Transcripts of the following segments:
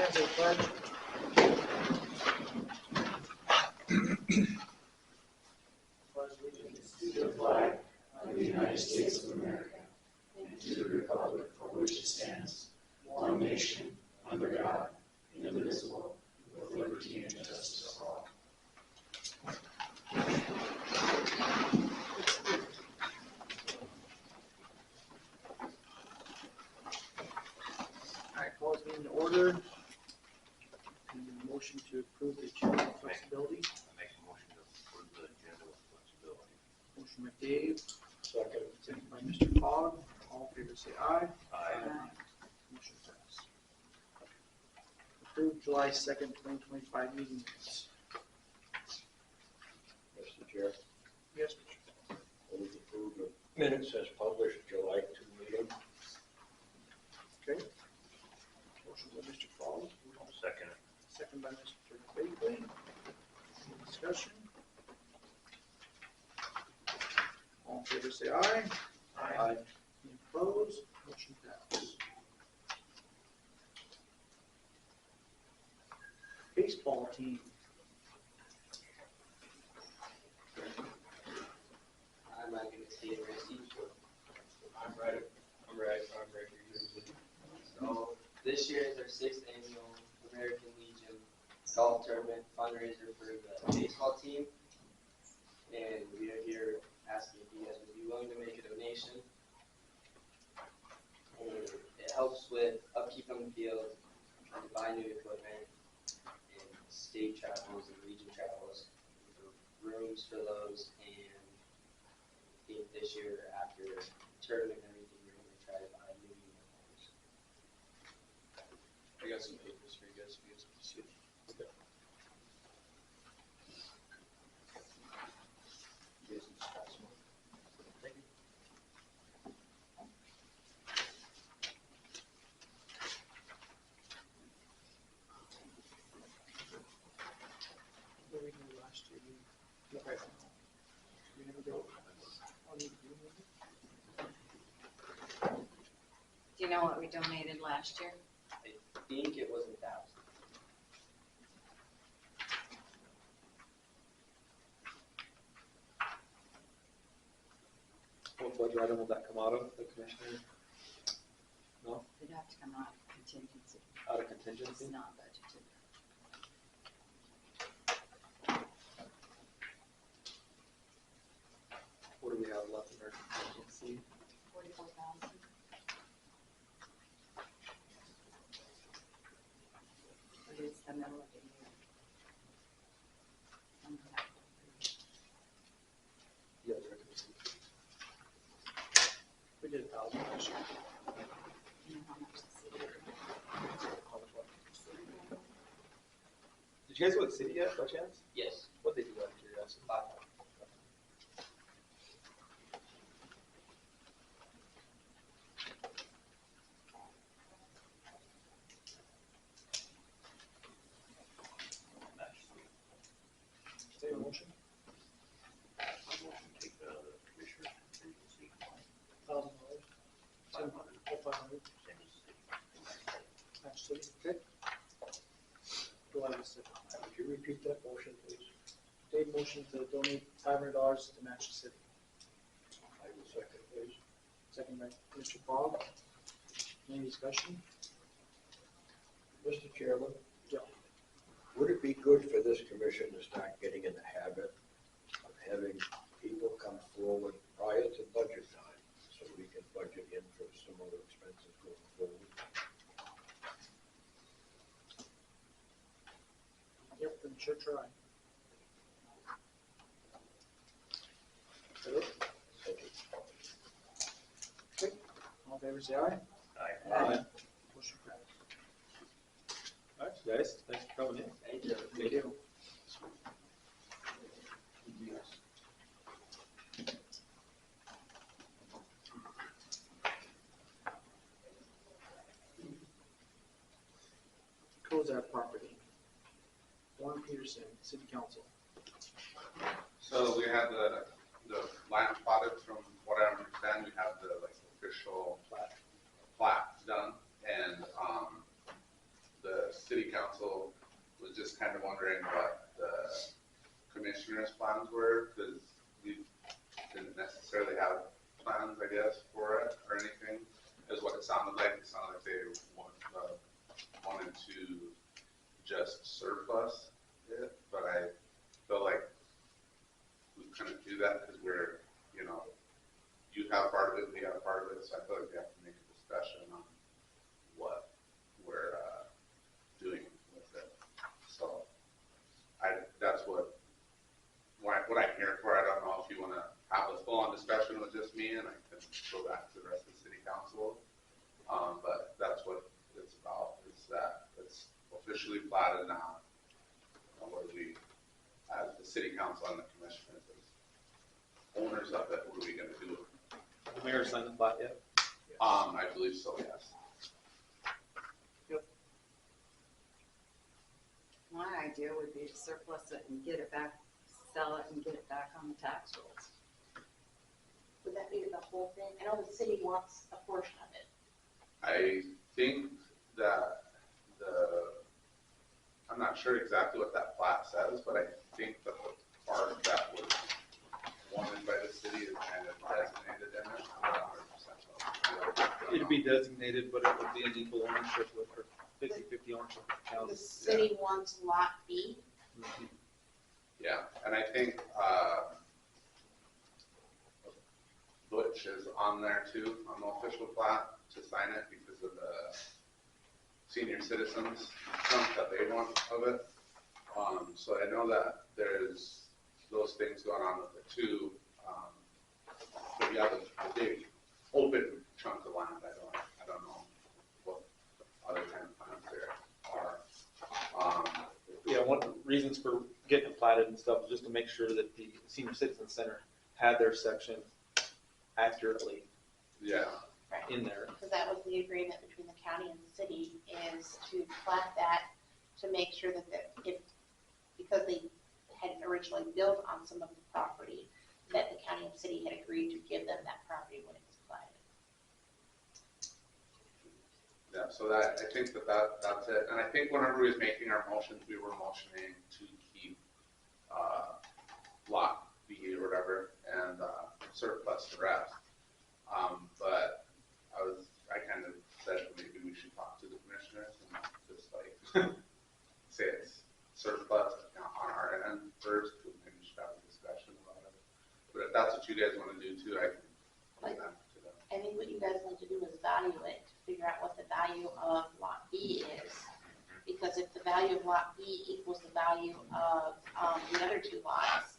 Stand for the pledge. Pledge allegiance to the flag of the United States of America and to the republic for which it stands, one nation, under God, indivisible, with liberty and justice for all. All right, call this meeting to order. Motion to approve the agenda with flexibility. I make a motion to approve the agenda with flexibility. Motion by Dave, Second. second by Mr. Fogg. All in favor say aye. Aye. Motion passed. Approved July 2nd, 2025 meeting minutes. Mr. Chair, Yes, Mr. I would approve the minutes as published July 2 meeting. Okay. Motion by Mr. Fogg, I'll second it. second by Mr. Bakley. Any discussion? All in favor say aye. Aye. Any opposed? Motion passed. Baseball team. I'm not going to say it right. I'm ready. I'm ready. So this year is our 6th annual American Legion golf tournament fundraiser for the baseball team. And we are here asking if you guys would be willing to make a donation. And it helps with upkeep on the field, trying to buy new equipment, and state travels and region travels, rooms for those, and I think this year after tournament and everything, we're going to try to buy new uniforms. I got some papers for you guys to use. Okay. Thank you. What did we do last year? Okay. We never go. Do you know what we donated last year? I think it was 1,000. What budget item will that come out of, the commissioner? No? It'd have to come out of contingency. Out of It's contingency? not budgeted. What do we have left in our contingency? 44,000. It is the middle of the year. Yeah, the recommendation. We did 1,000 last year. You know how much the city is. Did you guys go to the city yet, by chance? Yes, What they do out of curiosity? 500. Stay in motion. Take the commissioner's contingency, $1,000. 500, 500. same as the city. Actually, okay. Do I have a second? Would you repeat that motion, please? Dave motion to donate $500 to match the city. I will second, please. Second by Mr. Fogg. Any discussion? Mr. Chairman? Yeah. Would it be good for this commission to start getting in the habit of having people come forward prior to budget time so we can budget in for some other expenses going forward? Yep, then sure try. Thank you. Okay, all in favor say aye. Aye. Motion passed. All right, guys, thanks for coming in. Thank you. Thank you. Cozad property. Warren Peterson, City Council. So we have the land plotted. From what I understand, we have the official plat done, and the city kind of wondering what the commissioners' plans were, because we didn't necessarily have plans, I guess, for it or anything, is what it sounded like. It sounded like they wanted to just surplus it, but I feel like we couldn't do that because we're, you know, you have part of it, we have part of it, so I feel like we have to make a discussion on what we're doing with it. So that's what I'm here for. I don't know if you want to have a full-on discussion with just me, and I can go back to the rest of the city council. But that's what it's about, is that it's officially platted now. What do we, as the city council and the commissioners, as owners of it, what are we going to do with it? The mayor signed the plat yet? I believe so, yes. My idea would be to surplus it and get it back, sell it and get it back on the tax rolls. Would that be the whole thing? I know the city wants a portion of it. I think that I'm not sure exactly what that plat says, but I think that the part that was wanted by the city is kind of designated in it. I'm not 100% sure. It'd be designated, but it would be an equal ownership with her, 50-50 ownership with the county. The city wants lot B. Mhm. Yeah, and I think Butch is on there too, on the official plat, to sign it because of the senior citizens chunk that they want of it. So I know that there's those things going on with it too. But yeah, the big open chunk of land, I don't know what other kind of plans there are. Yeah, one of the reasons for getting it platted and stuff is just to make sure that the senior citizen center had their section accurately Yeah, in there. Because that was the agreement between the county and the city, is to plat that to make sure that because they had originally built on some of the property, that the county and city had agreed to give them that property when it was platted. yeah. So that I think that's it. And I think whenever we was making our motions, we were motioning to keep lot B or whatever and surplus the rest. But I kind of said maybe we should talk to the commissioners and just like say it's surplus on our end first, and maybe we should have a discussion about it. But if that's what you guys want to do too, I can do that to them. I think what you guys need to do is value it, to figure out what the value of lot B is. Because if the value of lot B equals the value of the other two lots,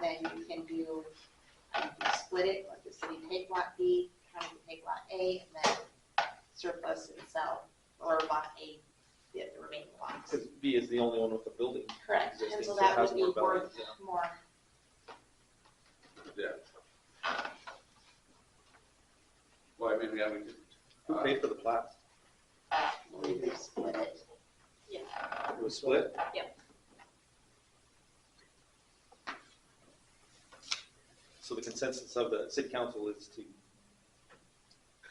then you can do, you can split it, let the city take lot B, county can take lot A, and then surplus and sell, or lot A, the remaining lots. Because B is the only one with the building. Correct, and existing, so it that has would be more value, worth yeah. more. Yeah. Well, I mean, yeah, we could. Who paid for the plat? I believe they split it. Yeah. It was split? Yep. So the consensus of the city council is to,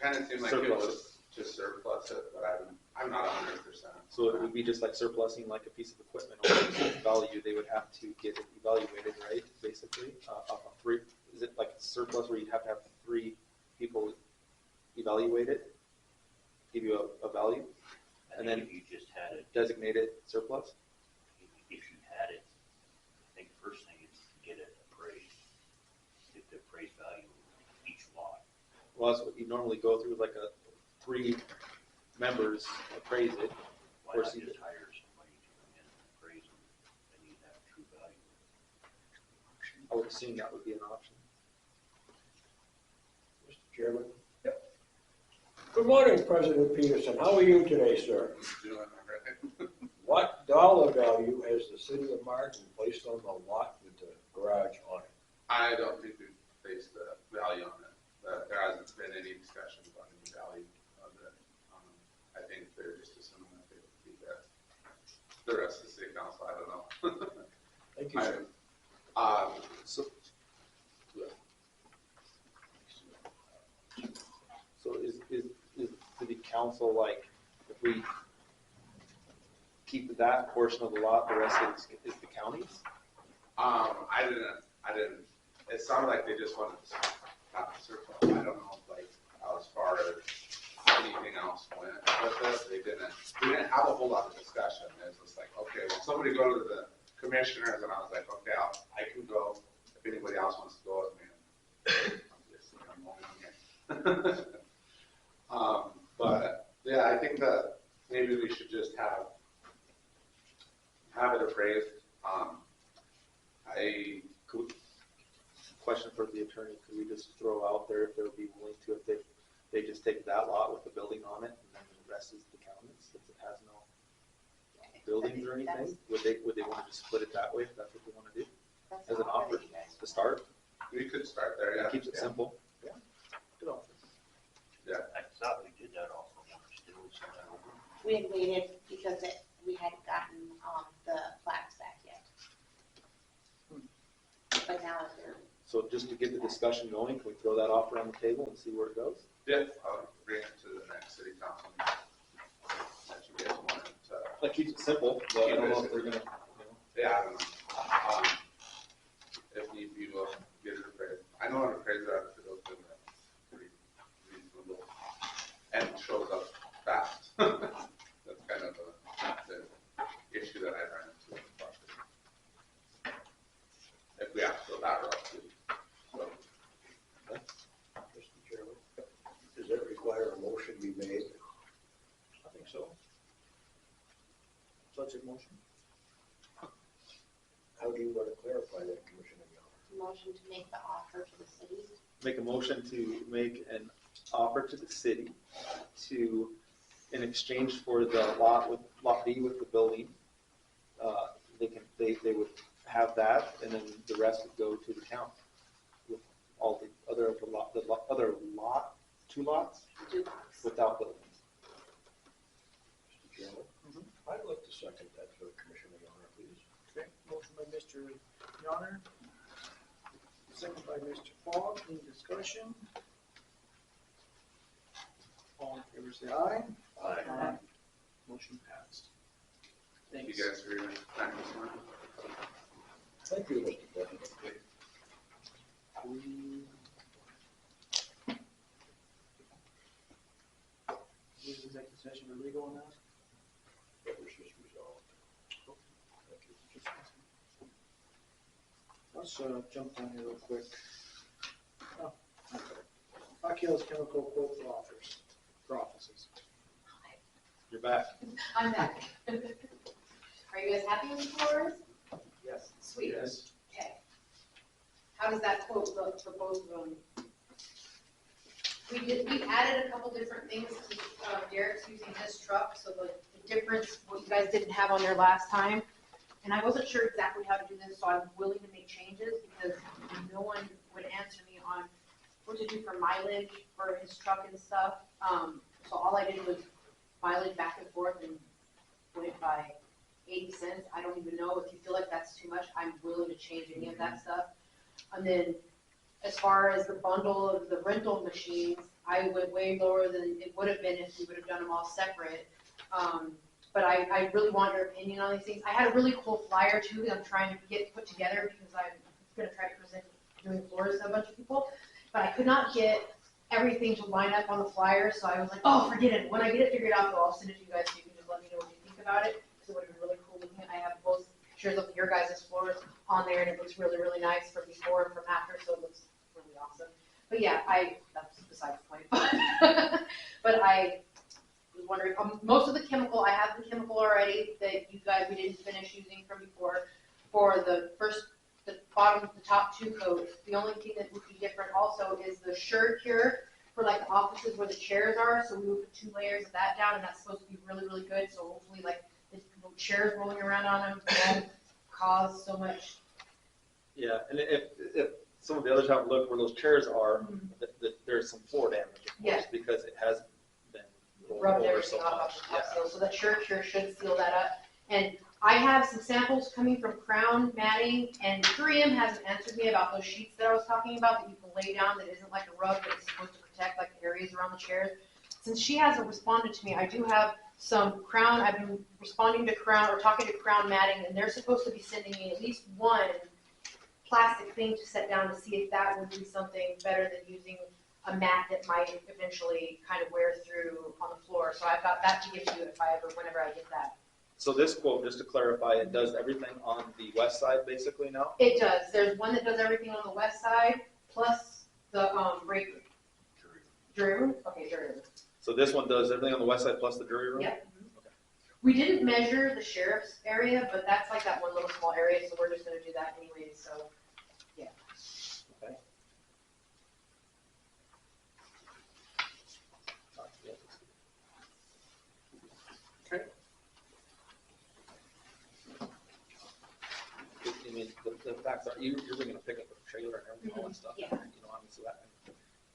Kind of seemed like it Surplus was just surplus it, but I'm not 100%. so it would be just like surplusing like a piece of equipment or its value, they would have to get it evaluated, right, basically? Three, is it like surplus where you'd have to have 3 people evaluate it, give you a value, and then if you just had it, designate it surplus? if you had it, I think the first thing is to get it appraised, get the appraised value of each lot. Well, that's what you normally go through, like 3 members appraise it. Why Or not see just it. hire somebody to come in and appraise them, and you have true value. I would assume that would be an option. Mr. Chairman? Yep. Good morning, President Peterson. How are you today, sir? Doing it right. What dollar value has the city of Martin placed on the lot with the garage on it? I don't think we've based the value on it. There hasn't been any discussion about any value of it. I think they're just assuming that they would keep it. The rest of the city council, I don't know. Thank you, sir. So, Yeah. so is city council like, if we keep that portion of the lot, the rest is the county's? I didn't, it sounded like they just wanted to have the surplus. I don't know, like, as far as anything else went with it, we didn't have a whole lot of discussion. It was just like, okay, well, somebody go to the commissioners, and I was like, okay, I can go, if anybody else wants to go with me. Obviously, I'm only here. But, yeah, I think that maybe we should just have it appraised. Question for the attorney, could we just throw out there if they would be willing to, if they just take that lot with the building on it, and then the rest is the county's, since it has no buildings or anything? Would they want to just split it that way, if that's what they want to do, as an offer to start? We could start there, yeah. Keeps it simple. Yeah. Good offer. I thought we did that offer once, did we send that over? We had waited because we hadn't gotten, the plaques back yet. But now that they're, So just to get the discussion going, can we throw that offer on the table and see where it goes? Yeah, I'll bring it to the next city council meeting. That you guys wanted to, That keeps it simple, but I don't know if they're gonna, yeah, I don't know. If need be, we'll get it appraised. I know an appraiser out of Fiddleton that's pretty reasonable and shows up fast. That's kind of the issue that I run into with the property. If we have to go that route too. So, Mr. Chairman, does that require a motion be made? I think so. Such a motion? How do you want to clarify that, Commissioner Young? motion to make the offer to the city. Make a motion to make an offer to the city to, in exchange for the lot B with the building, they would have that, and then the rest would go to the county with all the other two lots Do box. without buildings. Mr. Chairman? I'd like to second that for Commissioner Young, please. Okay, motion by Mr. Yonner, second by Mr. Fogg, any discussion? All in favor say aye. Aye. Motion passed. thank you Thanks. guys for your time this morning. Thank you, Mr. President. Use executive session for legal on that? That was just resolved. Thank you. Let's jump down here real quick. Oh, okay. Rock Hills Chemical quote for offices. You're back. I'm back. Are you guys happy with the floors? Yes. Sweet. Yes. Okay. How does that quote look for both of them? We added a couple different things to Derek's using his truck, so the difference, what you guys didn't have on there last time. And I wasn't sure exactly how to do this, so I'm willing to make changes because no one would answer me on what to do for mileage for his truck and stuff. So all I did was mileage back and forth and went by 80 cents. I don't even know if you feel like that's too much. I'm willing to change any of that stuff. And then as far as the bundle of the rental machines, I went way lower than it would have been if we would have done them all separate. But I really want your opinion on these things. I had a really cool flyer too that I'm trying to get put together because I'm going to try to present doing floors to a bunch of people. But I could not get everything to line up on the flyer, so I was like, oh, forget it. When I get it figured out, though, I'll send it to you guys so you can just let me know what you think about it. Because it would have been really cool looking. I have both pictures of your guys' floors on there, and it looks really, really nice from before and from after, so it looks really awesome. But yeah, that's beside the point. But I was wondering, most of the chemical, I have the chemical already that you guys, we didn't finish using from before. For the top two coats, the only thing that would be different also is the SureCure for like the offices where the chairs are. So we would put 2 layers of that down, and that's supposed to be really, really good. So hopefully, like the chairs rolling around on them won't cause so much. Yeah, and if some of the others haven't looked where those chairs are, there's some floor damage, of course, Yeah. because it hasn't been rolled Rubbed over so everything off much. the top Yeah. seal. So that SureCure should seal that up. And I have some samples coming from Crown Matting, and 3M hasn't answered me about those sheets that I was talking about that you can lay down that isn't like a rug, but it's supposed to protect like the areas around the chairs. Since she hasn't responded to me, I do have some Crown, I've been responding to Crown, or talking to Crown Matting, and they're supposed to be sending me at least one plastic thing to set down to see if that would be something better than using a mat that might eventually kind of wear through on the floor. So I've got that to give you whenever I get that. So this quote, just to clarify, it does everything on the west side basically now? It does. There's one that does everything on the west side, plus the break jury room. Okay, jury room. So this one does everything on the west side plus the jury room? Yep. We didn't measure the sheriff's area, but that's like that one little small area, so we're just gonna do that anyways, so, yeah. Okay. Okay. I mean, the facts are, you're bringing a pickup with a trailer and everything, all that stuff. Yeah. You know, I mean, so that,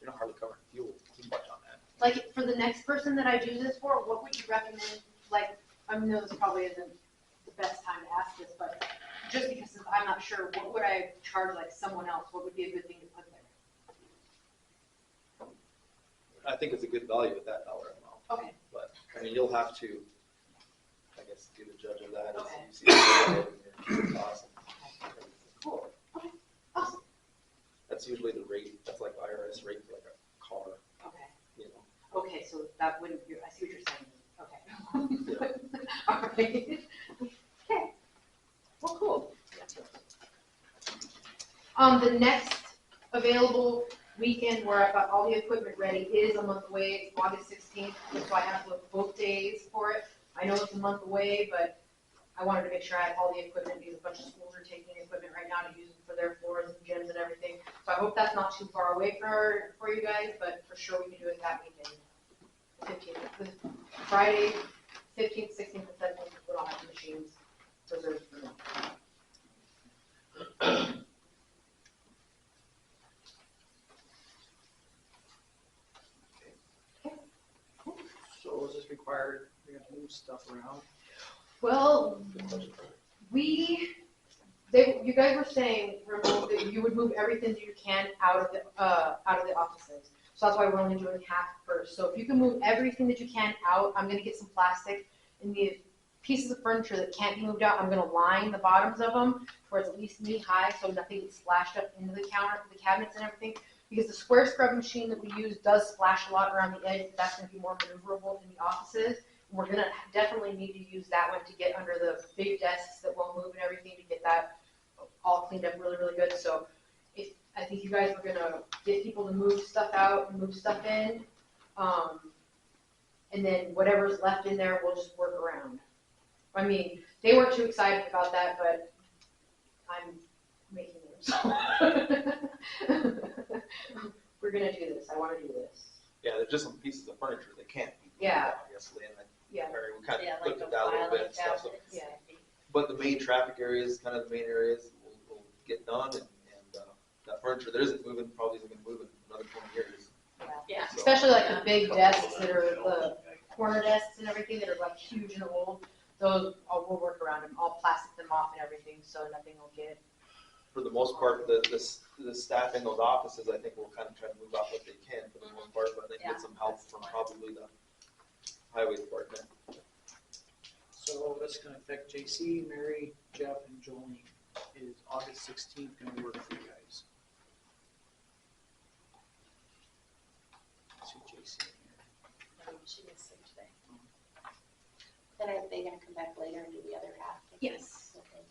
you're not hardly covering fuel too much on that. Like, for the next person that I do this for, what would you recommend, like, I know this probably isn't the best time to ask this, but just because I'm not sure, what would I charge like someone else, what would be a good thing to put there? I think it's a good value at that dollar amount. Okay. But, I mean, you'll have to, I guess, be the judge of that. Okay. As you see the cost. Cool, okay, awesome, That's usually the rate, that's like IRS rate for like a car, okay. you know. Okay, so that wouldn't, I see what you're saying, okay. All right. Okay, well, cool. The next available weekend where I've got all the equipment ready is a month away, it's August 16th, so I have to look both days for it. I know it's a month away, but I wanted to make sure I had all the equipment because a bunch of schools are taking equipment right now to use it for their floors and gyms and everything. So I hope that's not too far away for you guys, but for sure we can do it that weekend. 15th, Friday, 15th, 16th, and 17th, we'll all have the machines reserved for them. So is this required, we're gonna move stuff around? Well, you guys were saying remove that you would move everything that you can out of the offices. So that's why we're only doing half first. So if you can move everything that you can out, I'm gonna get some plastic and the pieces of furniture that can't be moved out, I'm gonna line the bottoms of them where it's at least knee high so nothing gets splashed up into the counter, the cabinets and everything. Because the square scrub machine that we use does splash a lot around the edge, but that's gonna be more maneuverable in the offices. We're gonna definitely need to use that one to get under the big desks that won't move and everything to get that all cleaned up really, really good. So I think you guys were gonna get people to move stuff out and move stuff in. And then whatever's left in there, we'll just work around. I mean, they weren't too excited about that, but I'm making them, so. We're gonna do this, I wanna do this. Yeah, there's just some pieces of furniture that can't be moved Yeah. out, obviously, and Yeah. we kind Yeah, of like looked the at that a little bit filing and stuff. So. cabinets. Yeah. But the main traffic areas, kind of the main areas, will get done, and that furniture that isn't moving probably isn't gonna move in another 20 years. Yeah. So, Especially like the big desks that are the corner desks and everything that are like huge and old, those, we'll work around them, I'll plastic them off and everything, so nothing will get. for the most part, the staff in those offices, I think will kind of try to move out what they can for the most part, but they get some help from probably the highway department. So that's gonna affect JC, Mary, Jeff, and Jolene. Is August 16th gonna work for you guys? See JC in here. She was sick today. Then are they gonna come back later and do the other half? Yes. Okay.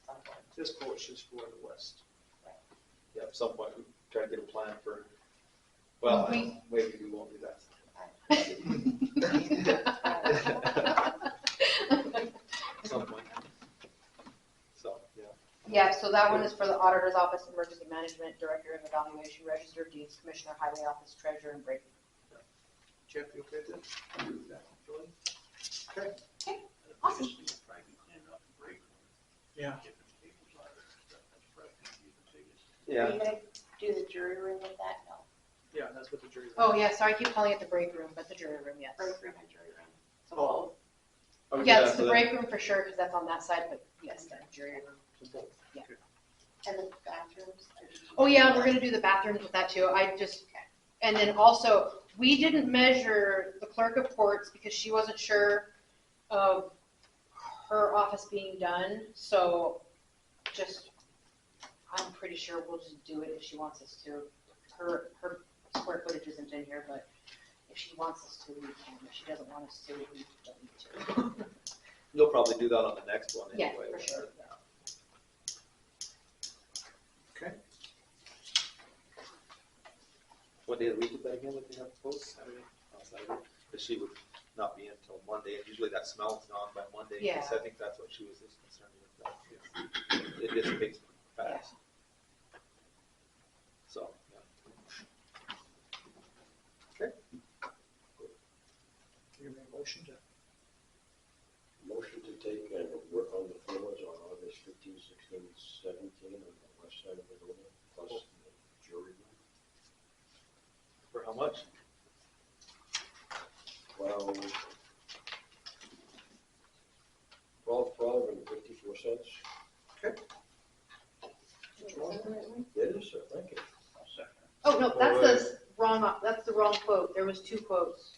Some point. This quote's just for the west. Yeah, at some point, we try to get a plan for, well, maybe we won't do that. At some point. So, yeah. Yeah, so that one is for the auditor's office, emergency management, director of evaluation, register of deeds, commissioner, highway office, treasurer, and break. Jeff, you okay with that? Jolene? Okay. Awesome. Probably be cleaning up the break room. Yeah. Get the tables out of there and stuff. That's probably gonna be the biggest. Are Yeah, you gonna do the jury room with that? No, Yeah, that's what the jury. Oh, yeah, sorry, I keep calling it the break room, but the jury room, yes. break room and jury room. So Oh. both. Oh, Yeah, it's so the that- break room for sure, because that's on that side, but yes, the jury room. So both. Yeah. Okay. And the bathrooms? Oh, yeah, we're gonna do the bathrooms with that too, and then also, we didn't measure the clerk of courts because she wasn't sure of her office being done, so I'm pretty sure we'll just do it if she wants us to. Her square footage isn't in here, but if she wants us to, we can. If she doesn't want us to, we don't need to. You'll probably do that on the next one Yeah, anyway. for sure. Okay. What day of the week is that again, that they have to post? Saturday? Oh, Saturday. Because she would not be in until Monday, and usually that smell's gone by Monday. Yeah. So I think that's what she was just concerned with. That. It dissipates fast. So, yeah. Okay. You have a motion to, Motion to take and work on the floors on August 15, 16, 17 on the west side of the building, plus the jury room. For how much? Well, $12 and 54 cents. It is, sir, thank you. I'll second. Oh, no, that's the wrong quote. There was two quotes.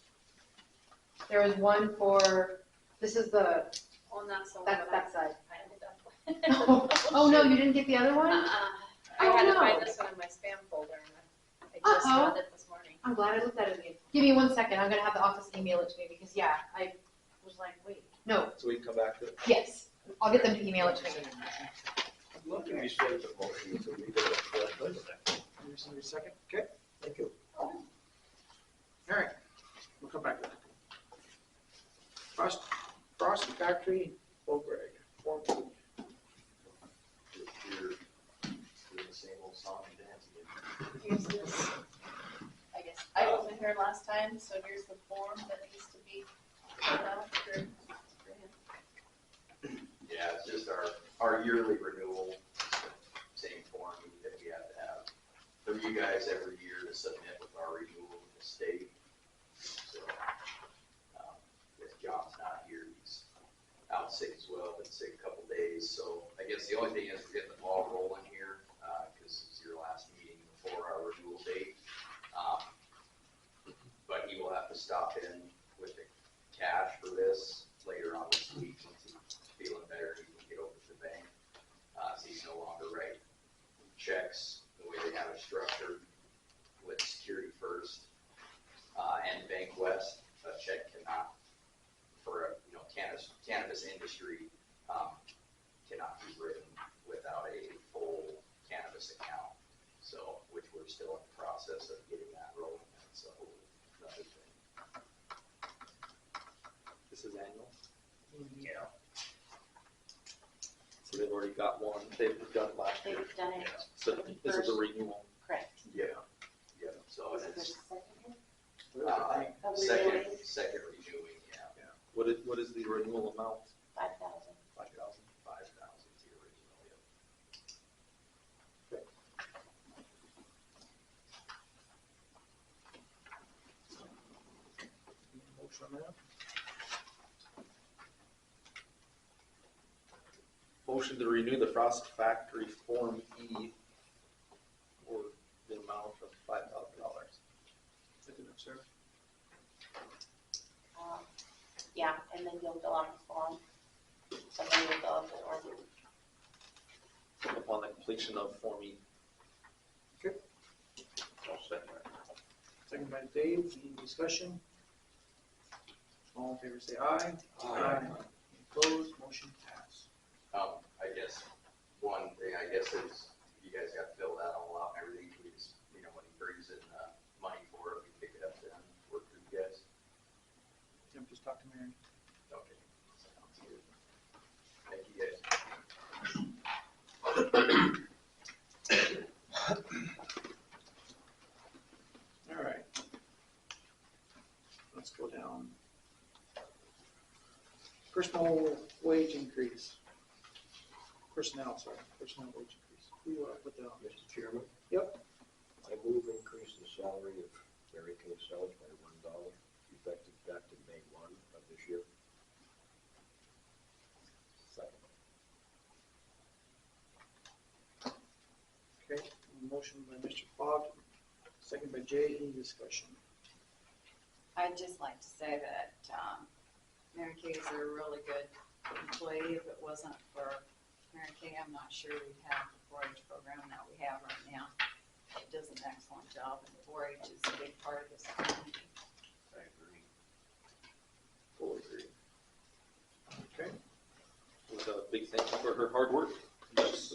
There was one for, this is the, Well, not so. that side. I ended up. Oh, no, you didn't get the other one? I had to no. find this one in my spam folder and I just found it this morning. I'm glad I looked at it again. Give me 1 second. I'm gonna have the office email it to me because, yeah, I was like, wait, no, So we can come back to it. yes. I'll get them to email it to me. I'd love to restate the motion until we get it. you just need a second, okay? Thank you. All right, we'll come back to that. Frost Factory, Oak Greg, Form E. You're doing the same old song and dance again. Here's this, I guess, I wasn't here last time, so here's the form that needs to be filled out for him. Yeah, it's just our yearly renewal, same form that we have to have for you guys every year to submit with our renewal with the state. So, if John's not here, he's out sick as well, been sick a couple days. So I guess the only thing is we're getting the ball rolling here, because it's your last meeting before our renewal date. But he will have to stop in with the cash for this later on this week once he's feeling better. He can get over to the bank. So he's no longer writing checks the way they have it structured with Security First and Bank West. A check cannot, for cannabis industry, cannot be written without a full cannabis account. So, which we're still in the process of getting that rolling. That's a whole other thing. This is annual. Yeah. So they've already got one. They've done it last year. They've done it. So this is a renewal. Correct. Yeah. Yeah. So Is it it's their second year? Of second renewing? renewing. Yeah. What is the renewal amount? 5,000. 5,000. 5,000 is the original. Yeah. Motion on that? Motion to renew the Frost Factory Form E for the amount of $5,000. Good enough, sir. Yeah, and then you'll fill out the form. Somebody will fill out the form. Upon the completion of Form E. I'll second that. Second by Dave, any discussion? All in favor say aye. Any opposed, motion passed. I guess one thing, is you guys got to fill that all out and everything. We just, when he brings in money for it, we pick it up then, work for you guys. Tim, just talk to Mary. Okay. Sounds good. Thank you guys. All right. Let's go down. Personnel wage increase. Personnel wage increase. Who you want to put that on? Mr. Chairman? Yep. I move increase the salary of Mary Kay Sells by $1, effective back to May 1 of this year. Second. Okay, motion by Mr. Fogg, second by Jay, any discussion? I'd just like to say that, Mary Kay is a really good employee. If it wasn't for Mary Kay, I'm not sure we'd have the 4-H program that we have right now. It does an excellent job, and 4-H is a big part of this community. I agree. Fully agree. Okay. With a big thank you for her hard work. Yes.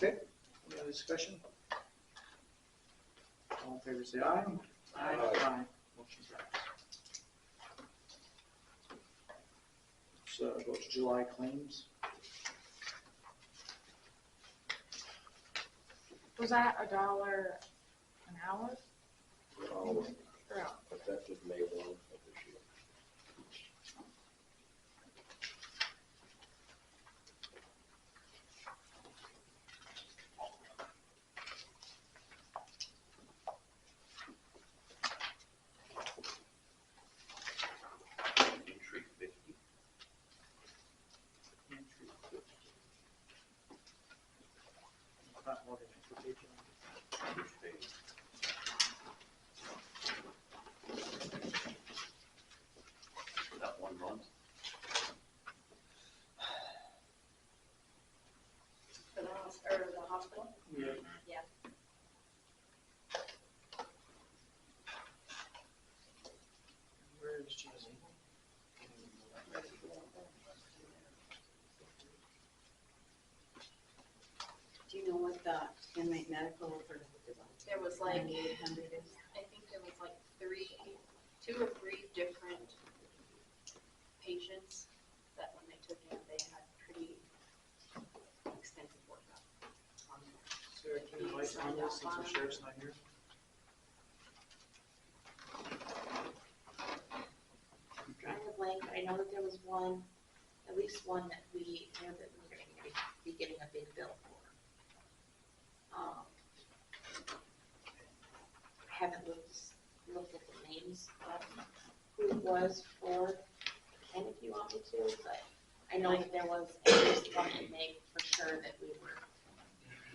Okay, any other discussion? All in favor, say aye. Aye. Motion carries. So go to July claims. Was that $1 an hour? Hour, Or effective May 1 of this year. Entry 50. Not more than transportation. First page. That 1 month. For the hospital? Yeah. Yeah. Where is Jesse? Do you know what the inmate medical for There was like, 9,800 is? I think there was like 2 or 3 different patients that when they took in, they had pretty extensive workup on them. Sarah, can you advise on this since the sheriff's not here? drawing a blank, I know that there was one, at least one that we knew that we were gonna be getting a big bill for. Haven't looked at the names of who it was for, and if you want me to, but I know that there was at least one inmate for sure that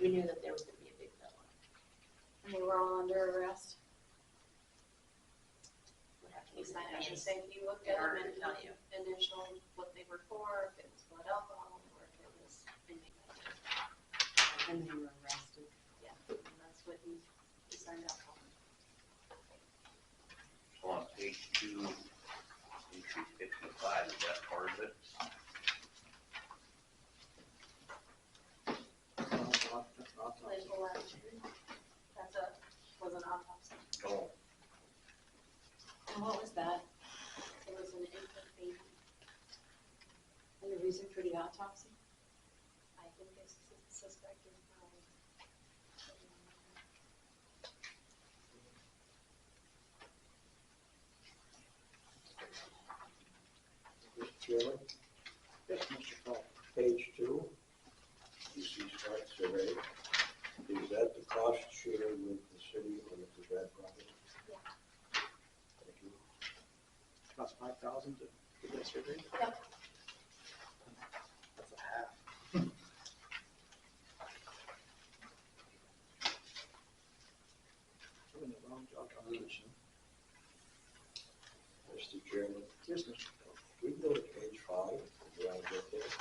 we knew that there was gonna be a big bill. And they were all under arrest. We'd have to At least I look at have the to names say, if you looked in at order them to tell you. and initialed what they were for, if it was blood alcohol, or if it was inmate. And they were arrested. Yeah, and that's what he signed up for. So on page 2, entry 55, is that part of it? That's not autopsy. Clinical laboratory. Was an autopsy. Oh, And what was that? It was an infant baby. And the reason for the autopsy? I think it's suspected. Mr. Chairman, Yes, Mr. Paul. page 2, you see Scott survey. Is that the cost shared with the city on the Kazad property? Yeah. Thank you. Cost 5,000 to do that survey? Yep. That's a half. Doing the wrong job on this. Mr. Chairman, Yes, Mr. Paul. we go to page 5, if you want to get there.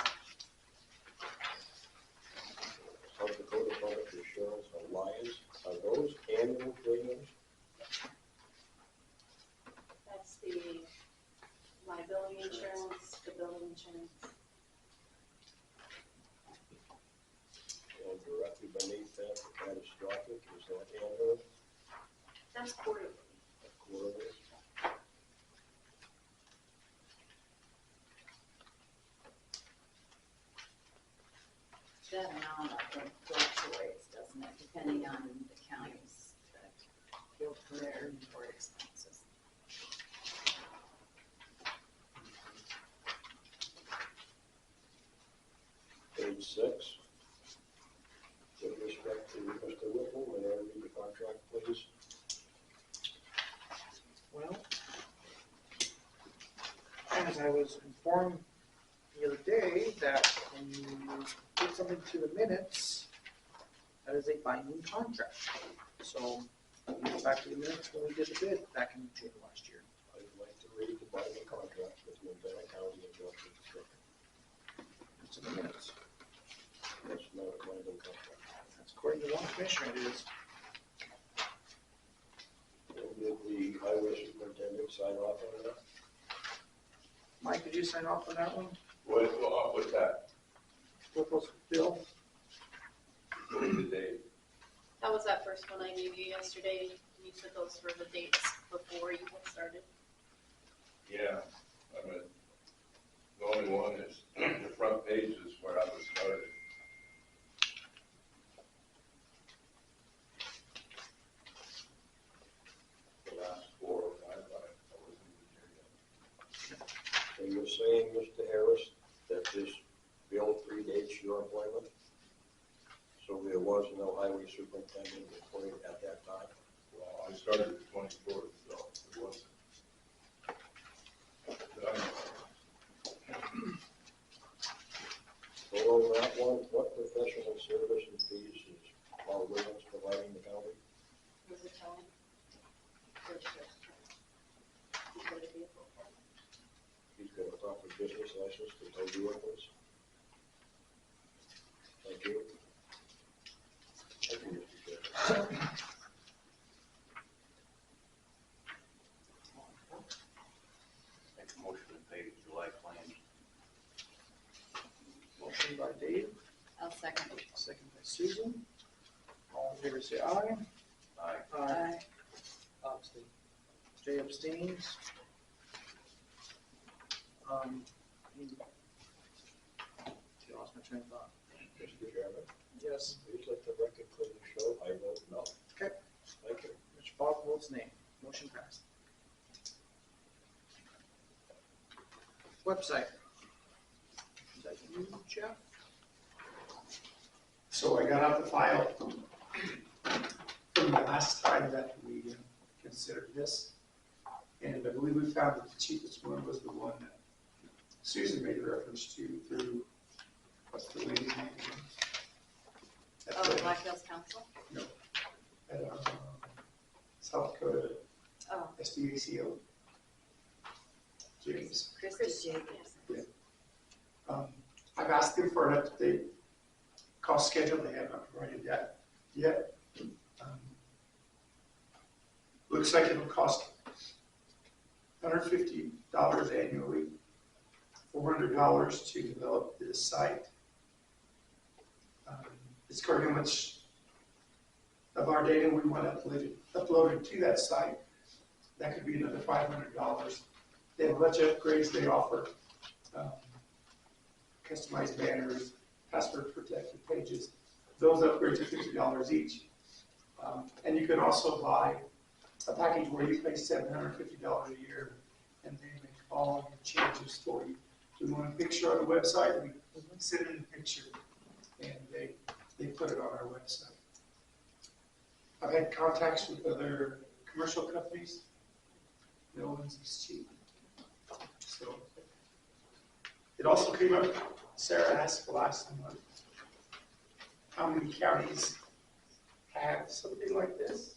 South Dakota Public Insurance Alliance, are those annual premiums? That's the liability insurance, the building insurance. And directly beneath that, the catastrophic, is that annual, That's quarterly. quarterly? That amount, I think, fluctuates, doesn't it, depending on the counties that bill for their inventory expenses. Page 6, with respect to Mr. Whipple, may I read the contract, please? Well, as I was informed the other day, that when you put something to the minutes, that is a binding contract. So Back to the minutes when we did the bid back in June last year. I'd like to read the binding contract between Benton County and Johnson Construction. It's in the minutes. That's not a binding contract. That's according to one commissioner, it is. And did the highway superintendent sign off on that? Mike, did you sign off on that one? What's that? What was Bill? What is the date? That was that first one I gave you yesterday. You said those were the dates before you had started. Yeah, I mean, the only one is, the front page is where I was started. The last 4 or 5, I wasn't even here yet. So you're saying, Mr. Harris, that this bill predates your employment? So there was no highway superintendent employed at that time? Well, I started the 24th, so it wasn't. So on that one, what professional service and fees is Paul Williams providing the county? Was it telling? Or just- you said a vehicle. He's got a proper business license to tow vehicles? Thank you. Thank you, Mr. Chairman. Make a motion to pay the July claims. Motion by Dave, I'll second. second by Susan. All in favor say aye. Aye. Aye. Abstain. Jay abstains. I lost my train of thought. Mr. Chairman, Yes. please let the record clearly show I vote no. Okay. Thank you. Mr. Falk votes nay. Motion passed. Website. Is that you, Jeff? So I got out the file from the last time that we considered this. And I believe we found that the cheapest one was the one that Susan made reference to through, what's the lady's name? At Oh, the- Black Hills Council? at, South Dakota Oh, SDACO. James. Chris Jacobs. I've asked them for an up-to-date cost schedule, they have not provided that yet. Looks like it'll cost $150 annually, $400 to develop this site. It's covering how much of our data we want uploaded to that site. That could be another $500. They have a bunch of upgrades they offer. Customized banners, password protected pages. Those upgrades are $50 each. And you can also buy a package where you pay $750 a year and they make all your changes for you. We want a picture on the website, we send in a picture and they put it on our website. I've had contacts with other commercial companies. No one's as cheap. So it also came up, Sarah asked last month, how many counties have something like this?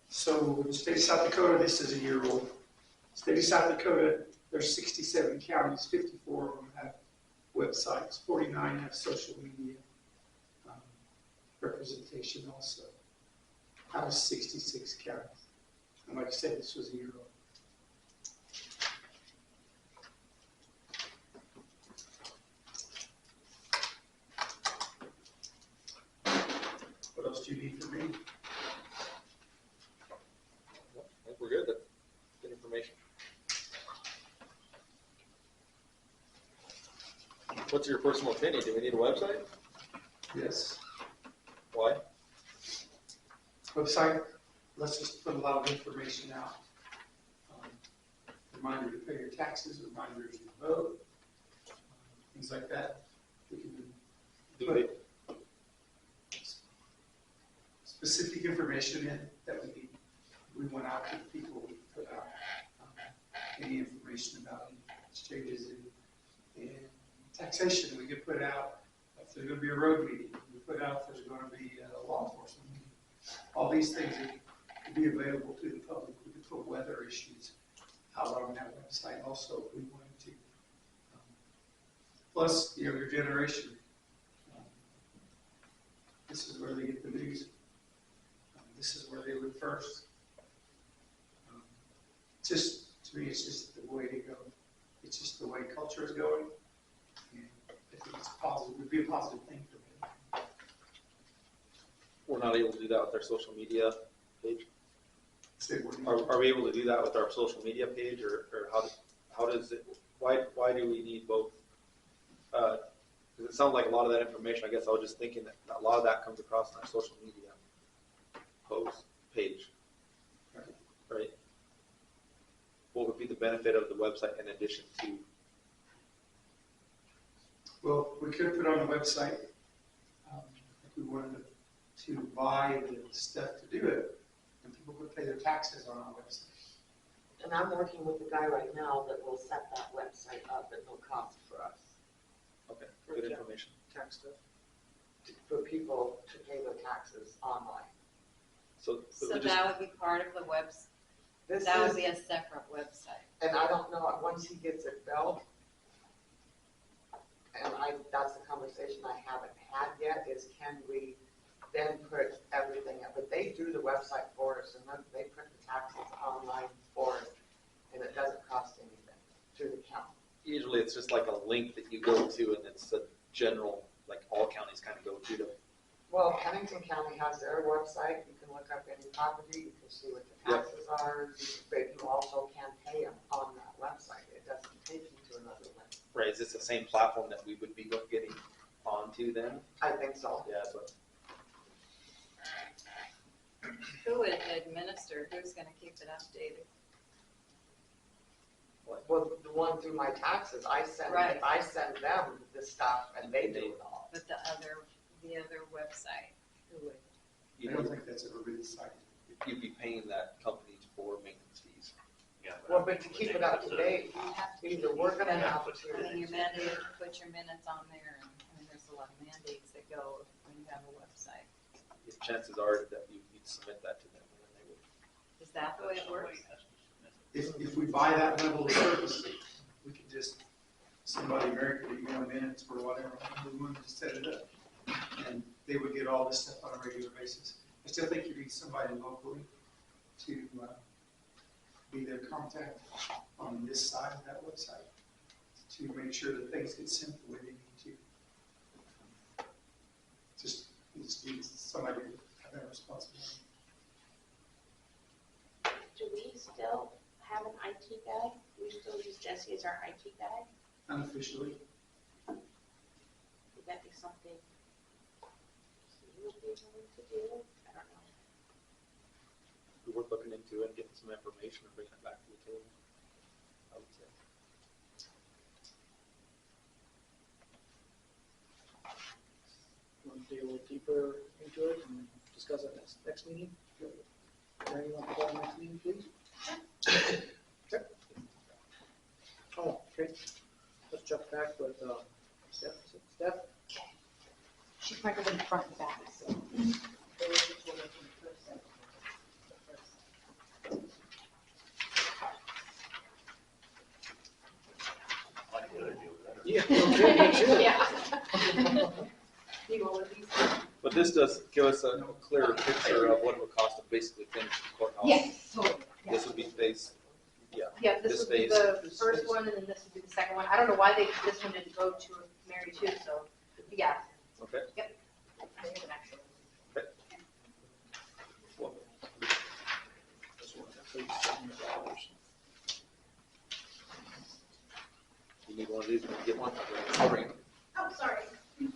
So the state of South Dakota, this is a year old. State of South Dakota, there's 67 counties, 54 of them have websites, 49 have social media representation also, out of 66 counties. And like I said, this was a year old. What else do you need from me? I think we're good, that's good information. What's your personal opinion, do we need a website? Yes. Why? Website, let's just put a lot of information out. Reminder to pay your taxes, reminders to vote, things like that. We can Do they, specific information in that we need. We went out to people, we put out any information about any exchanges and taxation, we could put out if there's gonna be a road meeting, we put out if there's gonna be a law enforcement meeting. All these things that could be available to the public, we could put weather issues out on that website also if we wanted to. Plus, the younger generation, this is where they get the news. This is where they look first. Just, to me, it's just the way to go. It's just the way culture is going. And I think it's positive, it would be a positive thing for me. We're not able to do that with our social media page. Say we're- Are we able to do that with our social media page, or how does it, why do we need both? Because it sounds like a lot of that information, I guess I was just thinking that a lot of that comes across in our social media post page, right? What would be the benefit of the website in addition to? Well, we could put on the website, if we wanted to buy the stuff to do it, and people would pay their taxes on our website. And I'm working with a guy right now that will set that website up at no cost for us, Okay, good information. Tax stuff. for people to pay their taxes online. So that would be part of the This that would is, be a separate website. and I don't know, once he gets it built, and that's the conversation I haven't had yet, is can we then put everything up? But they do the website for us, and then they print the taxes online for us, and it doesn't cost anything to the county. usually it's just like a link that you go to, and it's a general, like all counties kind of go to. Well, Pennington County has their website, you can look up any property, you can see what the Yep. taxes are, but you also can pay them on that website, it doesn't take you to another link. Right, is this the same platform that we would be getting onto then? I think so. Yeah, but Who would administer, who's gonna keep it updated? Well, the one through my taxes, I send Right. them the stuff and they do it all. But the other website, who would? you I don't know, think that's ever been decided. you'd be paying that company for maintenance fees. Yeah, Well, but to keep it up to date, You have to either we're gonna have I mean, to, you're mandated to put your minutes on there, and I mean, there's a lot of mandates that go when you have a website. If chances are that you'd submit that to them, and then they would. Is that the way it works? If we buy that level of service, we could just, somebody, Mary could email minutes or whatever, we wanted to set it up. And they would get all this stuff on a regular basis. I still think you need somebody locally to be their contact on this side of that website to make sure that things get sent the way they need to. Just need somebody to have that responsibility. Do we still have an IT guy? We still use Jesse as our IT guy? Unofficially, Would that be something he would be willing to do? I don't know. Be worth looking into it, getting some information and bringing it back to the table, I would say. Want to dig a little deeper into it and discuss it next meeting? Mary, you want to call the next meeting, please? Okay. Oh, okay. Let's jump back with, Steph? She might go in front and back, so. I like the other deal better. Yeah, okay, me too. Yeah. You go with these? But this does give us a clearer picture of what it would cost to basically finish the courthouse. Yes, totally. Yeah. This would be phase, Yeah, this this would be phase. the first one, and then this would be the second one. I don't know why this one didn't go to Mary too, so, yeah. okay? I think it's an actual. Well, you need one of these, when you get one, I'll bring it. Oh, sorry. You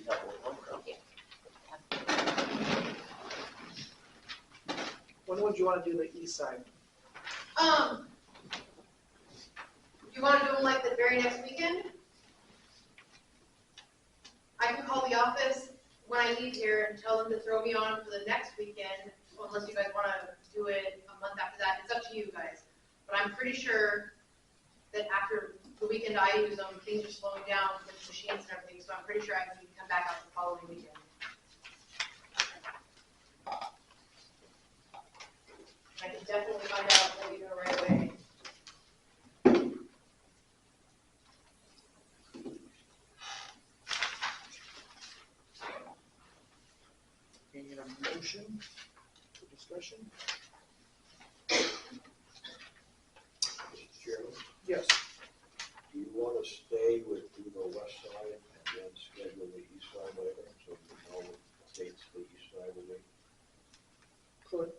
have one. When would you want to do the east side? You wanna do them like the very next weekend? I can call the office when I leave here and tell them to throw me on for the next weekend, unless you guys wanna do it a month after that, it's up to you guys. But I'm pretty sure that after the weekend I use them, things are slowing down with machines and everything, so I'm pretty sure I can come back out the following weekend. I can definitely find out, let you know right away. Can you get a motion for discussion? Mr. Chairman, Yes. do you want to stay with do the west side and then schedule the east side later, so you know what dates the east side will be? Could.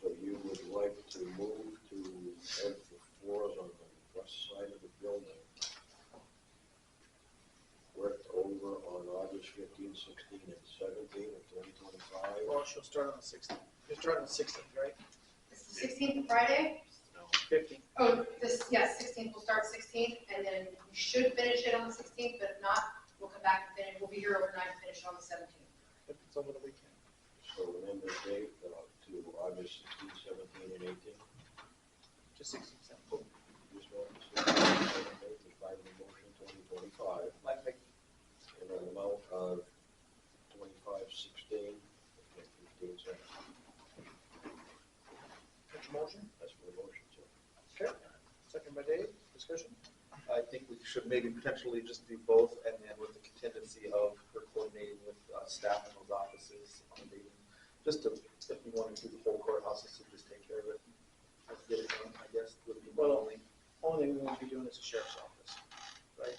So you would like to move to have the floors on the west side of the building worked over on August 15, 16, and 17 of 2025? Well, she'll start on the 16th. You're starting on the 16th, right? It's the 16th Friday? 15th. Oh, yes, 16th, we'll start 16th, and then we should finish it on the 16th, but if not, we'll come back and finish, we'll be here overnight and finish it on the 17th. If it's over the weekend. So remember the date to August 16, 17, and 18? Just 16th, 17th. This one, 16, 17, is by the motion 2025, Like, and an amount of 2516 and 15 cents. what's your motion? That's for the motion, sir. Okay. Second by Dave. Discussion? I think we should maybe potentially just do both, and then with the contingency of her coordinating with staff in those offices on the dating, just to, if we want to do the whole courthouses, to just take care of it. Let's get it done, I guess, would be my Well, only. only thing we won't be doing is the sheriff's office, right?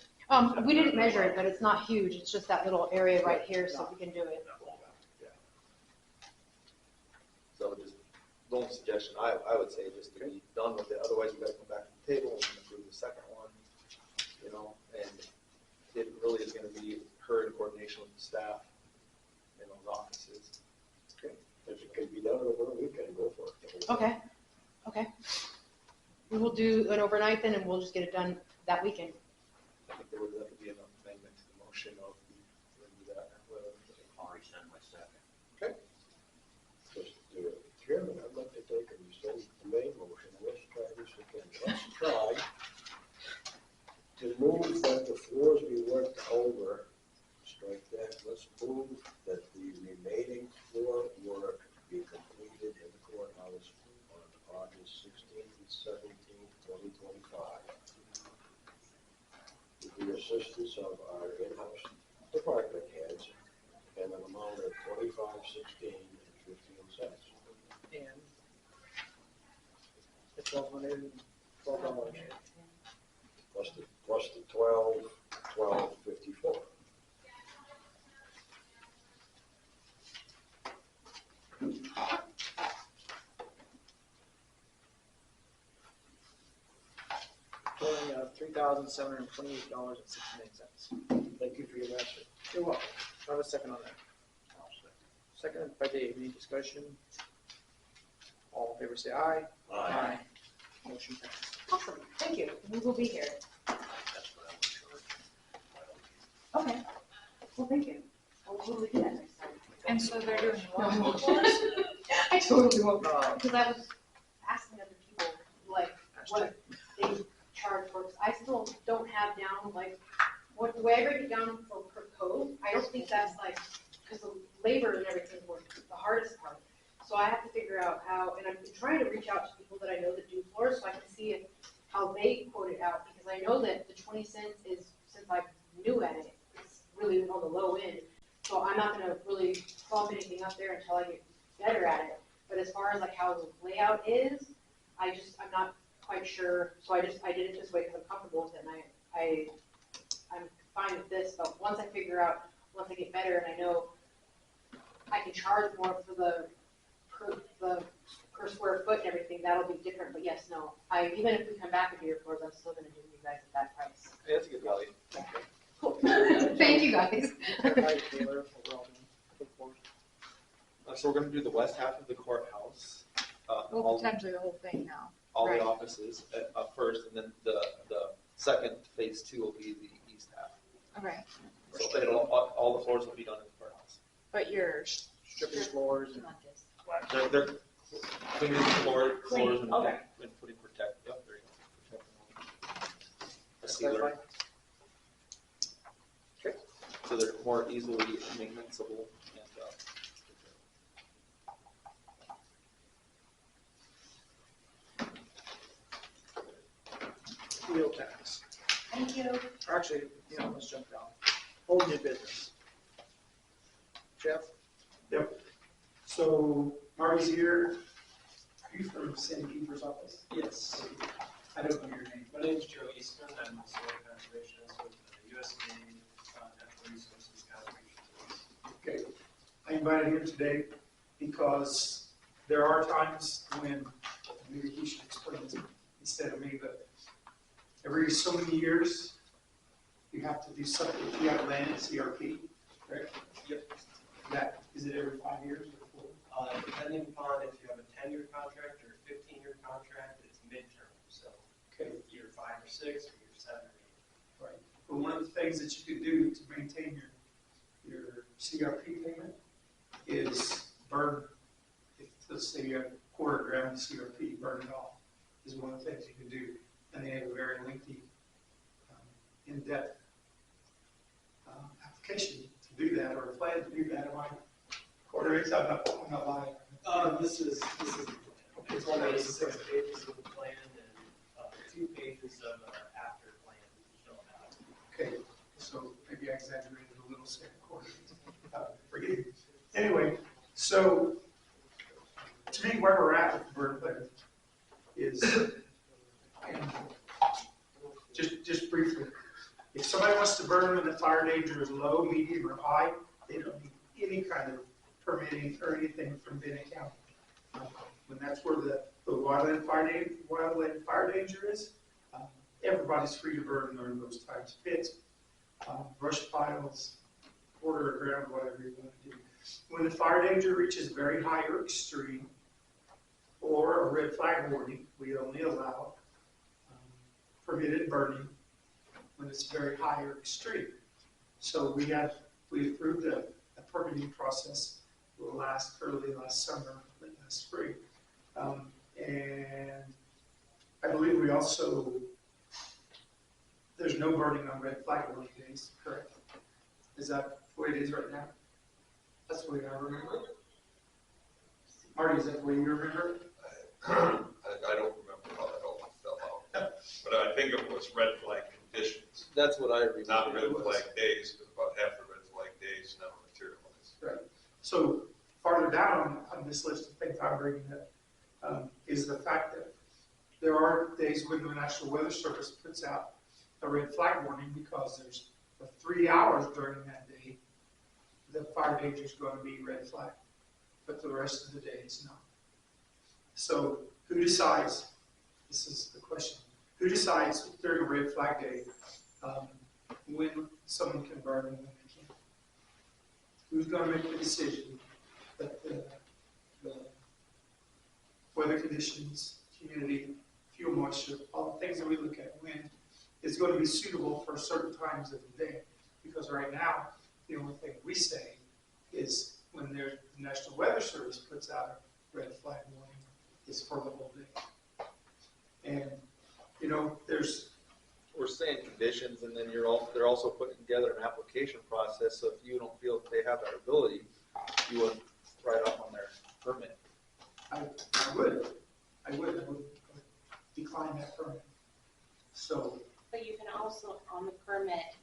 We didn't measure it, but it's not huge, it's just that little area right here, so we can do it. So just, the only suggestion, I would say just to be done with it, otherwise we gotta come back to the table and approve the second one, you know, and it really is gonna be her in coordination with the staff in those offices. If it can be done over a weekend, go for it. Okay, okay. We will do an overnight then, and we'll just get it done that weekend. I think there would have to be an amendment to the motion of, we'll do that, whatever. I'll resend my second. Just do it. Chairman, I'd like to take and rescind the main motion. Let's try this again. Let's try to move that the floors be worked over. Strike that. Let's move that the remaining floor work be completed in the courthouse on August 16th and 17th, 2025. With the assistance of our in-house department heads and an amount of $25.16 and 15 cents. And it's $1,200, $12. Plus the $12.54. Totaling $3,728.69. Thank you for your message. You're welcome. I have a second on that. Second by Dave. Any discussion? All in favor say aye. Aye. Motion passed. Awesome, thank you. We will be here. That's what I would charge. Okay. Well, thank you. I'll totally do that next time. And so they're doing No. what? I totally won't, because I was asking other people, like, what they charge for, 'cause I still don't have down, like, what, the way I break it down for per code, I don't think that's like, because the labor and everything was the hardest part. So I have to figure out how, and I've been trying to reach out to people that I know that do floors, so I can see how they quote it out, because I know that the 20 cents is, since I'm new at it, it's really on the low end. So I'm not gonna really plump anything up there until I get better at it. But as far as like how the layout is, I'm not quite sure, so I did it this way because I'm comfortable with it, and I'm fine with this, but once I figure out, once I get better and I know I can charge more for the per square foot and everything, that'll be different, but yes, no, even if we come back and do your floors, I'm still gonna do you guys at that price. Yeah, that's a good value. Cool. Thank you, guys. Hi, Taylor. We're all done. Look forward. So we're gonna do the west half of the courthouse, Well, all potentially the whole thing now. the Right. offices first, and then the second phase 2 will be the east half. Okay, So all the floors will be done in the courthouse. but you're. Stripping floors and They're cleaning the floors and Okay. and putting protect, yep, there you go. sealer. clarify? Okay. So they're more easily maintenanceable and, Wheel tax. Thank you. Actually, let's jump down. Old new business. Jeff? Yep. So Marty's here. Are you from Sandy Keeper's office? Yes, I don't know your name. my name is Joe Eastman. I'm a soil conservationist with the USDA Natural Resources Conservation Service. Okay. I invited him today because there are times when, maybe he should explain this instead of me, but every so many years, you have to do something, if you have land in CRP, correct? Yep. Is it every 5 years or 4? Depending upon if you have a 10-year contract or a 15-year contract, it's midterm. So Okay. year 5 or 6 or year 7 or 8. Right. But one of the things that you could do to maintain your CRP payment is burn, if, let's say you have a quarter gram of CRP, burn it off, is one of the things you can do. And they have a very lengthy, in-depth application to do that, or a plan to do that. Am I quarter inch? I'm not lying. This is it's only 6 pages of the plan and 2 pages of after plan shown out. Okay, so maybe I exaggerated a little, say a quarter. Forgive me. Anyway, so to me, where we're at with the burn plan is, and just briefly, if somebody wants to burn when the fire danger is low, medium, or high, they don't need any kind of permitting or anything from Bennet County. When that's where the wildland fire danger is, everybody's free to burn during those times. Pits, brush piles, border ground, whatever you want to do. When the fire danger reaches very high or extreme, or a red flag warning, we only allow permitted burning when it's very high or extreme. So we approved a permitting process early last summer, late last spring. And I believe we also, there's no burning on red flag warning days, correct? Is that the way it is right now? That's the way I remember it. Marty, is that the way you remember it? I don't remember how that all fell out, but I think it was red flag conditions, that's what I remember. not red flag days, because about half the red flag days never materialized. Right. So farther down on this list of things I'm bringing up is the fact that there are days when the National Weather Service puts out a red flag warning because there's for 3 hours during that day, the fire danger is going to be red flag, but the rest of the day it's not. So who decides, this is the question, who decides during a red flag day when someone can burn and when they can't? Who's going to make the decision that the weather conditions, humidity, fuel moisture, all the things that we look at, wind, is going to be suitable for certain times of the day? Because right now, the only thing we say is when the National Weather Service puts out a red flag warning, is for the whole day. And, We're saying conditions, and then they're also putting together an application process, so if you don't feel that they have that ability, you would write off on their permit. I would decline that permit. So, But you can also, on the permit,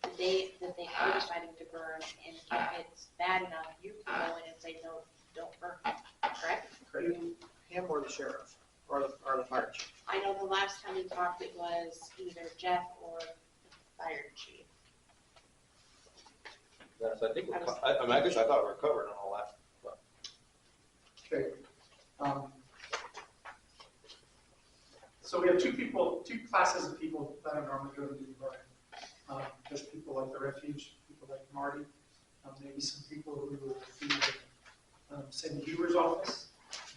the day that they are deciding to burn, and if it's bad enough, you can go in and say, no, don't burn, correct? Him or the sheriff, or the fire chief? I know the last time we talked, it was either Jeff or the fire chief. Yes, I think, I guess I thought we were covered on all that. But. okay. So we have two classes of people that are normally going to do the burning. There's people like the refuge, people like Marty, maybe some people who will be Cindy Huber's office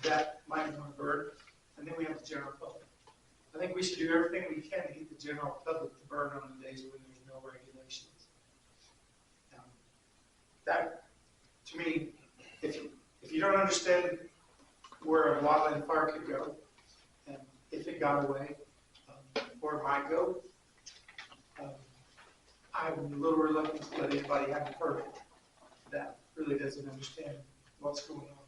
that might want to burn, and then we have the general public. I think we should do everything we can to get the general public to burn on the days when there's no regulations. That, to me, if you don't understand where a wildland fire could go, and if it got away, where it might go. I'm a little reluctant to let anybody have a permit that really doesn't understand what's going on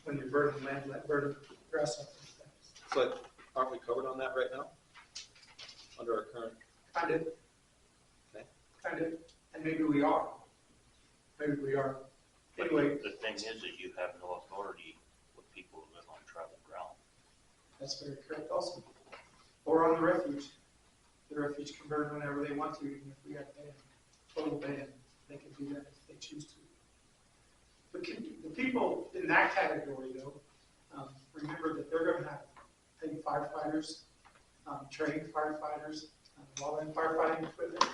when you're burning land, like burning grass up and stuff. So aren't we covered on that right now? Under our current, Kind of. Okay. Kind of, and maybe we are. Maybe we are. Anyway, The thing is that you have no authority with people who live on travel ground. that's very correct also. Or on the refuge. The refuge can burn whenever they want to, even if we have a ban, total ban, they can do that if they choose to. But the people in that category though, remember that they're gonna have paid firefighters, trained firefighters, wildland firefighting equipment,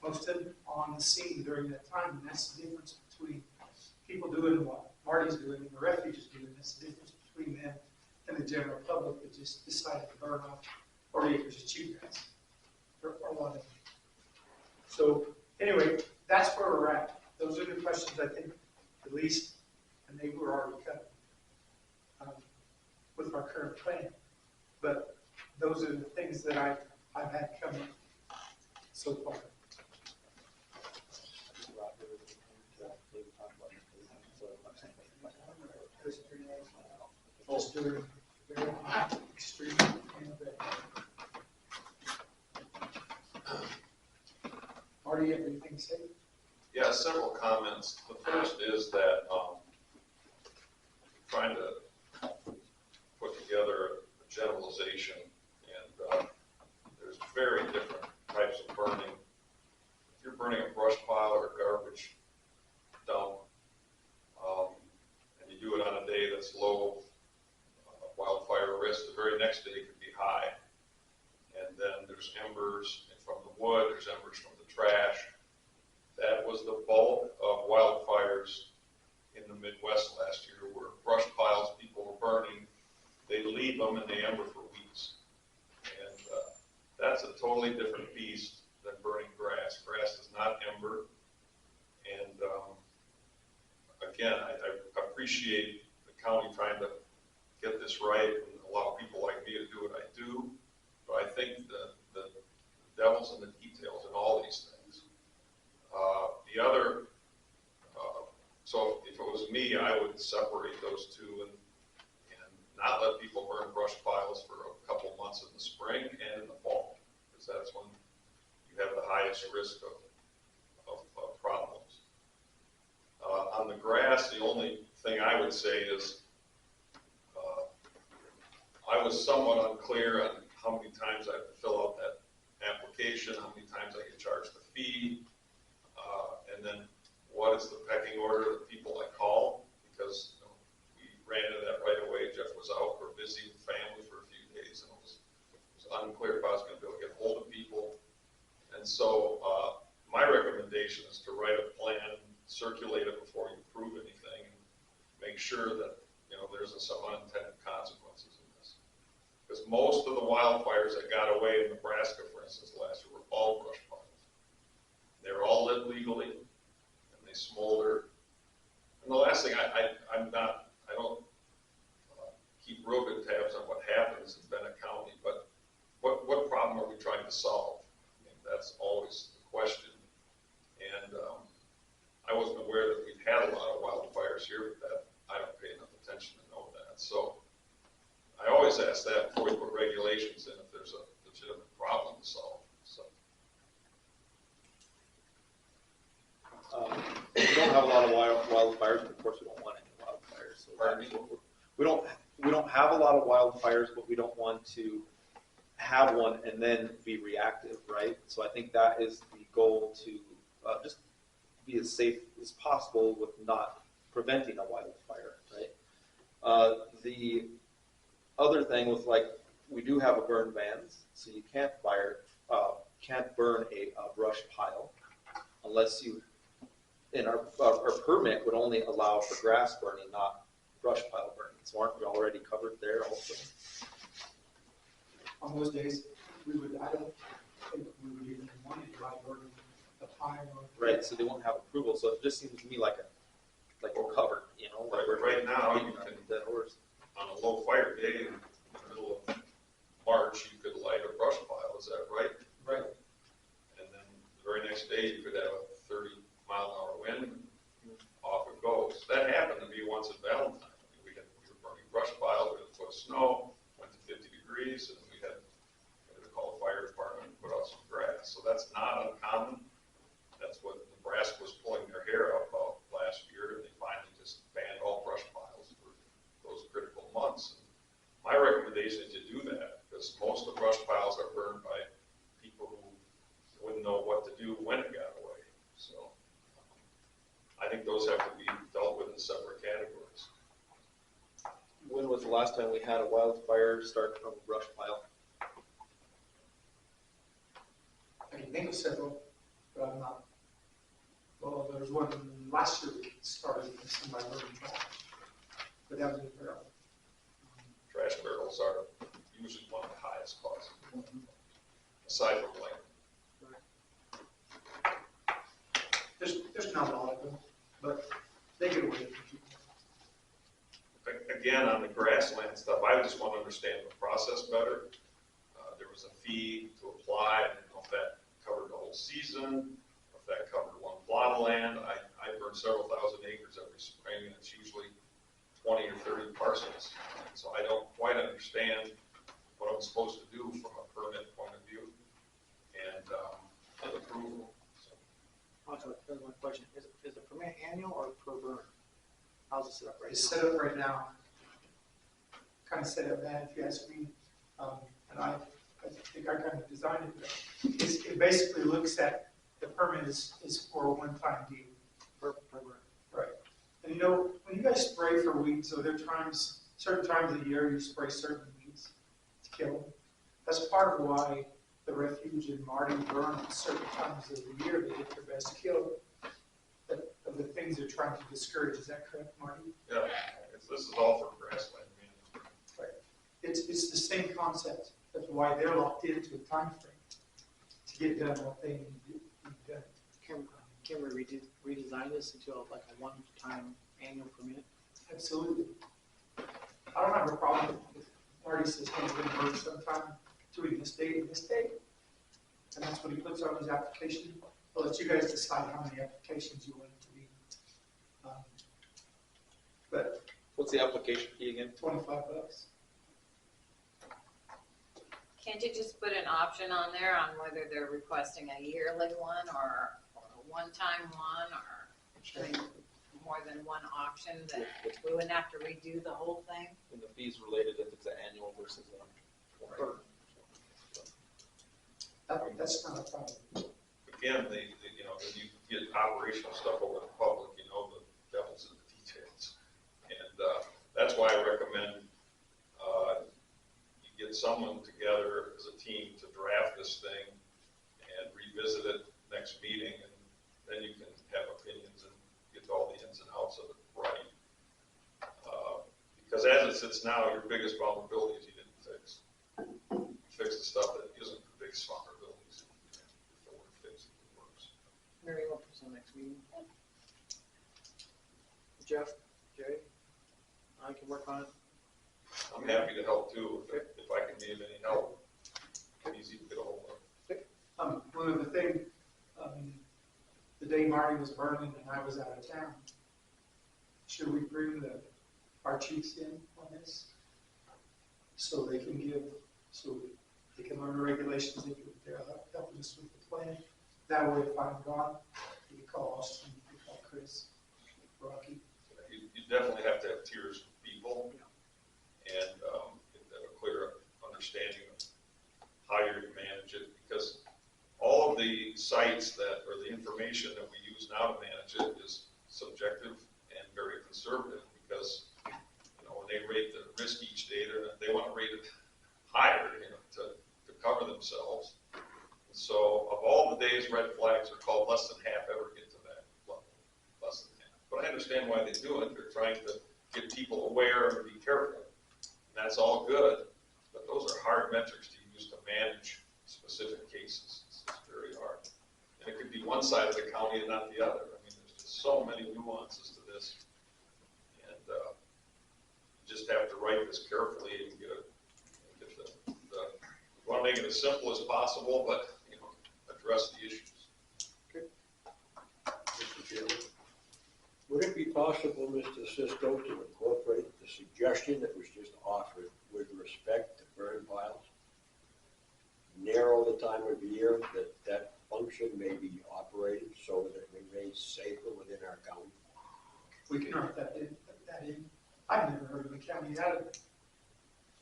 most of them on the scene during that time, and that's the difference between people doing what Marty's doing and the refuge is doing. That's the difference between them and the general public that just decided to burn off 40 acres of cheatgrass. Or a lot of them. So anyway, that's where we're at. Those are the questions I think at least, and they were already covered with our current plan. But those are the things that I've had come up so far. Just doing very extreme and Marty, you have anything to say? Yeah, several comments. The first is that trying to put together a generalization, and there's very different types of burning. If you're burning a brush pile or a garbage dump, and you do it on a day that's low wildfire risk, the very next day could be high. And then there's embers from the wood, there's embers from the trash. That was the bulk of wildfires in the Midwest last year, were brush piles people were burning. They'd leave them and they ember for weeks. And that's a totally different beast than burning grass. Grass is not ember. And again, I appreciate the county trying to get this right and allow people like me to do what I do. But I think the devil's in the details in all these things. The other, so if it was me, I would separate those two and not let people burn brush piles for a couple months in the spring and in the fall, because that's when you have the highest risk of problems. On the grass, the only thing I would say is I was somewhat unclear on how many times I have to fill out that application, how many times I get charged the fee, and then what is the pecking order of the people I call, because we ran into that right away. Jeff was out or busy with family for a few days, and it was unclear if I was going to be able to get hold of people. And so my recommendation is to write a plan, circulate it before you approve anything, and make sure that there's some unintended consequences in this. Because most of the wildfires that got away in Nebraska, for instance, last year were all brush piles. They were all lit legally, and they smolder. And the last thing, I don't keep real good tabs on what happens in Bennett County, but what problem are we trying to solve? I mean, that's always the question. And I wasn't aware that we've had a lot of wildfires here, but that I don't pay enough attention to know that. So I always ask that before we put regulations in if there's a legitimate problem to solve. So. We don't have a lot of wildfires, but of course we don't want any wildfires. So Pardon me? we don't have a lot of wildfires, but we don't want to have one and then be reactive, right? So I think that is the goal, to just be as safe as possible with not preventing a wildfire, right? The other thing was, like, we do have a burn bans, so you can't burn a brush pile unless you, and our permit would only allow for grass burning, not brush pile burning. So aren't we already covered there also? On those days, I don't think we would even want to try burning the pile. Right, so they won't have approval, so it just seems to me like we're covered, like we're Right now, you beating can, a dead horse. on a low fire day in the middle of March, you could light a brush pile is that right? Right. And then the very next day, you could have a 30-mile-an-hour wind, off it goes. That happened to me once at Valentine. I mean, we were burning brush piles, we had a foot of snow, went to 50 degrees, and we had to call the fire department and put out some grass. So that's not uncommon. That's what Nebraska was pulling their hair out about last year, and they finally just banned all brush piles for those critical months. And my recommendation is to do that, because most of the brush piles are burned by people who wouldn't know what to do when it got away. So I think those have to be dealt with in separate categories. When was the last time we had a wildfire start from a brush pile? I can think of several, but I'm not. Well, there was one last year we started with somebody burning trash, but that was in Farrell. Trash barrels are usually one of the highest costs, aside from land. There's not a lot of them, but they get away from people. Again, on the grassland stuff, I just want to understand the process better. There was a fee to apply. I didn't know if that covered the whole season, if that covered one plot of land. I burn several thousand acres every spring, and it's usually 20 or 30 parcels. So I don't quite understand what I'm supposed to do from a permit point of view and approval. Also, here's one question. Is the permit annual or per burn? How's it set up right It's now? set up right now, kind of set up bad, if you ask me. And I think I kind of designed it. It basically looks at, the permit is for a one-time deal. Per burn. Right. And you know, when you guys spray for weeds, so there are times, certain times of the year you spray certain weeds to kill them. That's part of why the refuge and Marty burn at certain times of the year. They get their best kill of the things they're trying to discourage. Is that correct, Marty? Yeah, this is all for grassland management. Right. It's the same concept. That's why they're locked into a time frame to get done what they need to be done. Can we redesign this into like a one-time annual permit? Absolutely. I don't have a problem if Marty says, hey, we're gonna work sometime between this date and this date. And that's what he puts on his application. I'll let you guys decide how many applications you want it to be. But What's the application fee again? $25. Can't you just put an option on there on whether they're requesting a yearly one or a one-time one, or doing more than one auction, that we wouldn't have to redo the whole thing? And the fees related if it's an annual versus a per. That's not a problem. Again, when you get operational stuff over the public, the devil's in the details. And that's why I recommend you get someone together as a team to draft this thing and revisit it next meeting, and then you can have opinions and get all the ins and outs of it right. Because as it sits now, your biggest vulnerability is you didn't fix. You fix the stuff that isn't the biggest vulnerabilities. If it were fixed, it works. Mary, what percent next meeting? Jeff, Jerry, I can work on it. I'm happy to help too, if I can be of any help. Easy to get a hold of. One other thing, the day Marty was burning and I was out of town, should we bring our chiefs in on this? So they can learn the regulations, they're helping us with the plan. That way, if I'm gone, you can call Austin, you can call Chris, Rocky. You definitely have to have tiers of people and have a clear understanding of how you're going to manage it, because all of the sites or the information that we use now to manage it is subjective and very conservative, because when they rate the risk each day, they want to rate it higher to cover themselves. And so of all the days red flags are called, less than half ever get to that level, less than half. But I understand why they do it. They're trying to get people aware and be careful. And that's all good, but those are hard metrics to use to manage specific cases. It's very hard. And it could be one side of the county and not the other. I mean, there's just so many nuances to this. And you just have to write this carefully and get the want to make it as simple as possible, but, address the issues. Mr. Chairman, would it be possible, Mr. Cisco, to incorporate the suggestion that was just offered with respect to burn piles? Narrow the time of year that that function may be operated so that it remains safer within our county? We can write that in. I've never heard of the county out of it.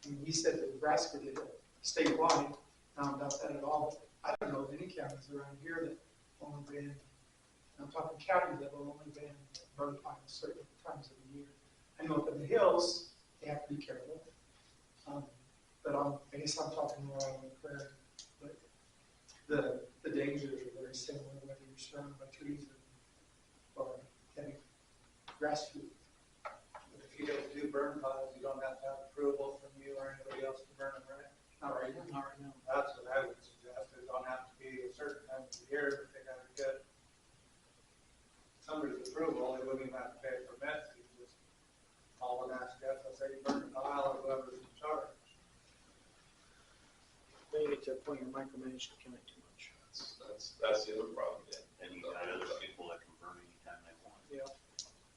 I mean, he said that Nebraska did it statewide, not about that at all. I don't know of any counties around here that only ban, I'm talking county level, only ban burn piles certain times of the year. I know up in the hills, they have to be careful. But I guess I'm talking more on the prairie. But the dangers are very similar, whether you're surrounded by trees or heavy grass food. But if you guys do burn piles, you don't have to have approval from you or anybody else to burn them, right? Not right now. Not right now. That's what I would suggest. It don't have to be a certain time of the year, but they gotta get somebody's approval. They wouldn't even have to pay a permit. You just call and ask us, I say you burn a pile or whoever's in charge. Then you get to a point you're micromanaging the county too much. That's the other problem, yeah. And you got other people that can burn anytime they want. Yeah.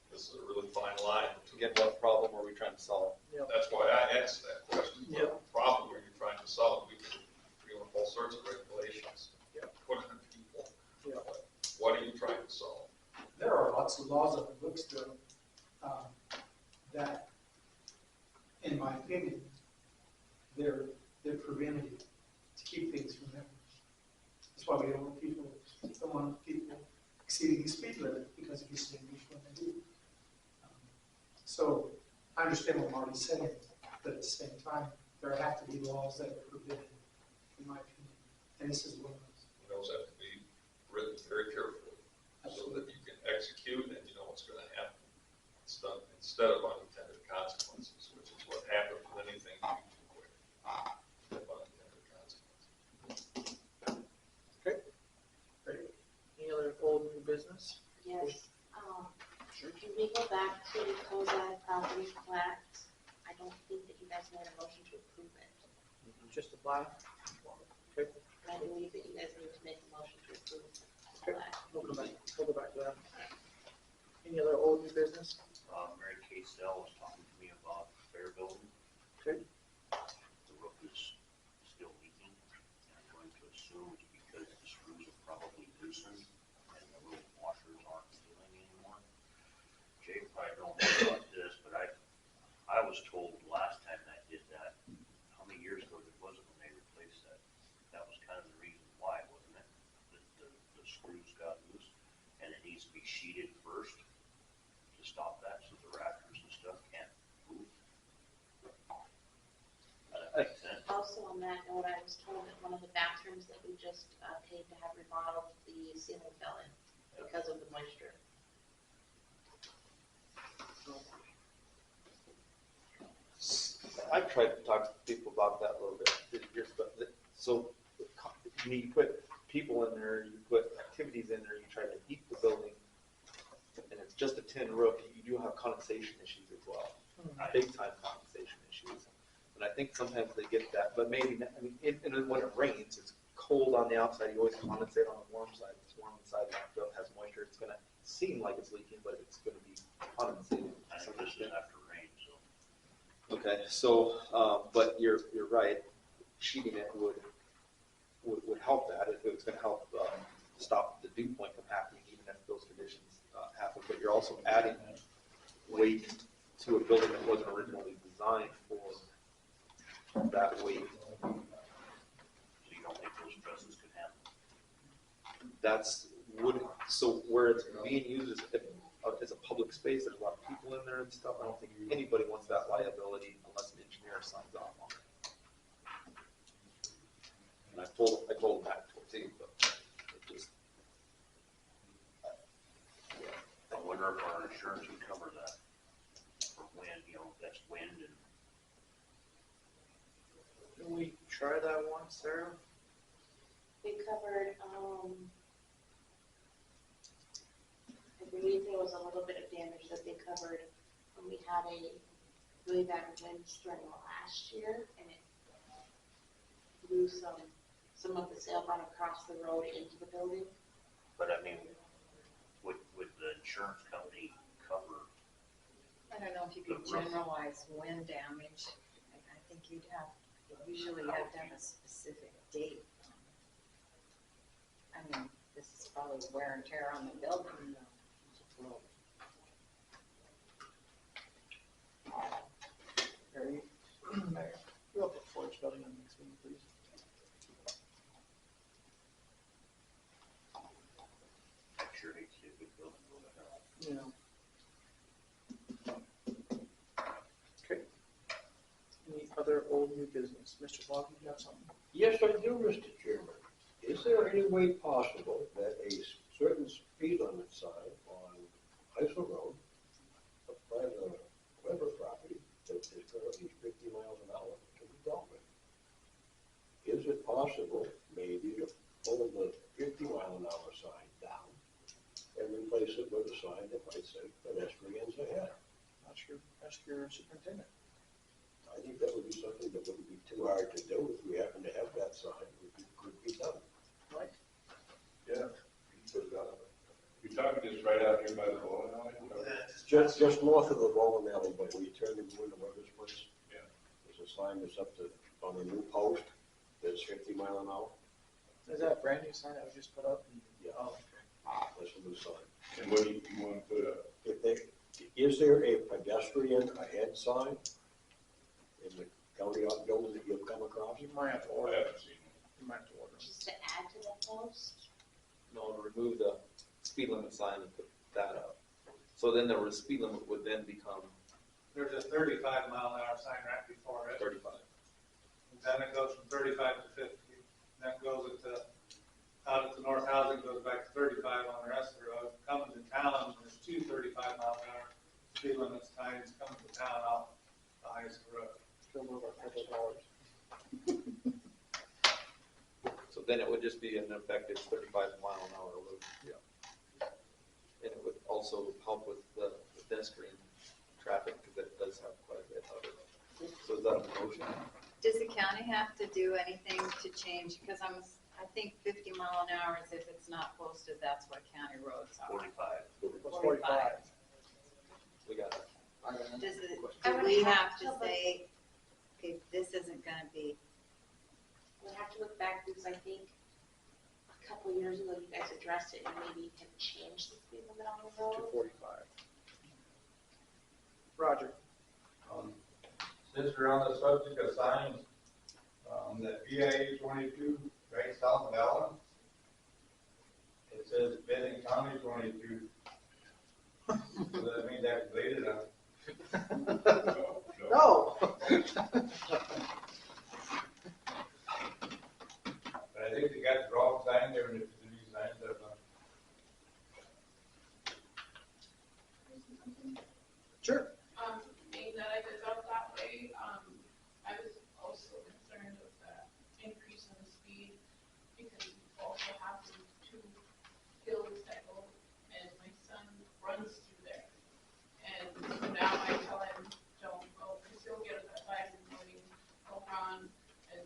This is a really fine line. Again, what problem are we trying to solve? That's why I asked that question. Yeah. What problem are you trying to solve? We can, all sorts of regulations. Yeah. Put on people. Yeah. What are you trying to solve? There are lots of laws on the books though, that, in my opinion, they're preventative to keep things from happening. That's why we don't want people exceeding the speed limit, because it gets dangerous when they do. So I understand what Marty's saying, but at the same time, there have to be laws that are preventive, in my opinion. And this is one of those. Those have to be written very carefully so that you can execute and you know what's going to happen. It's done instead of unintended consequences, which is what happens with anything you do too quick. Unintended consequences. Great. Any other old new business? Yes, can we go back to the Cozad property plat? I don't think that you guys made a motion to approve it. Just a plat? Okay, I believe that you guys need to make a motion to approve the okay, plat. we'll go back to that. Any other old new business? Mary Kay Sell was talking to me about the fair building. Okay. The roof is still leaking, and I'm going to assume it's because the screws are probably loosened and the little washers aren't sealing anymore. Jay probably don't know about this, but I was told last time I did that, how many years ago was it when they replaced that? That was kind of the reason why, wasn't it? The screws got loose, and it needs to be sheeted first to stop that, so the rafters and stuff can't move. That makes sense. Also on that note, I was told that one of the bathrooms that we just paid to have remodeled, the ceiling fell in because of the moisture. I've tried to talk to people about that a little bit. So you put people in there, you put activities in there, you try to heat the building, and it's just a tin roof, you do have condensation issues as well. Big time condensation issues. And I think sometimes they get that, but maybe, and when it rains, it's cold on the outside, you always condensate on the warm side. It's warm inside, it has moisture, it's gonna seem like it's leaking, but it's gonna be condensating. I think this is after rain, so. Okay, so, but you're right, sheeting it would help that, if it was gonna help, stop the dew point from happening, even if those conditions, happen, but you're also adding weight to a building that wasn't originally designed for that weight. So you don't think those trusses could handle So where it's being used as a public space, there's a lot of people in there and stuff, I don't think anybody wants that liability unless an engineer signs off on it. And I told them that too, but it just. I wonder if our insurance would cover that for wind, that's wind and. Can we try that once, Sarah? We covered, I believe there was a little bit of damage that they covered when we had a really bad windstorm last year, and lose some of the sail run across the road into the building. But I mean, would the insurance company cover? I don't know if you could generalize wind damage. I think usually you have to have a specific date. I mean, this is probably wear and tear on the building. Harry, you're up for Forge Building on the next meeting, please. I sure hate to see a big building go down. Yeah. Okay. Any other old new business? Mr. Bog, you have something? Yes, I do, Mr. Chairman. Is there any way possible that a certain speed limit sign on Heisel Road, a private Weber property that is currently 50 miles an hour, can be dealt with? Is it possible maybe to pull the 50-mile-an-hour sign down and replace it with a sign that might say pedestrians ahead? Ask your superintendent. I think that would be something that wouldn't be too hard to do if we happen to have that sign. It could be done. Right? Yeah. You're talking just right out here by the bowling alley? Just north of the bowling alley, but when you turn into Weber's place, Yeah. there's a sign that's up to, on a new post, that's 50 mile an hour. Is that a brand new sign that was just put up? Yeah. Oh, That's a new sign. And what do you want to put up? Is there a pedestrian ahead sign in the county building that you've come across? you might have to I order. haven't seen it. You might have to order. Just to add to the post. No, to remove the speed limit sign and put that up. So then the speed limit would then become There's a 35-mile-an-hour sign right before it. 35. And then it goes from 35 to 50. Then goes out at the North Housing, goes back to 35 on the rest of the road. Coming to town, there's two 35-mile-an-hour speed limit signs coming to town off the highest road. Still move our federal dollars. So then it would just be an effective 35-mile-an-hour road. Yeah. And it would also help with the pedestrian traffic because it does have quite a bit of it. So is that a motion? Does the county have to do anything to change? Because I think 50 mile an hour is if it's not posted, that's what county roads are. 45. It was 45. We got it. Do we have to say, okay, this isn't gonna be, We'll have to look back because I think a couple of years ago you guys addressed it and maybe you can change the speed limit on the road. 245. Roger. Since we're on the subject of signs, the PIA 22 right south of Allen, it says Benton County 22. So that means that's graded on. No. But I think they got the wrong sign there, and it's the new sign there. Sure. Being that I live out that way, I was also concerned with the increase in the speed because you also have the two hills that go, and my son runs through there. And so now I tell him, don't go, because he'll get a bike and go run, and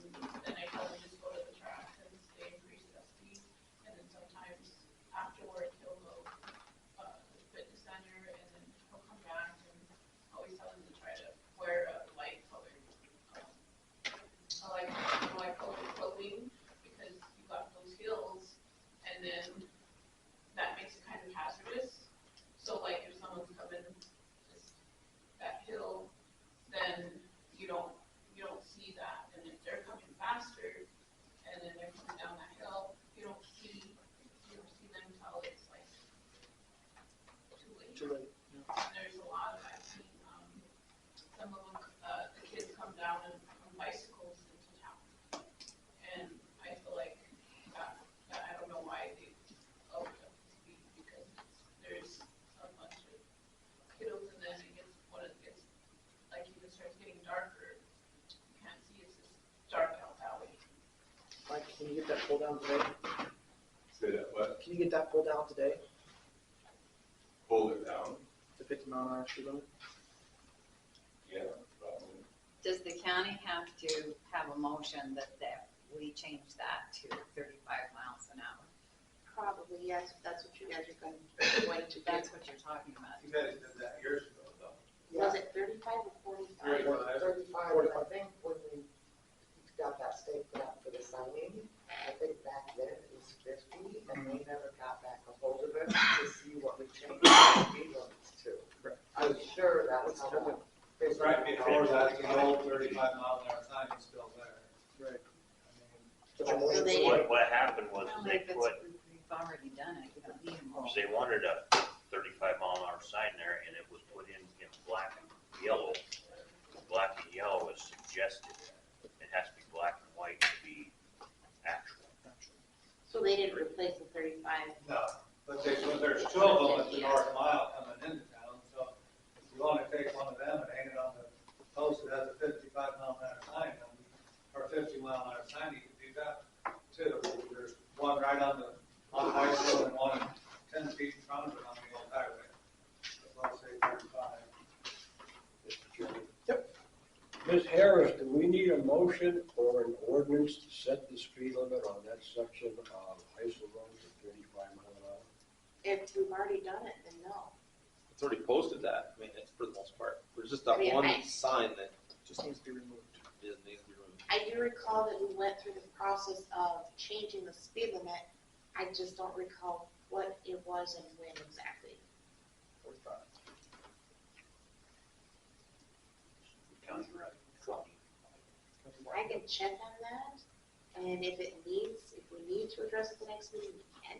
then I tell him just go to the track because they increase the speed. And then sometimes afterward, he'll go to the fitness center, and then he'll come back and always tell them to try to wear a light colored, light colored clothing, because you got those hills, and then that makes it kind of hazardous. So like if someone's coming that hill, then you don't see that, and if they're coming faster, and then they're coming down that hill, you don't see them until it's like too late. Too late. Yeah. And there's a lot of, I've seen, some of them, the kids come down on bicycles into town. And I feel like that I don't know why they upped up the speed, because there's a bunch of kiddos, and then when it gets, like even starts getting darker, you can't see, it's just dark out that way. Mike, can you get that pulled down today? Say that what? Can you get that pulled down today? Pull it down? The 50 mile an hour speed limit? Yeah, probably. does the county have to have a motion that we change that to 35 miles an hour. Probably, yes, if that's what you guys are going to do. That's what you're talking about. You guys did that years ago, though. Was it 35 or 45? 35. 35, and I think when we got that statement up for the signing, I think back then it was 50, and we never got back a hold of it to see what we changed the speed limits to. I'm sure that's how that. It's right before that, the old 35 mile an hour sign is still there. Right. So they What happened was Well, they if it's, put, we've already done it, we don't need them. they wanted a 35 mile an hour sign there, and it was put in black and yellow. Black and yellow is suggested. It has to be black and white to be actual. So they didn't replace the 35. No, but there's two of them at the north mile coming into town, so if you want to take one of them and hang it on the post that has a 55 mile an hour sign, or 50 mile an hour sign, you can do that too. There's one right on high school and one 10 feet in front of it on the old highway. So I'll say 35. Ms. Harris, do we need a motion or an ordinance to set the speed limit on that section of Heisel Road to 35 miles an hour? If we've already done it, then no. It's already posted that, I mean, it's for the most part. There's just that I mean, one I- sign that Just needs to be removed. needs to be removed. I do recall that we went through the process of changing the speed limit. I just don't recall what it was and when exactly. County road. I can check on that, and if we need to address it the next meeting, we can.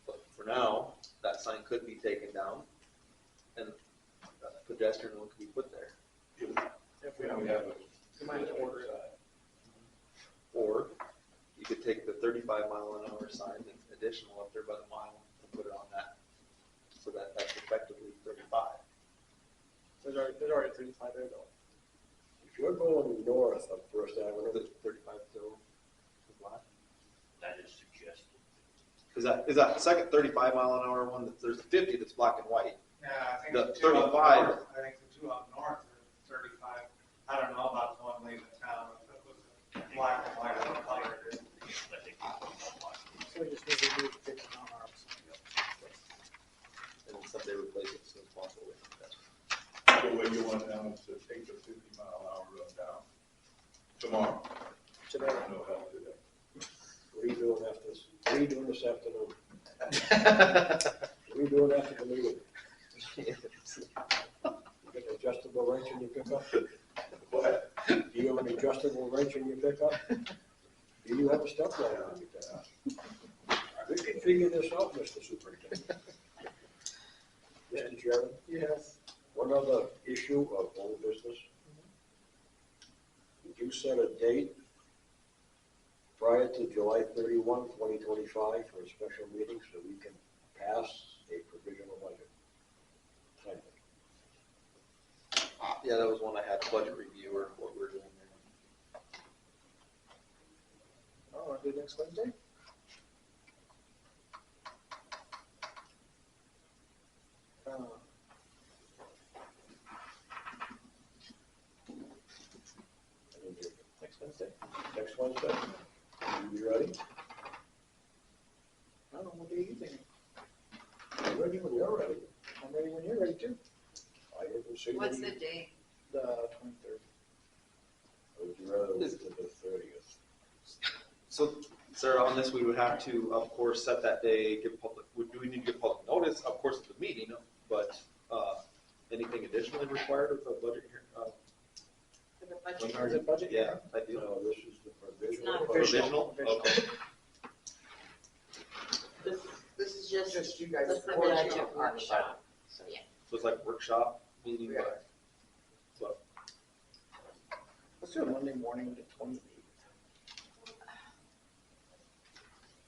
But for now, that sign could be taken down and a pedestrian one could be put there. If we don't have it, we might have to order it. Or you could take the 35 mile an hour sign and additional up there by the mile and put it on that. So that's effectively 35. There's already 35 there though. If you're going north of First Or Avenue, the 35 still is black. That is suggested. Is that second 35 mile an hour one, there's a 50 that's black and white. Yeah, I think The the two up 35 north, I think the two up north are 35. I don't know about the one leaving town, if it was a black and white, I don't know how it is. I think it's black. So we just need to remove the 50 mile an hour. And then someday replace it as soon as possible. The way you want them to take the 50 mile an hour road down tomorrow. Today. I don't know how today. what are you doing this afternoon? What are you doing after the meeting? You got an adjustable wrench in your pickup? What? Do you have an adjustable wrench in your pickup? Do you have a stepladder on your pickup? We can figure this out, Mr. Superintendent. Mr. Chairman, Yes. one other issue of old business. Would you set a date prior to July 31, 2025 for a special meeting so we can pass a provisional budget? Timely. Yeah, that was one I had budget review or what we're doing there. Oh, want to do next Wednesday? Next Wednesday? Next Wednesday, you be ready? I don't know, what day are you thinking? I'm ready when you're ready. I'm ready when you're ready too. I haven't seen What's any. the date? The 23rd. Would you rather wait to the 30th? So, Sarah, on this, we would have to, of course, set that day, give public, do we need to give public notice? Of course, at the meeting, but anything additionally required of the budget here? For the budget. Is it budget? Yeah, I do. No, this is the provisional. not Provisional? Okay. This is just Just you guys. the provisional workshop, so yeah. So it's like workshop meeting, but, so, Let's do it Monday morning, the 28th.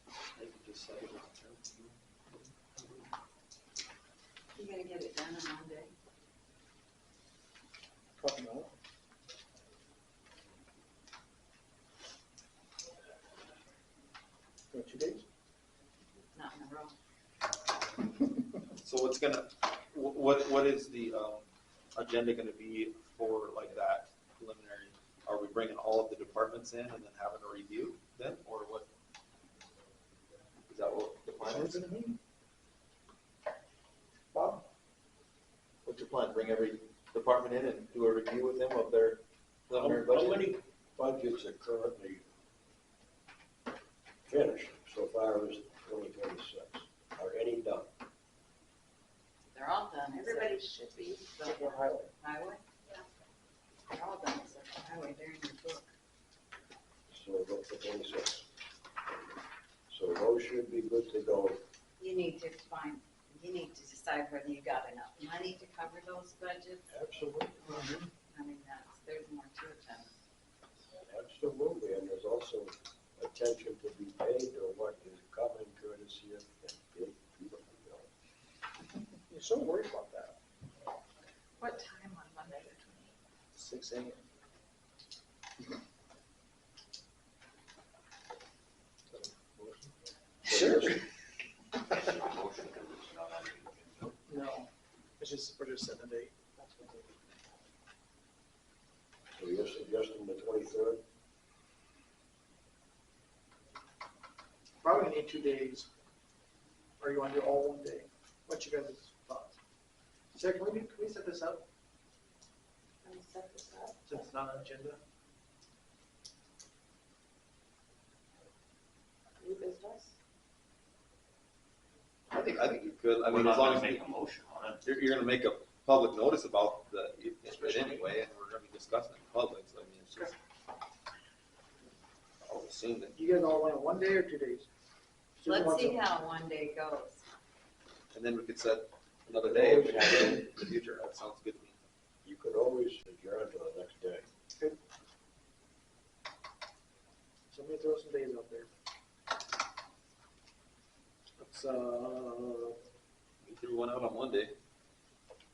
I could just set it on You gonna get it done in one day? Probably not. Go 2 days? Not in a row. So what's gonna, what is the agenda gonna be for like that preliminary? Are we bringing all of the departments in and then having a review then, or what? Is that what the plan Sounds is? good to me. Bob? What's your plan? Bring every department in and do a review with them of their preliminary How budget? many budgets are currently finished so far as 2026? Are any done? They're all done, Everybody except should be. Or highway. highway. They're all done, except for highway, they're in your book. So look for 26. So those should be good to go. You need to decide whether you got enough money to cover those budgets. Absolutely. I mean, there's more to it than. Absolutely, and there's also attention to be paid to what is coming courtesy of the big beautiful bill. You're so worried about that. What time on Monday the 6 a.m. Sure. Motion, because it's not on the agenda. No, we're just setting a date. So you're suggesting the 23rd? Probably need 2 days. Or you want to do all one day? What's your guys' thoughts? Sarah, can we set this up Let me set this up. since it's not on agenda? New business. I think you could, I We're mean, not as long gonna as make a motion on it. you're gonna make a public notice about it anyway, and we're gonna be discussing it in public, so I mean, it's just. I'll assume that, You guys all want it 1 day or 2 days? Susan Let's wants see it- how one day goes. and then we could set another day if we have it in the future, that sounds good to me. You could always adjourn to the next day. So let me throw some days out there. Let's, We threw one out on Monday.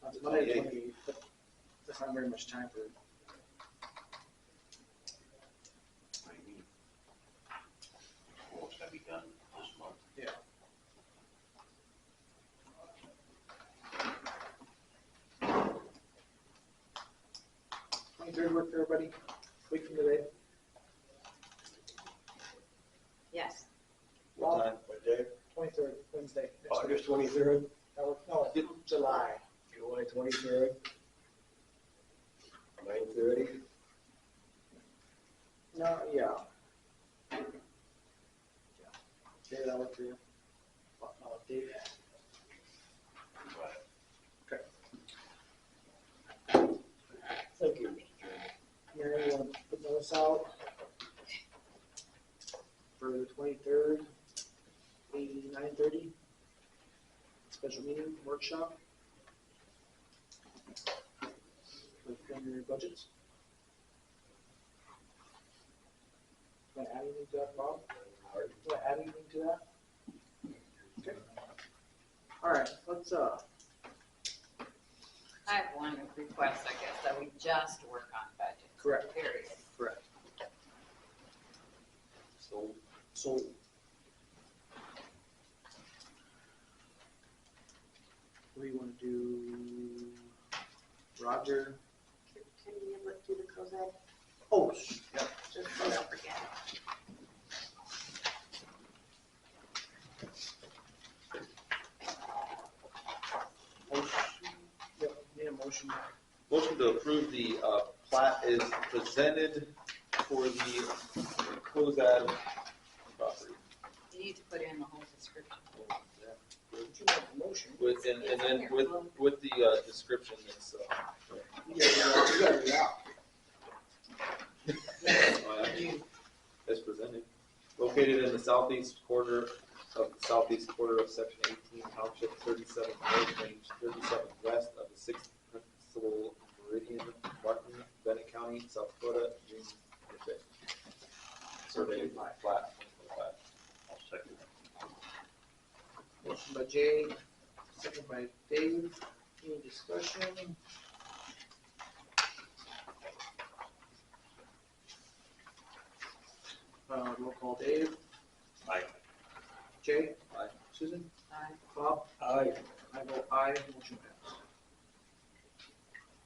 that's Monday, 28th, but that's not very much time for it. What do you mean? Well, it's gonna be done this month. Yeah. Twenty-third work for everybody, week from today. Yes. What time? What day? 23rd, Wednesday. next week. August 23rd? No, July. July 23rd? 9:30? No, yeah. Dave, that work for you? Dave? Thank you, Mr. Chairman. Mary, you want to put those out? For the 23rd, 9:30? Special meeting, workshop? With preliminary budgets? Want to add anything to that, Bob? Want to add anything to that? Okay. All right, let's, I have one request, I guess, that we just work on budgets. Correct. Period. correct. So, what do you want to do? Roger? Can you do the closeout? Oh, yeah. Just so I don't forget. Yep, need a motion. Motion to approve the plat is presented for the Cozad property. You need to put in the whole description. You have a motion. With, and then with the description, it's, You got it out. as presented. Located in the southeast quarter of section 18, township 37 north, range 37 west of the 6th principal meridian, Martin, Bennett County, South Dakota, June 5th. Survey plat. I'll second that. Motion by Jay, second by Dave. Any discussion? Roll call Dave. Aye. Jay? Aye. Susan? Aye. Bob? Aye. I vote aye, motion passed.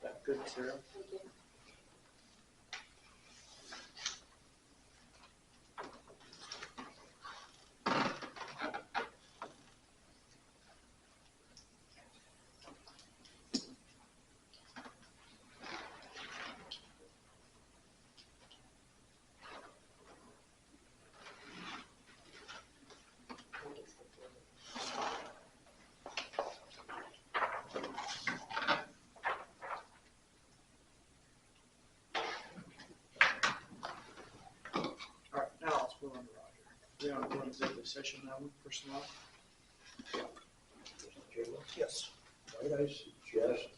That good, Sarah? Thank you. We're on an executive session now, personnel. Mr. Chairman, Yes. might I suggest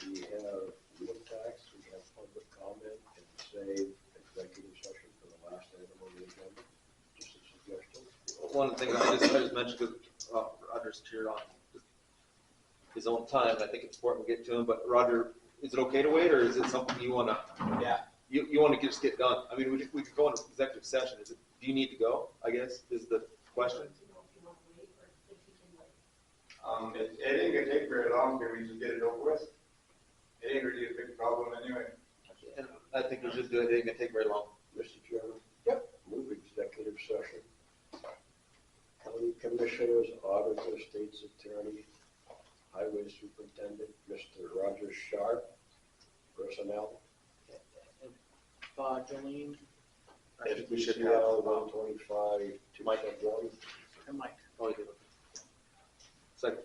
we have wheel tax, we have public comment, and save executive session for the last item on the agenda? Just a suggestion. One of the things I just mentioned, because Roger's here on his own time, and I think it's important we get to him, but Roger, is it okay to wait, or is it something you wanna? Yeah. You wanna just get done? I mean, we could go into executive session. Do you need to go, I guess, is the question? It ain't gonna take very long, can we just get it over with? It ain't really a big problem anyway. And I think we should do it. It ain't gonna take very long. Mr. Chairman? Yep. Move executive session. County Commissioners, Auditor, State's Attorney, Highway Superintendent, Mr. Roger Sharp, Personnel. Jolene. I think we should have, FPCL 125, Mike. 271. And Mike. Oh, you did. Second.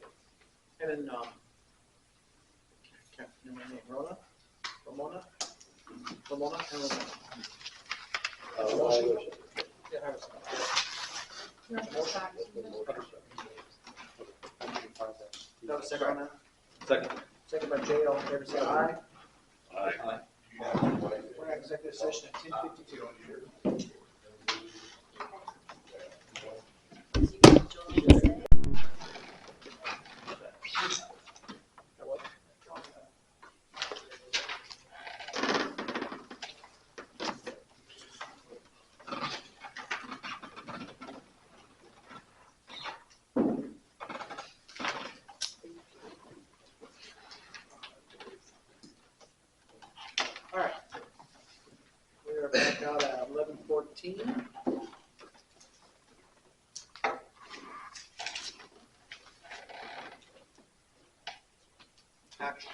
And then, can't remember my name, Ramona, and Ramona. Motion. Yeah, Harrison. You have a second on that? Second. Second by Jay, all in favor, say aye. Aye. We're in executive session at 10:52. All right. We are back out at 11:14. Action.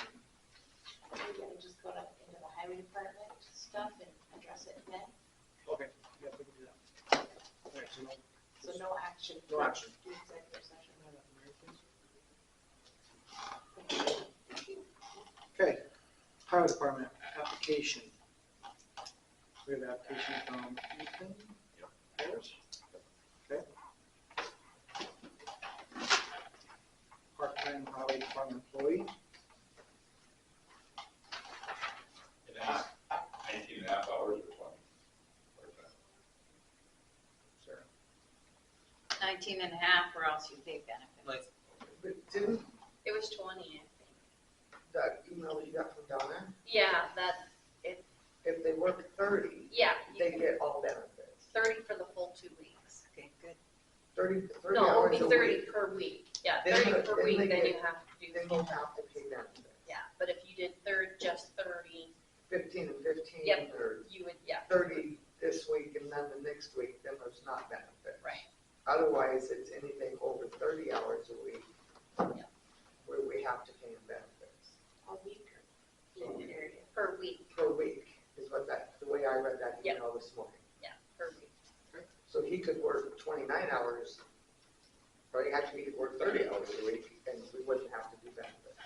We're gonna just go into the highway department stuff and address it then, Okay, yeah, we can do that. All right, so so no action. No action. Do executive session. Okay, highway department application. We have an application from Ethan. Harris. Okay. Part-time highway department employee. It has 19 and a half hours or 20. Sarah. 19 and a half, or else you pay benefits. But didn't It was 20, I think. that email that you got from Donna, Yeah, if they work 30, yeah, they get all benefits. 30 for the full 2 weeks. Okay, good. 30 No, it would hours be a 30 week. per week. Yeah, Then 30 the- per then week, they then you get- have to do Then full you time. have to pay benefits. Yeah, but if you did just 30, 15 and 15, Yep. or you would, yeah, 30 this week and then the next week, then there's not benefit. right. Otherwise, it's anything over 30 hours a week Yeah. where we have to pay them benefits. A week or period. Per week, Per week is what the way I read that Yep. email this morning. yeah, per week. So he could work 29 hours, or actually he could work 30 hours a week and we wouldn't have to do benefits.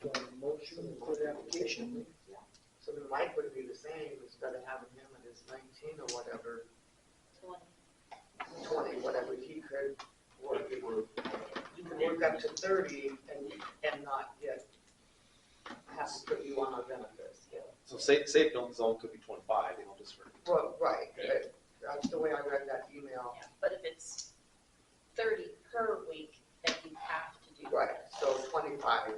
Do I have a motion for the application? So then Mike would be the same, instead of having him at his 19 or whatever, 20, whatever, he could work, he could work up to 30 and not get, have to put you on our benefits. So safe zone could be 25, you know, just for. Well, right, but that's the way I read that email. Yeah, but if it's 30 per week, then you have to do. Right, so 25,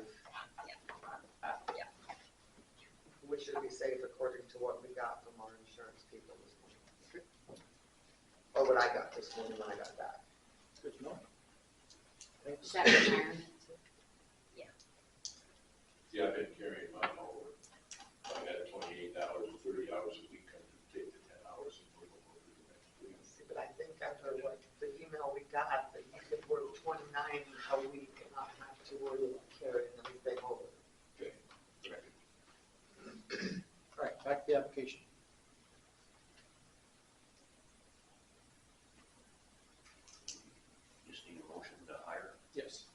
Yeah, which should be safe according to what we got from our insurance people this morning. Or what I got this morning when I got back. Good to know. Thanks. is that retirement? Yeah, I've been carrying mine over. I had 28 hours or 30 hours a week, I could take the 10 hours and work over the next week. But I think after what the email we got, that you could work 29 a week and not have to worry about carrying anything over. Okay, correct. All right, back to the application. Just need a motion to hire. Yes.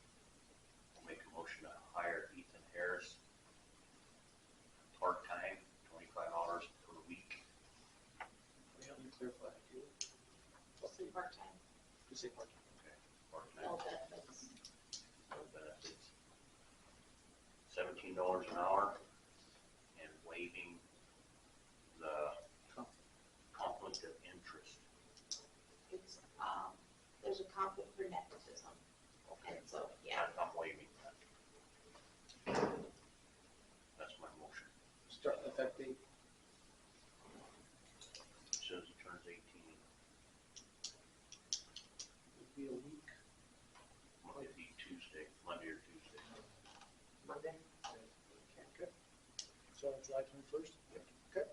I'll make a motion to hire Ethan Harris. Part-time, 25 hours You say part-time. No benefits. No benefits. $17 an hour and waiving the conflict of interest. It's, there's a conflict for nepotism, and so, yeah. I'm waiving that. That's my motion. Start effect date. It says it turns 18. Would be a week. It'd be Tuesday, Monday or Tuesday. Monday? Okay. So July 21st? Okay.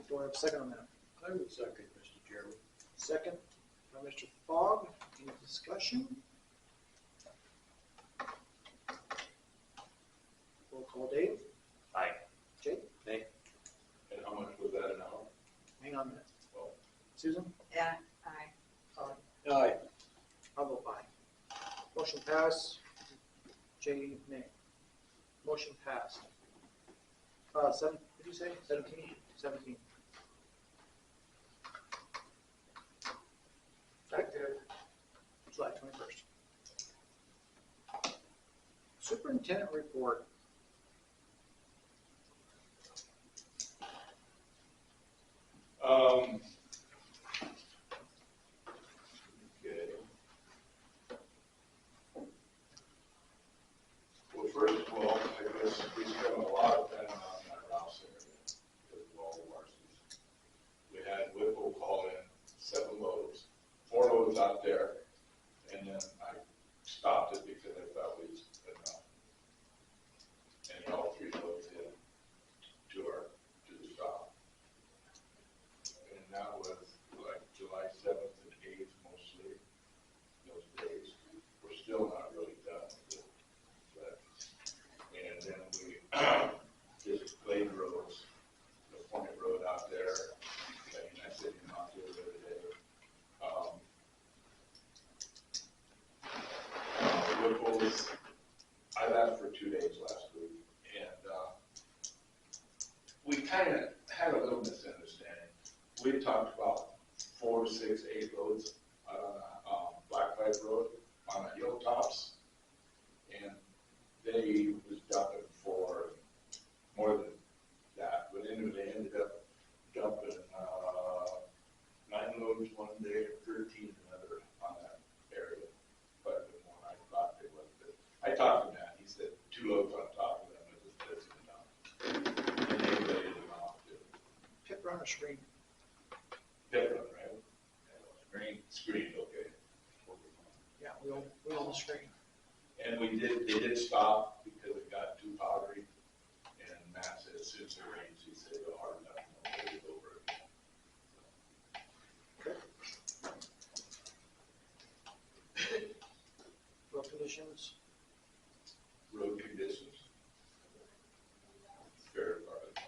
Do I have a second on that? I would second, Mr. Chairman. Second by Mr. Fogg. Any discussion? Roll call Dave. Aye. Jake? Nay. And how much was that an hour? Hang on a minute. Oh. Susan? Yeah, aye. Aye. I'll vote aye. Motion passed. Jay, nay. Motion passed. What did you say? 17? 17. Effective. July 21st. Superintendent report. Okay. Well, first of all, I guess we spent a lot of time on that Rouse area because of all the varsities. We had Whipple call in 7 loads, 4 loads out there, and then I stopped it because I thought we was enough. And all 3 loads in to the stop. And that was like July 7th and 8th mostly, those days. We're still not really done with it. But, and then we just laid roads, the Point Road out there, and I said, out there the other day. Whipples, I left for 2 days last week, and we kind of had a little misunderstanding. We talked about 4, 6, 8 loads on Black Pipe Road on the hilltops, and they was dumping for more than that. But anyway, they ended up dumping 9 loads one day, 13 another on that area. Quite a bit more than I thought they would. But I talked to Matt. He said 2 loads on top of them is enough. And they laid them off too. Pit runner screen. Different, right? Screen, okay. Yeah, we own the screen. And they did stop because it got too powdery. And Matt said, as soon as it rains, he said, it'll harden up and we'll get it over again. Road conditions. Road conditions. Fair part.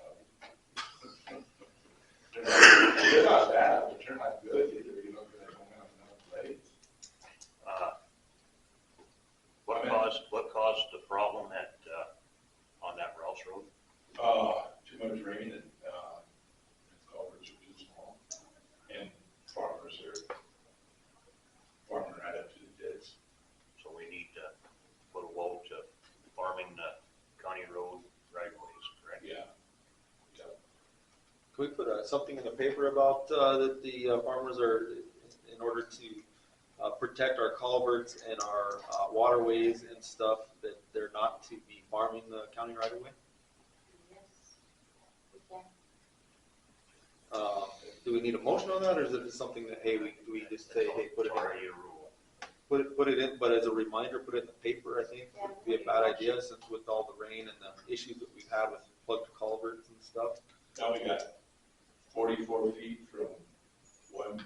They're not bad, but they're not good either, you know, because they don't have enough blades. What caused the problem on that Rouse Road? Too much rain and culverts are too small. And farmers are farming right up to the ditch. So we need to put a wall to farming the county road right of ways, correct? Yeah. Can we put something in the paper about that the farmers are, in order to protect our culverts and our waterways and stuff, that they're not to be farming the county right away? Yes, we can. Do we need a motion on that, or is it just something that, hey, we just say, hey, put it It's already a rule. put it in, but as a reminder, put it in the paper, I think, Yeah. would be a bad idea, since with all the rain and the issues that we've had with plugged culverts and stuff. Now we got 44 feet from one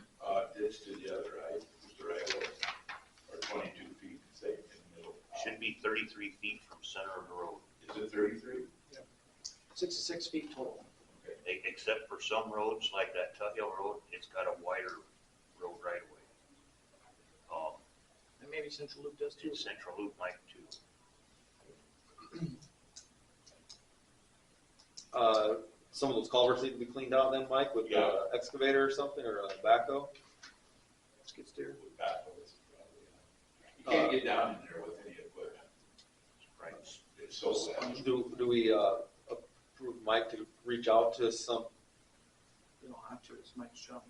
ditch to the other, right? Just the right way. Or 22 feet, say, in the middle. Should be 33 feet from center of the road. Is it 33? 66 feet total. Except for some roads, like that Tut Hill Road, it's got a wider road right of way. And maybe Central Loop does too. Central Loop might too. Some of those culverts need to be cleaned out then, Mike, with Yeah. excavator or something, or a backhoe? skid steer. with backhoes. You can't get down in there with any equipment. Right. It's so sad. Do we approve Mike to reach out to some, You don't have to, it's Mike's job.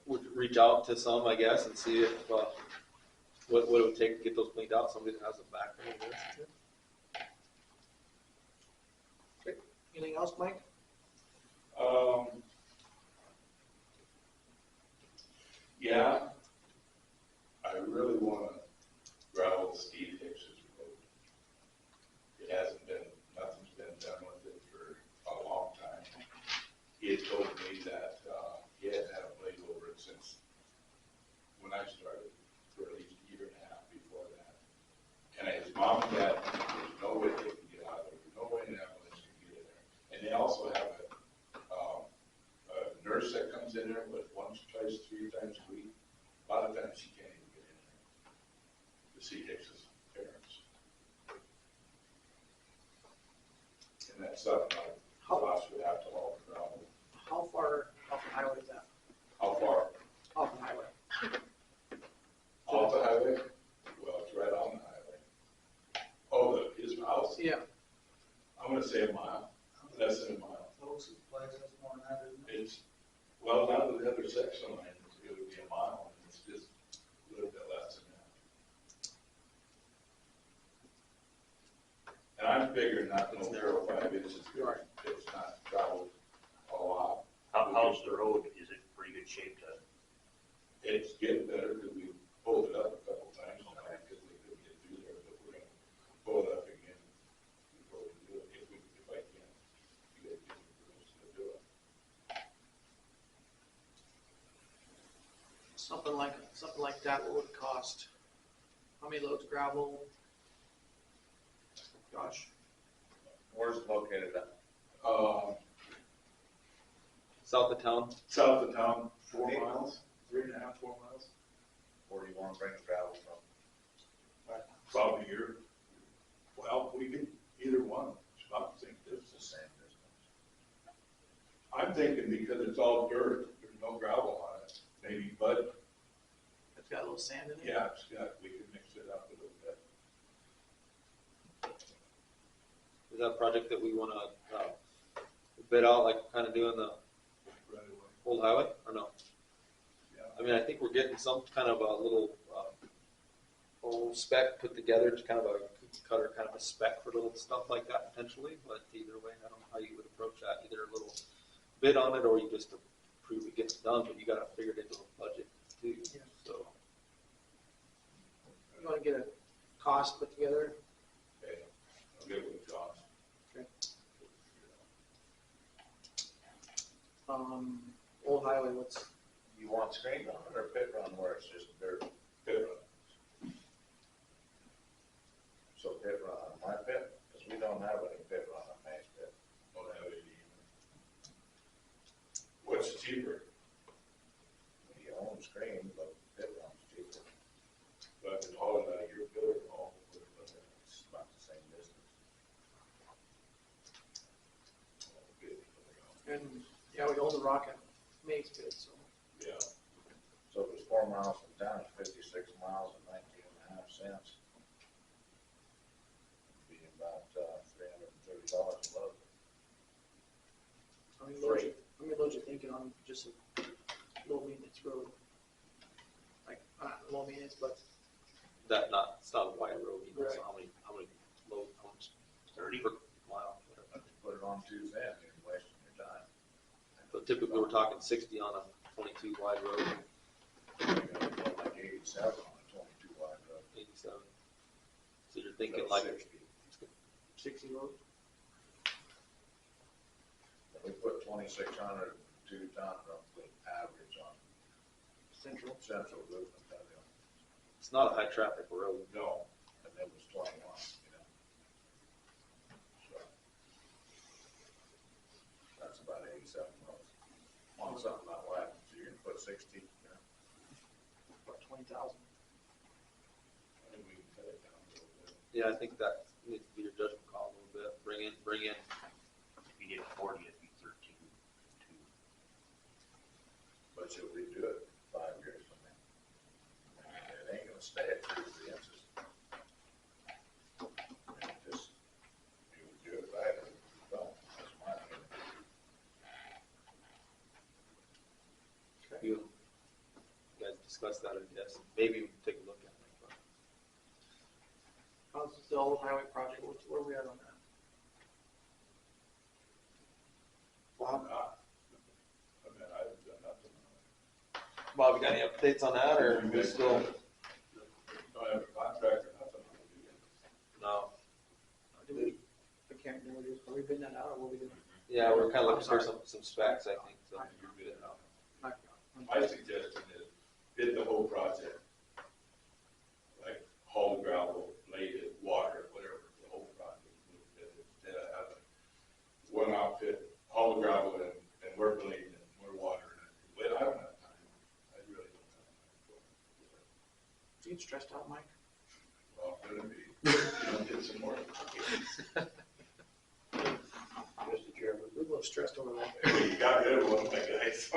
would reach out to some, I guess, and see if, what it would take to get those cleaned out, somebody that has a background in this. Okay, anything else, Mike? Yeah, I really wanna gravel Steve Hicks's road. It hasn't been, nothing's been done with it for a long time. He had told me that, he hadn't had a blade over it since when I started, for at least a year and a half before that. And his mom and dad, there's no way they can get out of there, there's no way an ambulance can get in there. And they also have a nurse that comes in there with once, twice, 3 times a week. A lot of times she can't even get in there to see Hicks's parents. And that's something like Ross would have to haul the gravel. How far off the highway is that? How far? Off the highway. Off the highway? Well, it's right on the highway. Oh, his house? Yeah. I'm gonna say a mile, less than a mile. Folks, it's place that's more than that, isn't it? It's, well, now the other section line, it would be a mile, and it's just a little bit less than that. And I'm figuring not to narrow 5 inches, it's not traveled a lot. How's the road? Is it pretty good shape to? It's getting better, because we pulled it up a couple times now, because we couldn't get through there, but we're gonna pull it up again before we do it, if I can. You guys give me permission to do it. Something like that, what would it cost? How many loads of gravel? Josh? Where's it located at? South of town, South of town, 4 Okay. miles, 3.5, 4 miles. Where do you want to bring the gravel from? About a year. Well, we could, either one, it's about the same distance. The same distance. I'm thinking because it's all dirt, there's no gravel on it, maybe Bud, It's got a little sand in it? yeah, it's got, we could mix it up a little bit. is that a project that we wanna, bid out, like kinda doing the Right away. old highway, or no? Yeah. I mean, I think we're getting some kind of a little, whole spec put together, to kind of a cookie cutter, kind of a spec for little stuff like that potentially, but either way, I don't know how you would approach that, either a little bid on it, or you just approve it gets done, but you gotta figure it into a budget too, Yeah. so. You wanna get a cost put together? Okay, I'll get with Josh. Old highway, what's, You want screen on it or pit run where it's just dirt? Pit run. So pit run on my pit, because we don't have any pit run on May's pit. Don't have any either. What's cheaper? You own screen, but pit run's cheaper. But I can haul it out of your pit or haul it with it. It's about the same distance. and, yeah, we own the rock at Mays pit, so. Yeah. So if it's 4 miles from town, it's 56 miles and 19.5 cents. It'd be about $330 a load. How many loads you thinking on just a low maintenance road? Like, not low maintenance, but That not, it's not a wide road, you know, so Right. how many load, how much 30? per mile, whatever. If you put it on too thin, you're wasting your time. But typically, we're talking 60 on a 22 wide road, You're gonna go like 87 on a 22 wide road. 87. So you're thinking So like 60. 60 loads? We put 2,600 2-ton roughly average on Central. Loop, and tell you. it's not a high traffic road. No, and it was 21, you know. So that's about 87 loads on something that wide. So you can put 60, you know. About 20,000. I think we can cut it down a little bit. Yeah, I think that needs to be your judgment call a little bit. Bring in. If you did 40, it'd be 13.2. But you'll redo it 5 years from now. discuss that, I guess. Maybe we can take a look at it. But How's the old highway project, where are we at on that? I'm not. I mean, I haven't done nothing on it. Bob, you got any updates on that, or You we guys still? don't have a contract or nothing on it, do you? No. Do we, I can't remember, are we bidding that out, or what are we doing? Yeah, we're kind of looking for I'm sorry. some specs, I think, so. You bid it out. Not- My suggestion is bid the whole project. Like haul the gravel, lay it, water, whatever, the whole project. Instead of having one outfit, haul the gravel and we're laying it, we're watering it. But I don't have time. I really don't have time for it. Do you get stressed out, Mike? Well, gonna be, you know, get some more. Mr. Chairman. We're a little stressed over that. You got rid of one of my guys.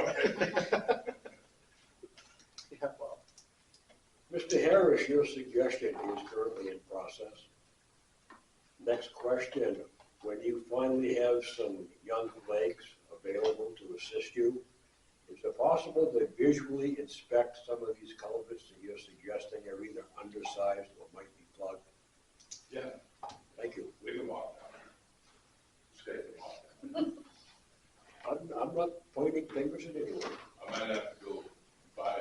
Yeah, well, Mr. Harris, your suggestion is currently in process. Next question, when you finally have some young legs available to assist you, is it possible to visually inspect some of these culverts that you're suggesting are either undersized or might be plugged? Yeah, Thank you. we can walk down there. Just take a walk down I'm not pointing fingers at anyone. there. I might have to go buy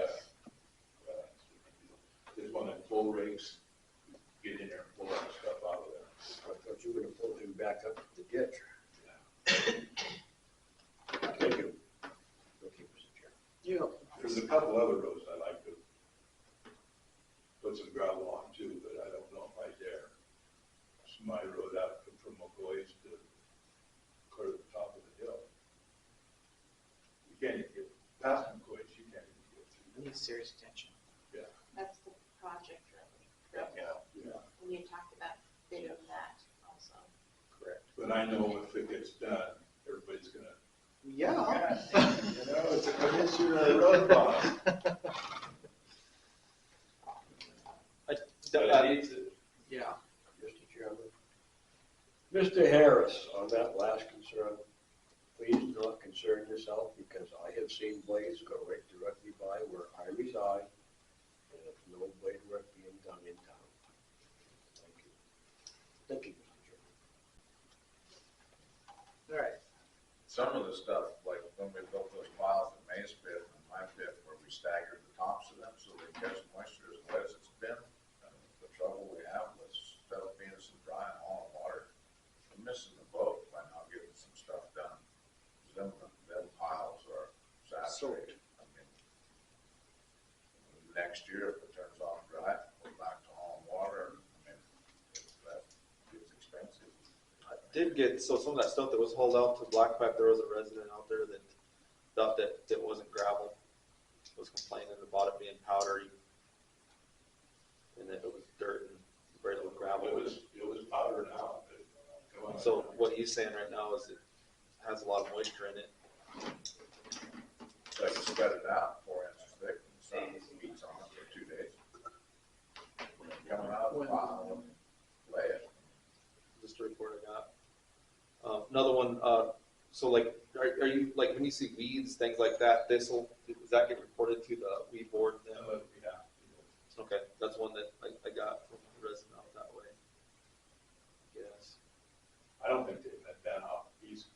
there's one in full rakes, get in there and pull that stuff out of there. I thought you were gonna pull him back up the ditch. Thank you. Thank you, Mr. Chairman. yeah, There's a couple other roads I'd like to put some gravel on too, but I don't know if I dare. It's my road out from McCoy's to clear to the top of the hill. You can't even get past McCoy's, you can't even get through. I need serious attention. That's the project road. Yeah. And you talked about bidding that also. Correct. But I know if it gets done, everybody's gonna, Yeah. you know, it's a commissioner road bond. But I need to. Yeah. Mr. Chairman. Mr. Harris, on that last concern, please do not concern yourself because I have seen blades go right directly by where I reside, and there's no blade work being done in town. Thank you. Thank you, Mr. Chairman. All right. Some of the stuff, like when we built those piles in Mays pit and my pit, where we staggered the tops of them so they catch moisture as wet as it's been. The trouble we have with stuff being so dry and all in water, we're missing the boat by not getting some stuff done. Them piles are saturated. I mean, next year, if it turns off dry, we're back to hauling water. I mean, that gets expensive. I did get, so some of that stuff that was hauled out to Black Pipe, there was a resident out there that thought that it wasn't gravel, was complaining about it being powdery, and that it was dirt and very little gravel. It was powdered out. Come on. So what he's saying right now is it has a lot of moisture in it. So I can spread it out 4 inches thick and sun beats on it for 2 days. Coming out of the pile and lay it. Just a report I got. Another one, so like, are you, like, when you see weeds, things like that, thistle, does that get reported to the weed board then? Yeah. Okay, that's one that I got from a resident out that way. Yes. I don't think they've had that off east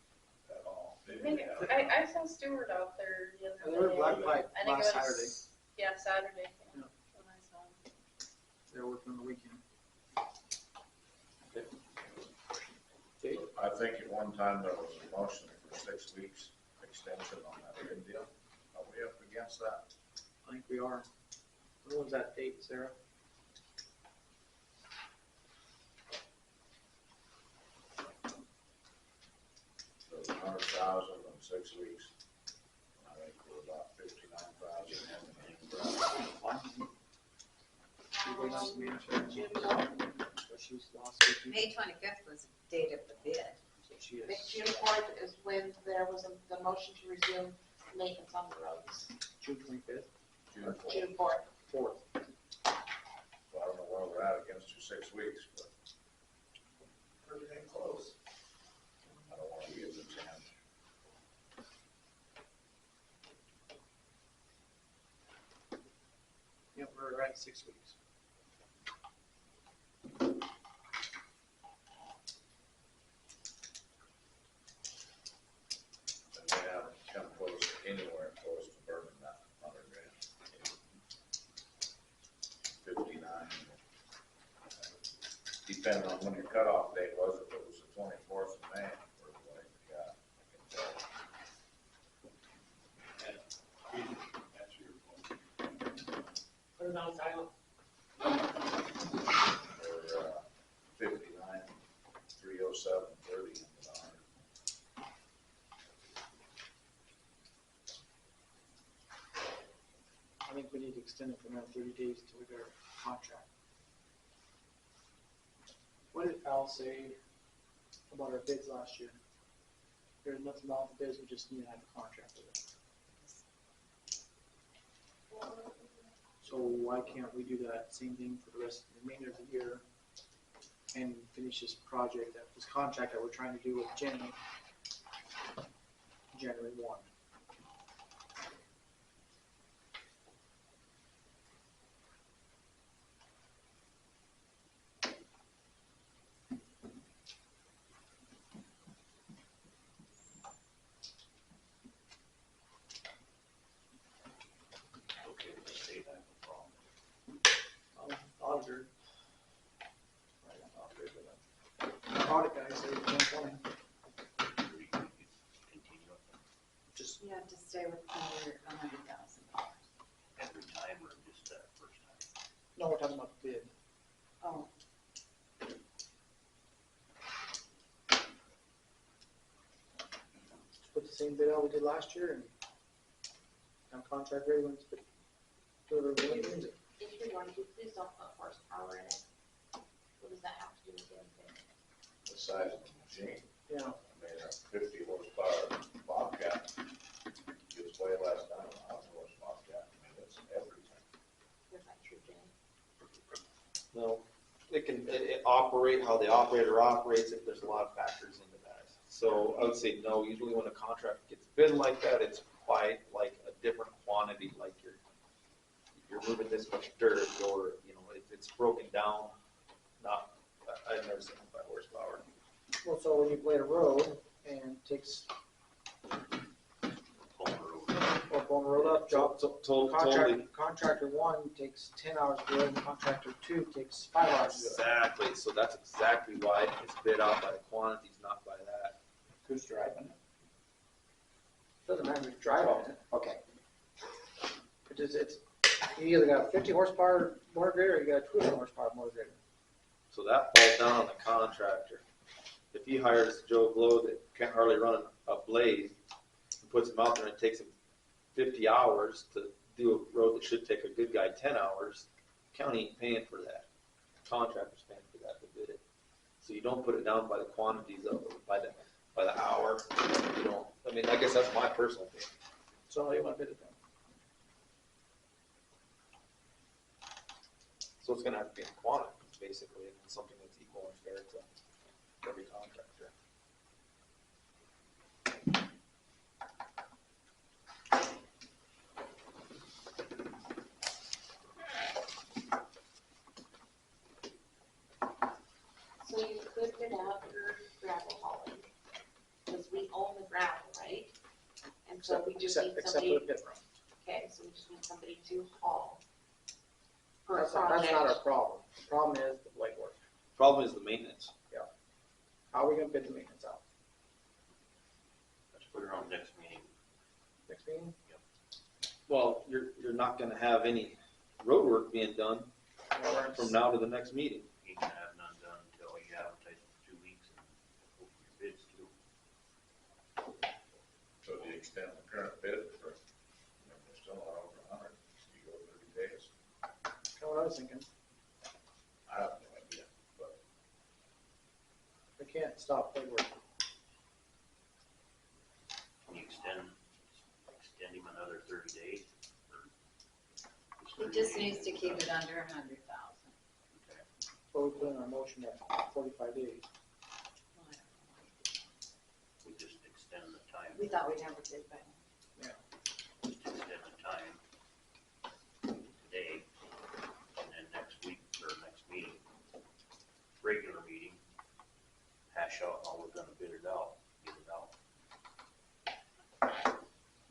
at all. Maybe they have. I saw Stewart out there the They other were day. Black Pipe I think last it was- Saturday. Yeah, Saturday. Yeah. When I saw him. They were working on the weekend. I think at one time there was a motion for 6 weeks extension on that bid deal. Are we up against that? I think we are. When was that date, Sarah? So it was 100,000 in 6 weeks. I think we're about 59,000 in. She waiting on some answer. So she's lost. May 25th was the date of the bid. So she is. June 4th is when there was the motion to resume maintenance on the roads. June 25th. June 4th. 4th. Well, I don't know where we're at against your 6 weeks, but Pretty dang close. I don't want to give the chance. by 6 weeks. And they haven't come close, anywhere close to burning that 100 grand. 59. Depending on when your cutoff date was, if it was the 24th of May, or like, yeah, I can tell. That's your point. Put it on silent. Or 59, 307, 30 into the 100. I think we need to extend it for another 30 days until we get our contract. What did Al say about our bids last year? There's nothing wrong with the bids, we just need to have a contract with it. So why can't we do that same thing for the rest of the remainder of the year and finish this project, this contract that we're trying to do with Jenny, January 1? Okay, let's say that, no problem. Auditor. Right, I'm auditor, but audit guy said it's 120. Continue it Just, You have to stay with under $100,000. every time or just that first time? no, we're talking about the bid. Oh, Just put the same bid out we did last year and on contract rate, when it's bid. Whoever wins it. If you're going to, please don't put horsepower in it. What does that have to do with anything? The size of the machine. Yeah. I mean, a 50 horsepower Bobcat gets way less than a 100 horse Bobcat. I mean, it's everything. Is that true, Jenny? No, it operate, how the operator operates, if there's a lot of factors into that. So I would say no, usually when a contract gets bid like that, it's quite like a different quantity, like you're moving this much dirt, or, you know, it's broken down, not, I've never seen it by horsepower. Well, so when you blade a road and takes, or bone road up, job, Totally. contractor 1 takes 10 hours to do it, and contractor 2 takes 5 hours to do it. Exactly, so that's exactly why it's bid out by the quantities, not by that. Who's driving it? Doesn't matter who's driving it. Okay. It's, you either got a 50 horsepower motor grader or you got a 200 horsepower motor grader. So that falls down on the contractor. If he hires Joe Blow that can't hardly run a blade, and puts him out there and it takes him 50 hours to do a road that should take a good guy 10 hours, county ain't paying for that. Contractor's paying for that to bid it. So you don't put it down by the quantities of it, by the hour. You don't, I mean, I guess that's my personal opinion. So how do you want to bid it then? So it's gonna have to be in quantity, basically, and something that's equal and fair to every contractor. So you could bid out your gravel hauling, because we own the gravel, right? And so we just need Except for somebody, the pit run. okay, so we just need somebody to haul. For a That's not project. our problem. The problem is the blade work. Problem is the maintenance. How are we gonna bid the maintenance out? Let's put it on next meeting. Next meeting? Well, you're not gonna have any road work being done Well, we're in- from now to the next meeting. You can have none done until you advertise for 2 weeks and open your bids too. So do you extend the current bid for, you know, we're still not over 100, you go 30 days. That's what I was thinking. I have no idea, but We can't stop blade work. Can you extend him another 30 days? Or he 30 just days? needs to keep it under 100,000. Okay. So we put in our motion at 45 days. We just extend the time. We thought we never did, but Just extend the time today. gonna bid it out, get it out.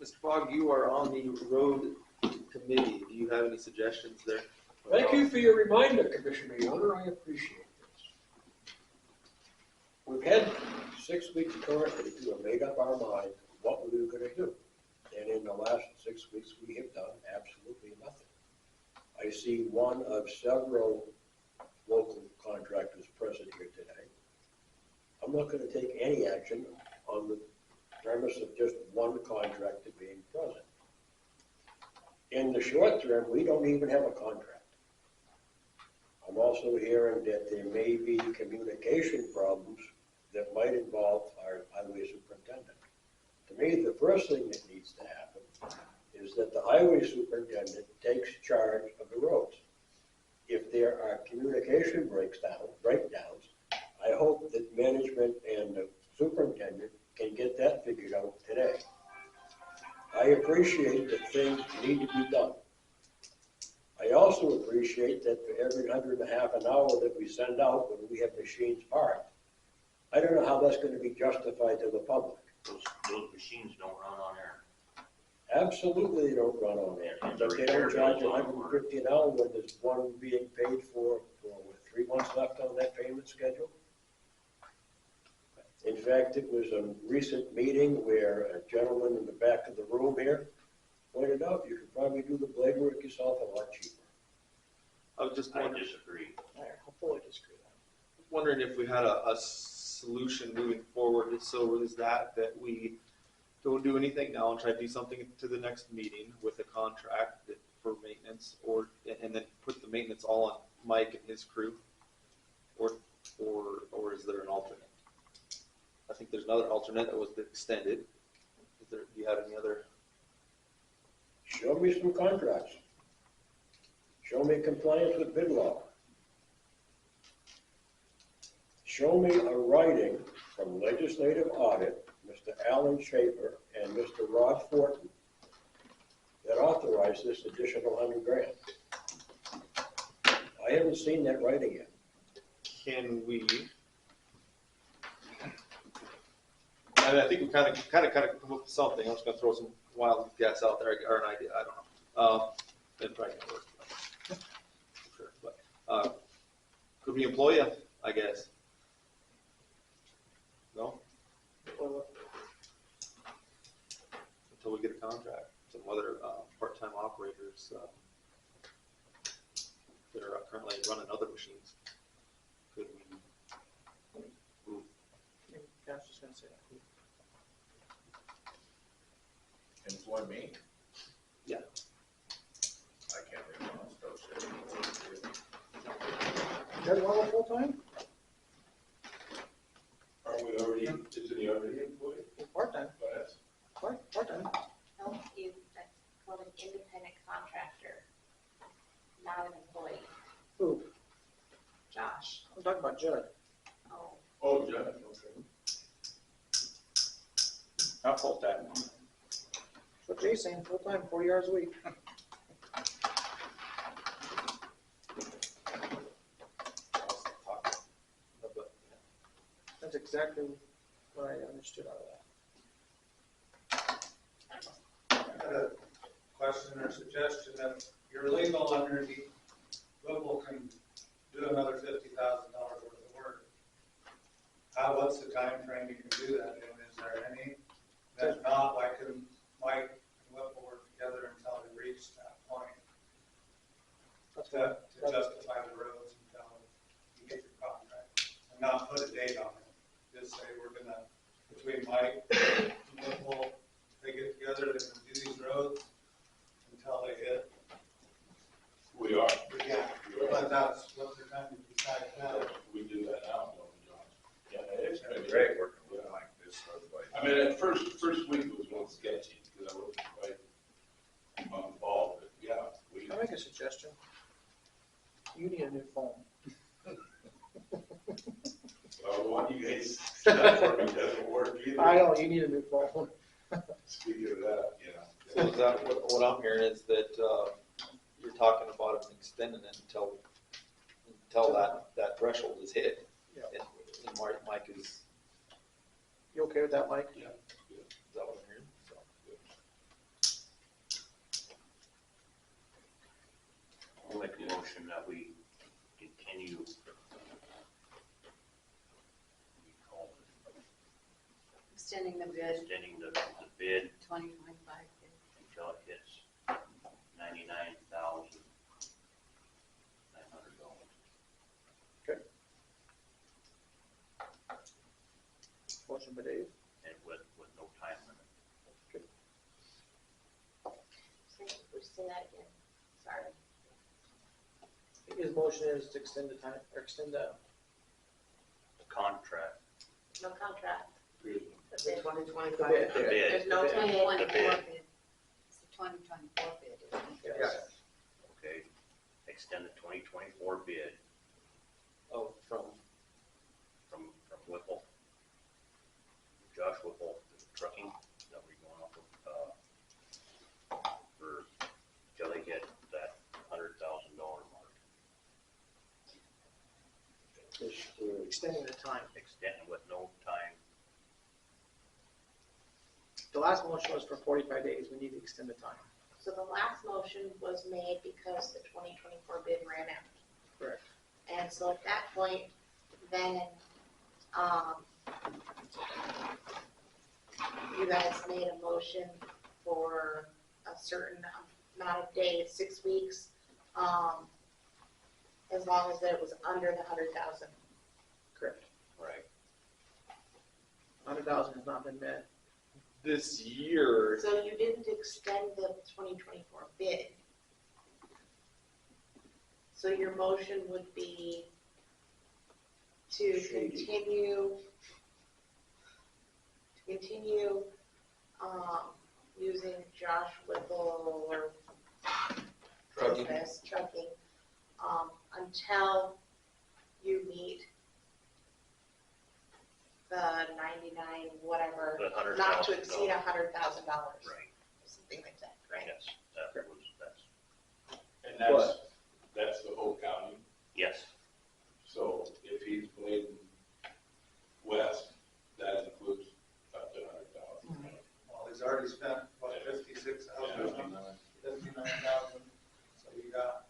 Mr. Fogg, you are on the road committee. Do you have any suggestions there? Thank you for your reminder, Commissioner Yoder, I appreciate this. We've had 6 weeks currently to have made up our mind what we were gonna do. And in the last 6 weeks, we have done absolutely nothing. I see one of several local contractors present here today. I'm not gonna take any action on the premise of just one contractor being present. In the short term, we don't even have a contract. I'm also hearing that there may be communication problems that might involve our highway superintendent. To me, the first thing that needs to happen is that the highway superintendent takes charge of the roads. If there are communication breakdowns, I hope that management and the superintendent can get that figured out today. I appreciate that things need to be done. I also appreciate that for every 100.5 an hour that we send out when we have machines parked, I don't know how that's going to be justified to the public. Those machines don't run on air. Absolutely, they don't run on air, but they don't charge 150 an hour when there's one being paid for with 3 months left on that payment schedule. In fact, it was a recent meeting where a gentleman in the back of the room here pointed out you could probably do the blade work yourself a lot cheaper. I disagree. I fully disagree. Wondering if we had a solution moving forward. So is that we don't do anything now and try to do something to the next meeting with a contract for maintenance, and then put the maintenance all on Mike and his crew, or is there an alternate? I think there's another alternate that was extended. Do you have any other? Show me some contracts. Show me compliance with bid law. Show me a writing from legislative audit, Mr. Alan Schaefer and Mr. Rod Fortin, that authorized this additional $100 grand. I haven't seen that writing yet. Can we? I think we kind of come up with something. I'm just going to throw some wild guess out there, or an idea. I don't know. It probably not work. Sure, but could we employ you? I guess. No. Until we get a contract. Some other part-time operators that are currently running other machines. Could we? I was just gonna say that. Employ me? Yeah. I can't leave on stuff. You guys want one full-time? Aren't we already, isn't he already employed? Part-time. By us? Part-time. No, that's called an independent contractor, not an employee. Who? Josh. I'm talking about Judd. Oh, Oh, John, okay. Not full-time. That's what Jay's saying, full-time, 40 hours a week. That's exactly what I understood out of that. I had a question or suggestion. If you're legal underneath, Whipple can do another $50,000 worth of work. What's the time frame you can do that in? Is there any? If not, why couldn't Mike and Whipple work together until they reach that point? To justify the roads until you get your contract, and not put a date on it. Just say we're gonna, between Mike and Whipple, they get together, they're gonna do these roads until they hit. We are. Yeah, but that's what they're trying to decide now. We do that now, don't we, John? Yeah, It's been great working with like this. I mean, at first week was a little sketchy because I wasn't quite on the ball, but yeah. Can I make a suggestion? You need a new phone. Well, the one you guys set for me doesn't work either. I know, you need a new phone. Speaking of that, yeah. So is that what I'm hearing is that you're talking about it extending it until that threshold is hit. Yeah. And Mike is You okay with that, Mike? Yeah. Is that what I'm hearing? So, I'll make a motion that we continue. Extending the bid, Extending the bid 2025 bid. until it hits $99,900. Motion by Dave. And with no time limit. Say that again, sorry. His motion is to extend the time, or extend the Contract. No contract. It's a 2025 The bid. The bid. There's no The bid. time. 2024 bid. It's the 2024 bid, isn't it? Yes. Okay, extend the 2024 bid oh, from from Whipple. Josh Whipple Trucking, that we're going off of, for, till they get that $100,000 mark. Extending the time. Extending with no time. The last motion was for 45 days. We need to extend the time. So the last motion was made because the 2024 bid ran out. Correct. And so at that point, then, you guys made a motion for a certain amount of days, 6 weeks, as long as it was under the 100,000. Correct. Right. 100,000 has not been met. this year. So you didn't extend the 2024 bid. So your motion would be to continue, using Josh Whipple or business trucking, until you meet the 99, whatever, The $100,000. not to exceed $100,000. Right. Something like that, right? Yes, that's. And that's the whole county. Yes. So if he's blading west, that includes up to 100,000. Well, he's already spent, what, 56,000, 59,000, so you got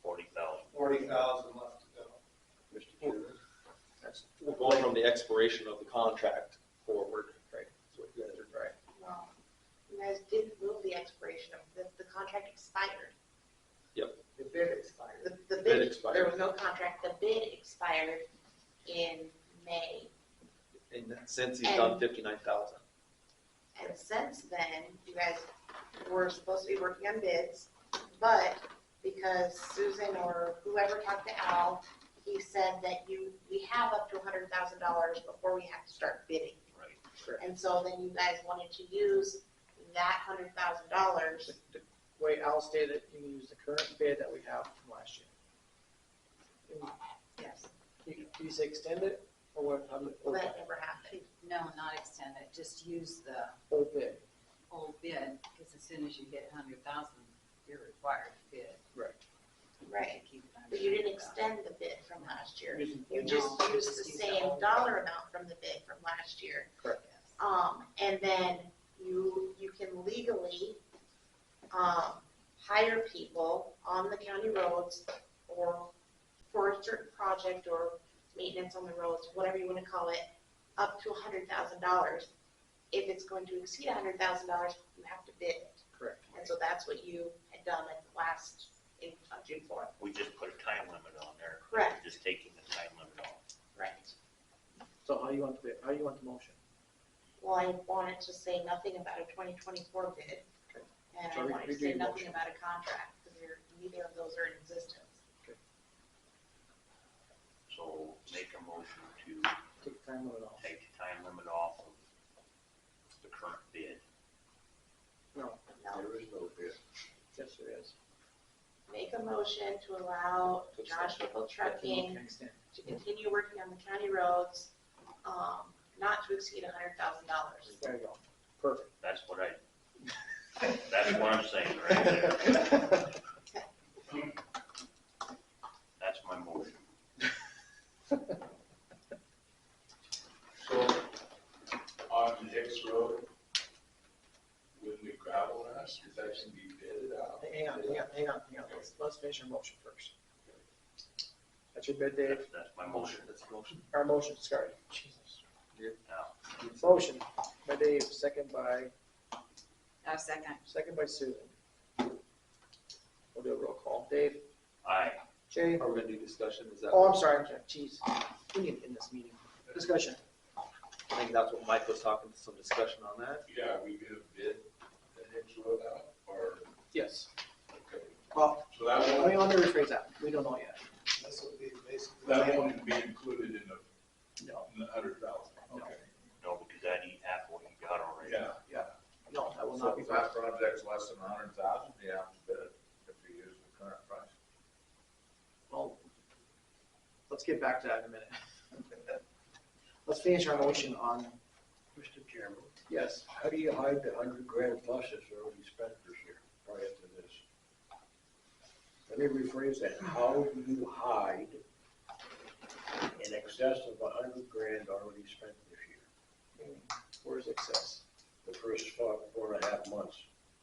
40,000. 40,000 left to go. Mr. Chairman, we're going from the expiration of the contract forward, right? That's what you guys are, right? Well, you guys didn't move the expiration of, the contract expired. Yep. The bid expired. The Bid bid, expired. there was no contract, the bid expired in May. And since he's done 59,000. And since then, you guys were supposed to be working on bids, but because Susan or whoever talked to Al, he said that we have up to $100,000 before we have to start bidding. Right. Correct. And so then you guys wanted to use that $100,000. The way Al stated, you can use the current bid that we have from last year. Yes. Can you say extend it, or what? How do you- Well, that never happened. No, not extend it, just use the Old bid. old bid, because as soon as you hit 100,000, you're required to bid. Right. Right. To keep it under But you didn't 100,000. extend the bid from last year. Using- You No, just you used just the used the same old dollar bid. amount from the bid from last year. Correct. And then you can legally, hire people on the county roads or for a certain project or maintenance on the roads, whatever you wanna call it, up to $100,000. If it's going to exceed $100,000, you have to bid it. Correct. And so that's what you had done at the last, on June 4th. We just put a time limit on there. Correct. Just taking the time limit off. Right. So how do you want the bid? How do you want the motion? Well, I wanted to say nothing about a 2024 bid. And So I re- wanted to redo say your nothing motion. about a contract, because neither of those are in existence. So make a motion to Take the time limit off. take the time limit off of the current bid. No, There is no bid. yes, there is. Make a motion to allow Josh Whipple Trucking Can extend. to continue working on the county roads, not to exceed $100,000. There you go. Perfect. That's what I'm saying right there. That's my motion. So Is that can be bidded out? Hang on. Let's finish our motion first. That's your bid, Dave? That's my motion. That's a motion. Our motion, sorry. Jesus. Now, Motion by Dave, second by Second. Susan. We'll do a roll call. Dave? aye. Jay? Are we gonna do discussion? Is that? Oh, I'm sorry, jeez. We need to end this meeting. Discussion. I think that's what Mike was talking, some discussion on that. Yeah, we get a bid that Hicks wrote out, or, Yes. okay. Well, So that let won't, me rephrase that. We don't know yet. This would be basically. that won't be included in No. the 100,000, okay. No, because I'd eat half what you got already. Yeah. No, that will So not be if that project's less than 100,000, you have to bid it if you use the current price. Well, let's get back to that in a minute. Let's finish our motion on, Mr. Chairman, yes. how do you hide the $100,000 plus that's already spent this year prior to this? Let me rephrase that. How do you hide in excess of $100,000 already spent this year? Where's excess? The first 4.5 months,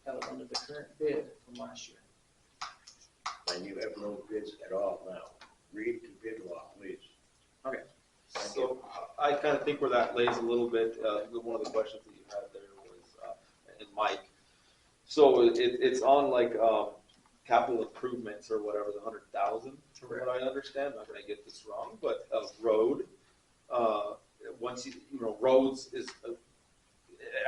That was under the current bid from last year. and you have no bids at all now. Read the bid law, please. Okay. So I kind of think where that lays a little bit, one of the questions that you had there was, and Mike. So it's on like, capital improvements or whatever, the 100,000, from what I understand, I'm not gonna get this wrong, but road, once roads is,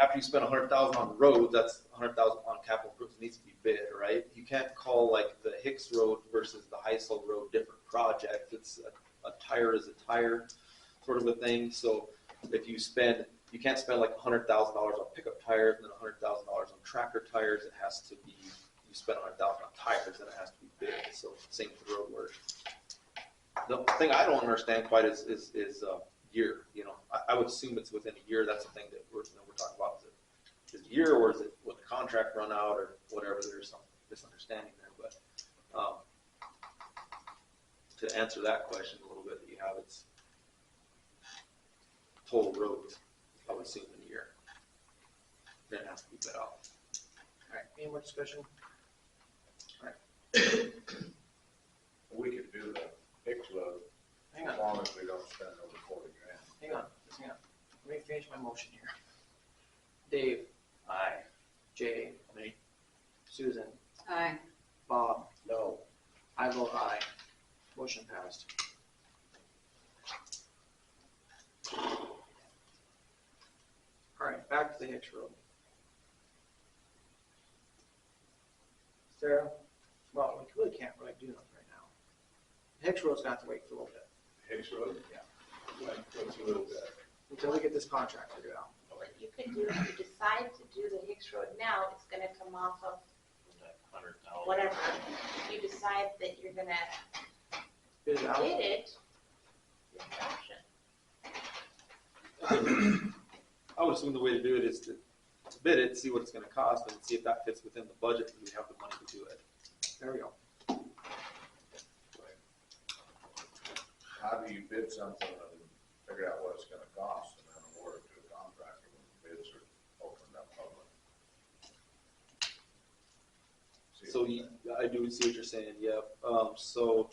after you spend 100,000 on roads, that's 100,000 on capital improvements, needs to be bid, right? You can't call like the Hicks Road versus the Heisel Road different projects. It's a tire is a tire sort of a thing. So if you spend, you can't spend like $100,000 on pickup tires and then $100,000 on tractor tires. It has to be, you spend 100,000 on tires, then it has to be bid. So same with road work. The thing I don't understand quite is year. You know, I would assume it's within a year. That's the thing that we're talking about. Is it a year, or is it when the contract run out, or whatever? There's some misunderstanding there. But to answer that question a little bit that you have, it's total roads. I would assume in a year. Then it has to be bid out. All right, any more discussion? We could do the Hicks Road Hang as on, long as we don't spend over 40 grand. hang on. Let me finish my motion here. Dave, Aye. Jay, Susan, Aye. Bob, No, I vote aye. Motion passed. All right, back to the Hicks Road. Sarah, well, we really can't really do nothing right now. Hicks Road's gonna have to wait for a little bit, Hicks Road? Yeah. Like, what's a little bit? until we get this contract figured out. What you could do, if you decide to do the Hicks Road now, it's gonna come off of That 100,000. whatever. If you decide that you're gonna Bid it out. bid it, it's an option. I would assume the way to do it is to bid it, see what it's gonna cost, and see if that fits within the budget, and we have the money to do it. There we go. How do you bid something and figure out what it's gonna cost and then award it to a contractor when bids are opened up public? So I do see what you're saying, yeah. So,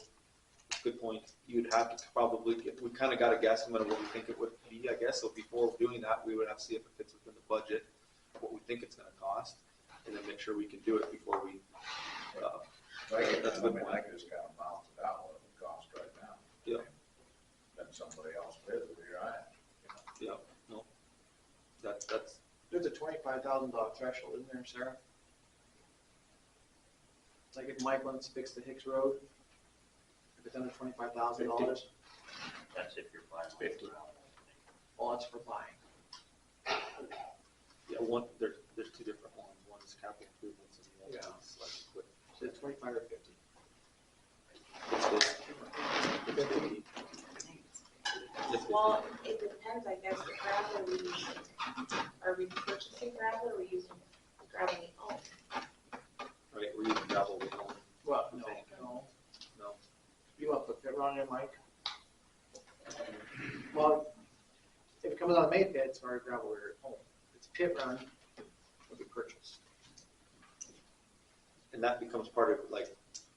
good point. You'd have to probably we kind of got a guesstimate of what we think it would be, I guess. So before doing that, we would have to see if it fits within the budget, what we think it's gonna cost, and then make sure we can do it before we, that's a good point. I just kind of balanced it out what it would cost right now. Yeah. Then somebody else bids it, you're right. Yeah, no. That's, There's a $25,000 threshold, isn't there, Sarah? It's like if Mike wants to fix the Hicks Road, if it's under $25,000, That's if you're buying. 50. well, that's for buying. yeah, there's two different ones. One is capital improvements and the other is like equipment. So it's 25 or 50. It's 50. It's 50. Well, it depends, I guess, the gravel are we using? Are we purchasing gravel or are we using gravel we own? Right, we're using gravel we own. Well, I think. no. No. You want to put pit run in, Mike? Well, if it comes out of May pit, it's our gravel we're at home. If it's pit run, it'll be purchased. and that becomes part of like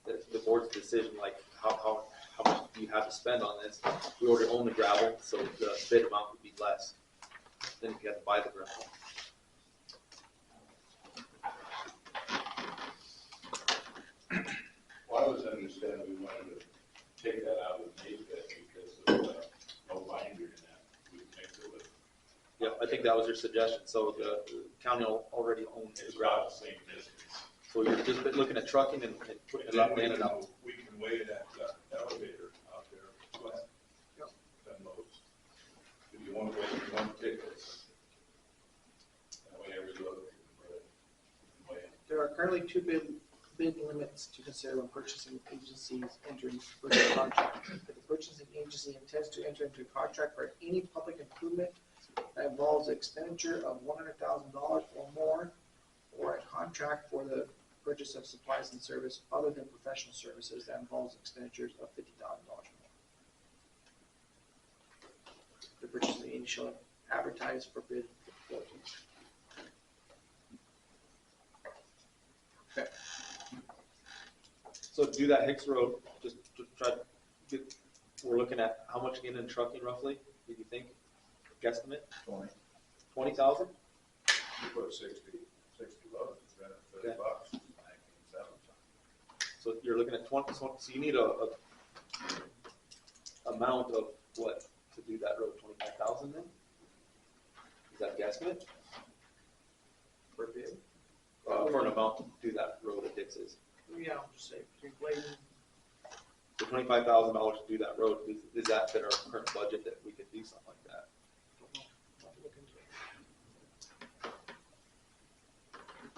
the board's decision, like how much do you have to spend on this? We already own the gravel, so the bid amount would be less than if you had to buy the gravel. Well, I was understanding we wanted to take that out of the main pit because of no binder in that. We mix it with. Yeah, I think that was your suggestion. So the county already owns the It's gravel. about the same distance. So you're just looking at trucking and putting it up in and out. We can weigh that elevator out there flat. Yep. 10 loads. If you want to weigh it, one ticket. That way every load you can weigh it. There are currently two bid limits to consider when purchasing agencies entering purchase contract. If the purchasing agency intends to enter into a contract for any public improvement that involves expenditure of $100,000 or more, or a contract for the purchase of supplies and service other than professional services that involves expenditures of $50,000 or more. The purchasing agency shall advertise for bid. Okay. So to do that Hicks Road, just to try to get, we're looking at how much again in trucking roughly, do you think? Guesstimate? 20,000? You put 60 loads, it's $350, $19.7. So you're looking at 20, so you need a amount of what to do that road, 25,000 then? Is that guesstimate? Per bid? For an amount to do that road at Dix's. Yeah, I'll just say, between Bladen, So $25,000 to do that road, is that fit our current budget that we could do something like that? don't know, I'll have to look into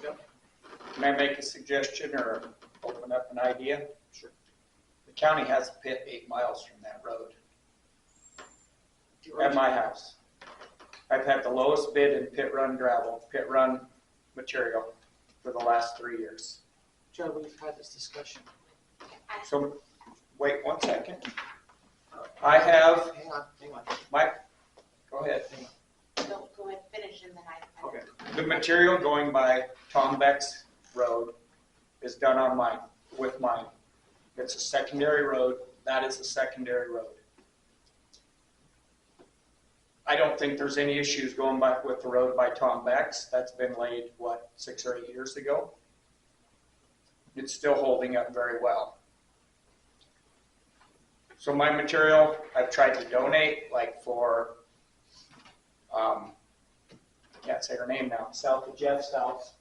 it. Yep. Can I make a suggestion or open up an idea? Sure. The county has a pit 8 miles from that road. At my house. I've had the lowest bid in pit run gravel, pit run material for the last 3 years. John, we've had this discussion. So, wait 1 second. I have, Hang on. Mike, go ahead. Go ahead, finish, and then I. Okay. The material going by Tom Beck's road is done on mine, with mine. It's a secondary road. That is a secondary road. I don't think there's any issues going by with the road by Tom Beck's. That's been laid, 6 or 8 years ago. It's still holding up very well. So my material, I've tried to donate, like for, can't say her name now, south of Jeff's house.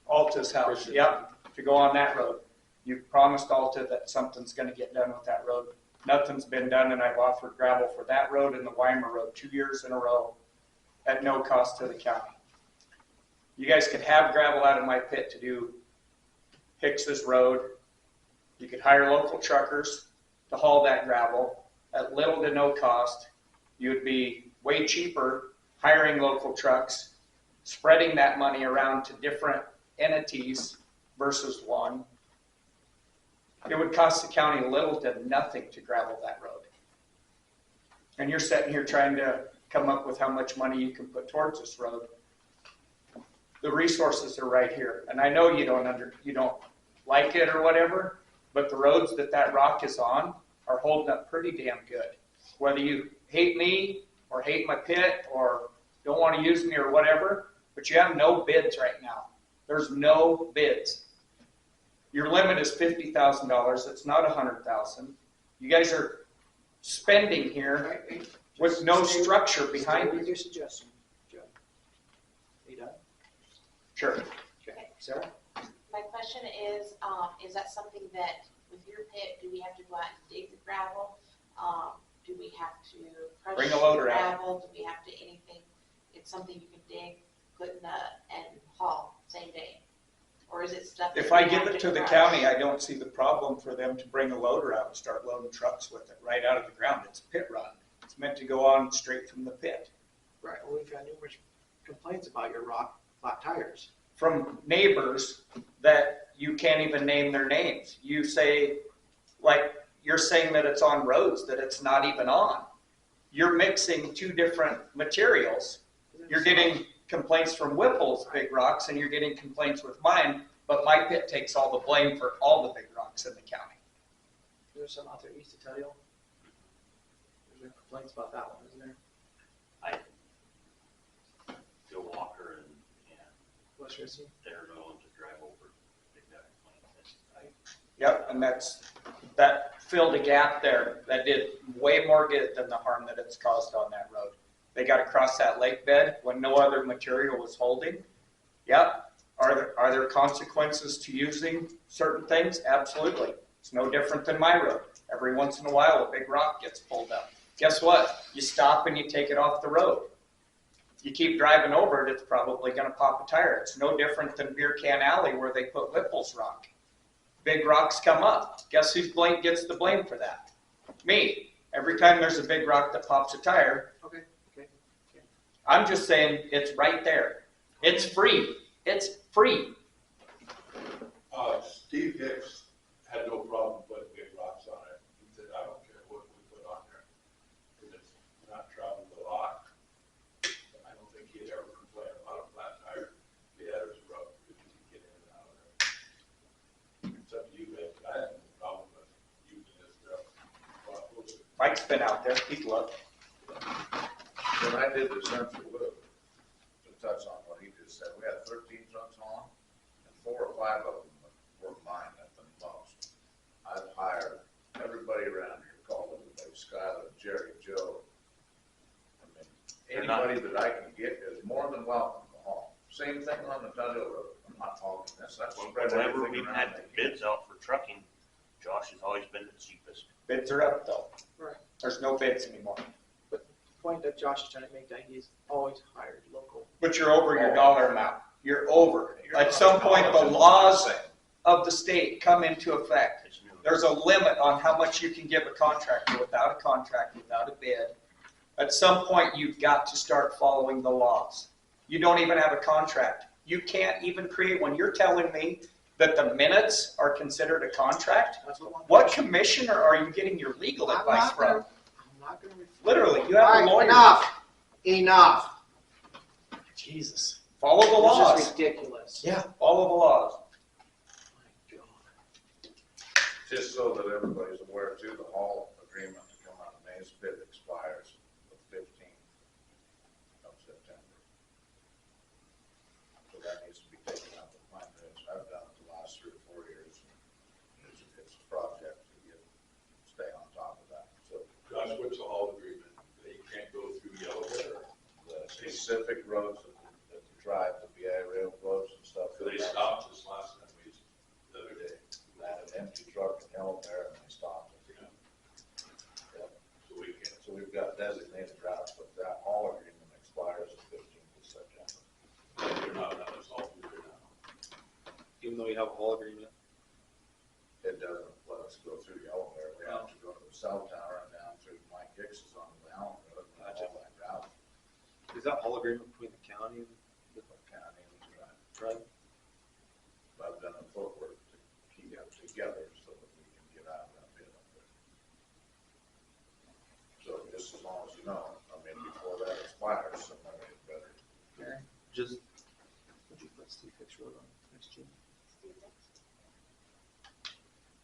Alta's house, yep, to go on that road. You've promised Alta that something's gonna get done with that road. Nothing's been done, and I've offered gravel for that road and the Weimer Road 2 years in a row at no cost to the county. You guys could have gravel out of my pit to do Hicks's Road. You could hire local truckers to haul that gravel at little to no cost. You would be way cheaper hiring local trucks, spreading that money around to different entities versus one. It would cost the county little to nothing to gravel that road. And you're sitting here trying to come up with how much money you can put towards this road. The resources are right here. And I know you don't like it or whatever, but the roads that rock is on are holding up pretty damn good. Whether you hate me or hate my pit or don't want to use me or whatever, but you have no bids right now. There's no bids. Your limit is $50,000. It's not $100,000. You guys are spending here with no structure behind Stay with it. your suggestion, Joe. Are you done? Sure. Okay, Sarah? My question is that something that, with your pit, do we have to go out and dig the gravel? Do we have to crush Bring a loader out. gravel? Do we have to anything? It's something you can dig, put in and haul same day? Or is it stuff? If that I we give have it to the crush? county, I don't see the problem for them to bring a loader out and start loading trucks with it right out of the ground. It's a pit run. It's meant to go on straight from the pit. Right, well, we've had numerous complaints about your flat tires. From neighbors that you can't even name their names. You say, like, you're saying that it's on roads that it's not even on. You're mixing two different materials. You're getting complaints from Whipple's Big Rocks and you're getting complaints with mine, but my pit takes all the blame for all the big rocks in the county. There's some out there east of Tuttle. There's complaints about that one, isn't there? Joe Walker and West Racing. they're willing to drive over Big Duck Plain. Yep, and that filled a gap there. That did way more good than the harm that it's caused on that road. They got across that lake bed when no other material was holding. Yep. Are there consequences to using certain things? Absolutely. It's no different than my road. Every once in a while, a big rock gets pulled up. Guess what? You stop and you take it off the road. You keep driving over it, it's probably going to pop a tire. It's no different than Beer Can Alley where they put Whipple's rock. Big rocks come up. Guess who gets the blame for that? Me. Every time there's a big rock that pops a tire. Okay. I'm just saying it's right there. It's free. It's free. Steve Hicks had no problem putting big rocks on it. He said, I don't care what we put on there. Because it's not traveled a lot. I don't think he'd ever complain about a flat tire. The header's rough, you can get in and out of there. It's up to you guys, but I have no problem with using this stuff. Mike's been out there. He's loved it. When I did the central loop, to touch on what he just said, we had 13 trucks on, and 4 or 5 of them were mine at the most. I've hired everybody around here, called everybody, Skylar, Jerry, Joe. I mean, anybody that I can get is more than welcome to haul. Same thing on the Tuttle Road. I'm not hauling this. That's spread Whenever everything we've around. had the bids out for trucking, Josh has always been the cheapest. Bids are up though. Right. There's no bids anymore. Point that Josh is trying to make, that he's always hired local. But you're over your dollar amount. You're over. At some point, the laws of the state come into effect. There's a limit on how much you can give a contractor without a contract, without a bid. At some point, you've got to start following the laws. You don't even have a contract. You can't even create one. You're telling me that the minutes are considered a contract? What commissioner are you getting your legal advice from? Literally, you have a lawyer. Enough. Jesus. Follow the laws. This is ridiculous. Yeah, follow the laws. Just so that everybody's aware too, the haul agreement to come out of Mays Pit expires the 15th of September. So that needs to be taken up with Pine Ridge. I've done it the last 3 or 4 years. It's a project to stay on top of that. So Josh, what's the haul agreement? They can't go through Yellowhead or? the specific roads that the drive, the BI railroads and stuff. They stopped us last time the other day. Had an empty truck in Yellow Bear and they stopped it. Yep. So we've got designated routes, but that haul agreement expires the 15th of September. They're not letting us haul through there now. Even though you have a haul agreement. It doesn't let us go through Yellow Bear. We have to go to the cell tower and down through Mike Hicks's on the Allen Road and all that route. Is that haul agreement between the county and The county and the tribe? I've done a footwork to keep it together so that we can get out of that bit up there. So just as long as you know, I mean, before that expires, somebody had better. Just, would you put Steve Hicks Road on next year?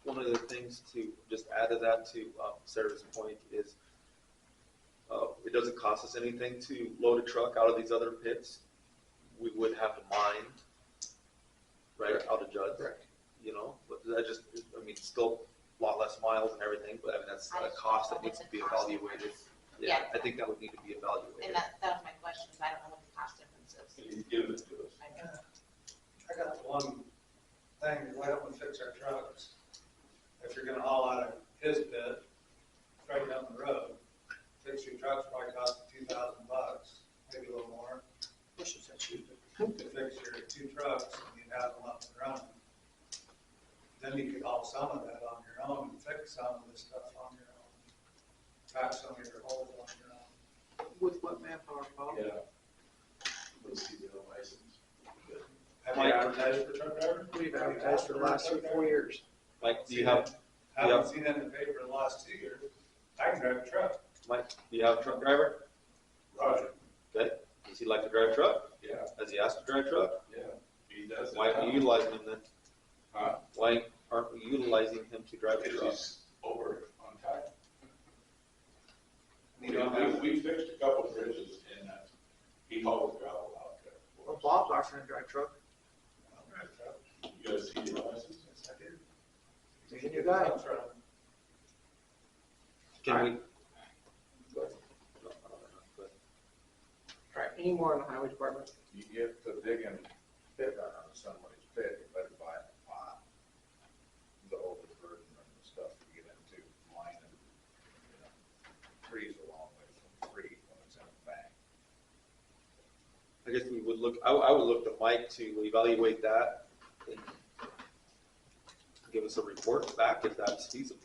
One of the things to just add to that, to Sarah's point, is it doesn't cost us anything to load a truck out of these other pits. We would have to mine, right, out of Judd. Correct. You know, but that just, I mean, still a lot less miles and everything, but I mean, that's a cost that needs to be evaluated. Yeah, I think that would need to be evaluated. And that was my question, is I don't know what the cost difference is. He's giving it to us. I got one thing, why don't we fix our trucks? If you're gonna haul out of his pit, right down the road, fix your trucks probably cost you $2,000, maybe a little more. Pushes that shoot. To fix your 2 trucks, and you'd have them up and running. Then you could haul some of that on your own and fix some of this stuff on your own. Patch some of your holes on your own. With what manpower, Paul? Yeah. Let's see the license. Have you advertised for truck driver? We've advertised for the last 3 or 4 years. Mike, do you have, Haven't seen that in the paper the last 2 years. I can drive a truck. Mike, do you have a truck driver? Roger. Okay. Does he like to drive a truck? Yeah. Has he asked to drive a truck? Yeah. He does. Why aren't you utilizing him then? Huh? Why aren't we utilizing him to drive the Because truck? he's over on time. You don't have- We fixed a couple bridges and he hauled gravel out there. Well, Bob's not gonna drive truck. You guys see your license? Yes, I do. He's a new guy. That's right. Can we? All right, any more on the highway department? You get to dig in pit on somebody's pit, you better buy a pot. The overburden and the stuff you get into mining, trees a long way from free when it's in a bank. I guess we would look, I would look to Mike to evaluate that and give us a report back if that's feasible.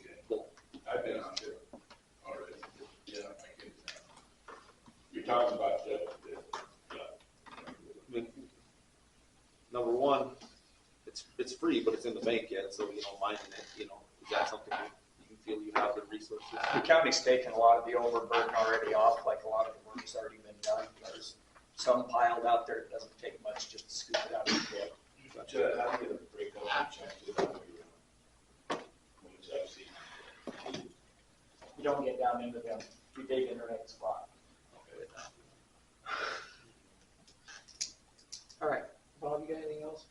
I've been on there already. Yeah, I can. You're talking about that, yeah. I mean, number one, it's free, but it's in the bank yet, so, mining it, is that something you feel you have the resources? The county's taken a lot of the overburden already off, like a lot of the work's already been done. There's some piled out there, it doesn't take much just to scoop it out of the pit. But I'm gonna break up and check it out. When it's FC. You don't get down into them, you dig in the right spot. All right, Bob, you got anything else?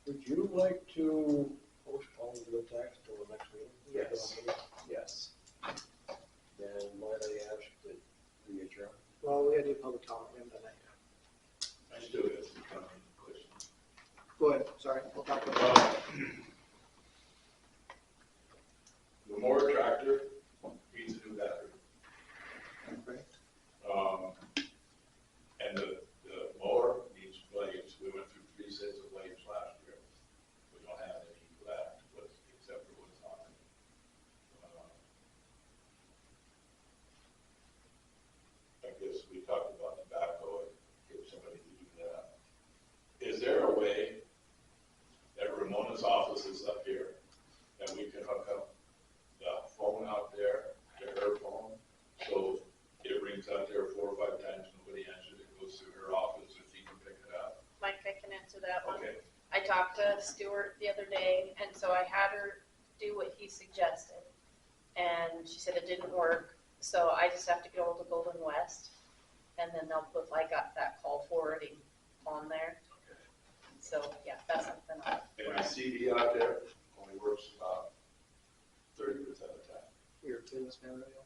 Would you like to postpone the tax till the next meeting? Yes. Yes. Then might I ask that we adjourn? Well, we gotta do public comment, we haven't done that yet. I still got some questions. Go ahead, sorry, we'll talk about it. The mower tractor needs a new battery. And the mower needs blades. We went through 3 sets of blades last year. We don't have any left, except for what's on it. I guess we talked about the backhoe, get somebody to do that. Is there a way that Ramona's office is up here, that we can hook up the phone out there to her phone? So it rings out there 4 or 5 times, nobody answers, it goes to her office and she can pick it up. Mike, I can answer that one. Okay, I talked to Stuart the other day, and so I had her do what he suggested. And she said it didn't work, so I just have to get hold of Golden West, and then they'll put, I got that call forwarding on there. So, yeah, that's something I'll. and my CD out there only works about 30% of the time. Your business man radio.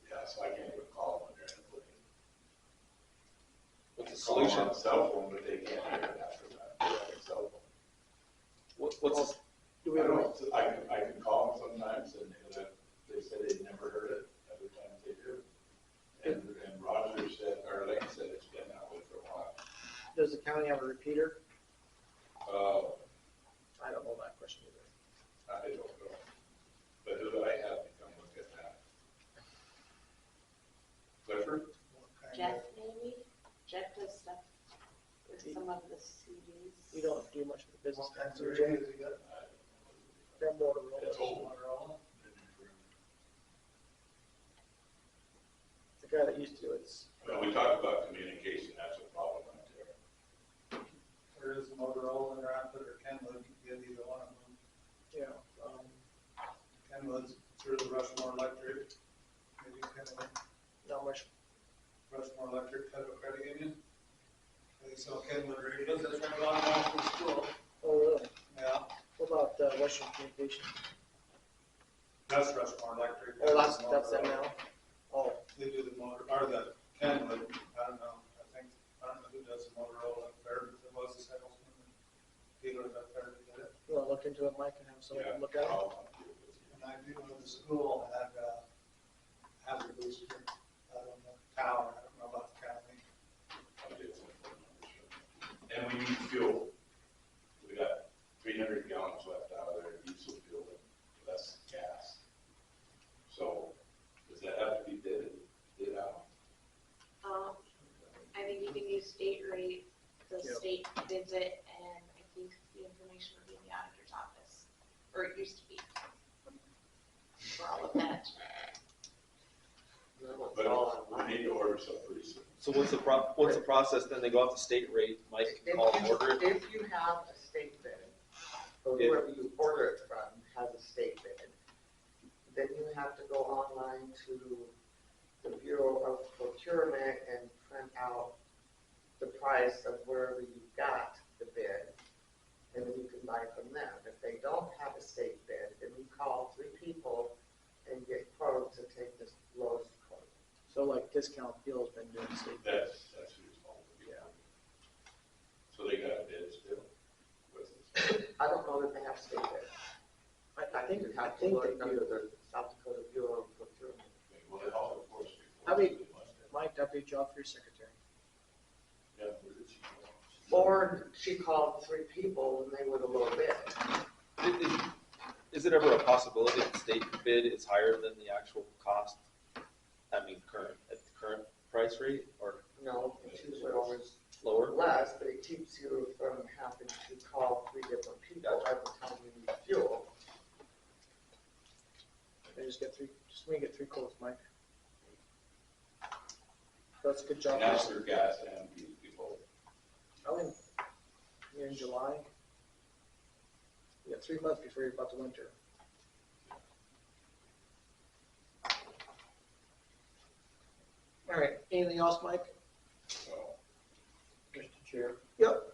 Yeah, so I can't even call when they're in the plane. What's the Call them solution? on a cell phone, but they can't hear it after that. They have a cell phone. What's, Do we have a, I can call them sometimes and they said they'd never heard it, other times they do. And Roger said, or Lane said it's been that way for a while. does the county have a repeater? I don't know that question either. I don't know. But who do I have to come look at that? Clifford? Jeff maybe? Jeff does stuff with some of the CDs. You don't do much of the business tax, What do kind you? of radio is it got? They're Motorola. It's old. Motorola? The guy that used to do it's. Well, we talked about communication, that's a problem right there. There is Motorola in Rapid or Kenwood, you can get either one of them. Yeah, Kenwood's through the Rushmore Electric, maybe Kenwood, not much. Rushmore Electric Federal Credit Union. They sell Kenwood radios, that's right along the school. Oh, really? Yeah, What about Western Communication? that's Rushmore Electric. Oh, that's them now? Oh, They do the motor, or the Kenwood, I don't know, I don't know who does the Motorola up there, but there was a salesman, dealers up there to get it. you wanna look into it, Mike, and have someone Yeah, look at it? And I do know the school had, hazard booster, on the tower, I don't know about the county. I'll get some phone numbers. And we need fuel. We got 300 gallons left out of there, diesel fuel, less gas. So, does that have to be bid out? I think you can use state rate, the Yep. state bids it, and I think the information will be in the auditor's office, or it used to be. For all of that. But we need to order some pretty soon. So what's the process then? They go off the state rate, Mike can call and order it? If you have a state bid, or whoever you order it from has a state bid, then you have to go online to the Bureau of Procurement and print out the price of wherever you got the bid, and then you can buy from them. If they don't have a state bid, then you call 3 people and get quotes to take this lowest quote. So like Discount Deal's been doing state. That's who it's called. Yeah. So they got a bid still? I don't know that they have state bid. I think you have to look under the South Dakota Bureau of Procurement. Well, they all, of course. How many, Mike, deputy job for your secretary? Yeah, where did she go? Or she called 3 people and they were the low bid. Is it ever a possibility that the state bid is higher than the actual cost? I mean, at the current price rate, or No, it's usually always lower? less, but it keeps you from having to call 3 different people every time you need fuel. They just let me get 3 quotes, Mike. That's a good job. Now for gas and people. You're in July. You got 3 months before you're about to winter. All right, anything else, Mike? Mr. Chair, Yep.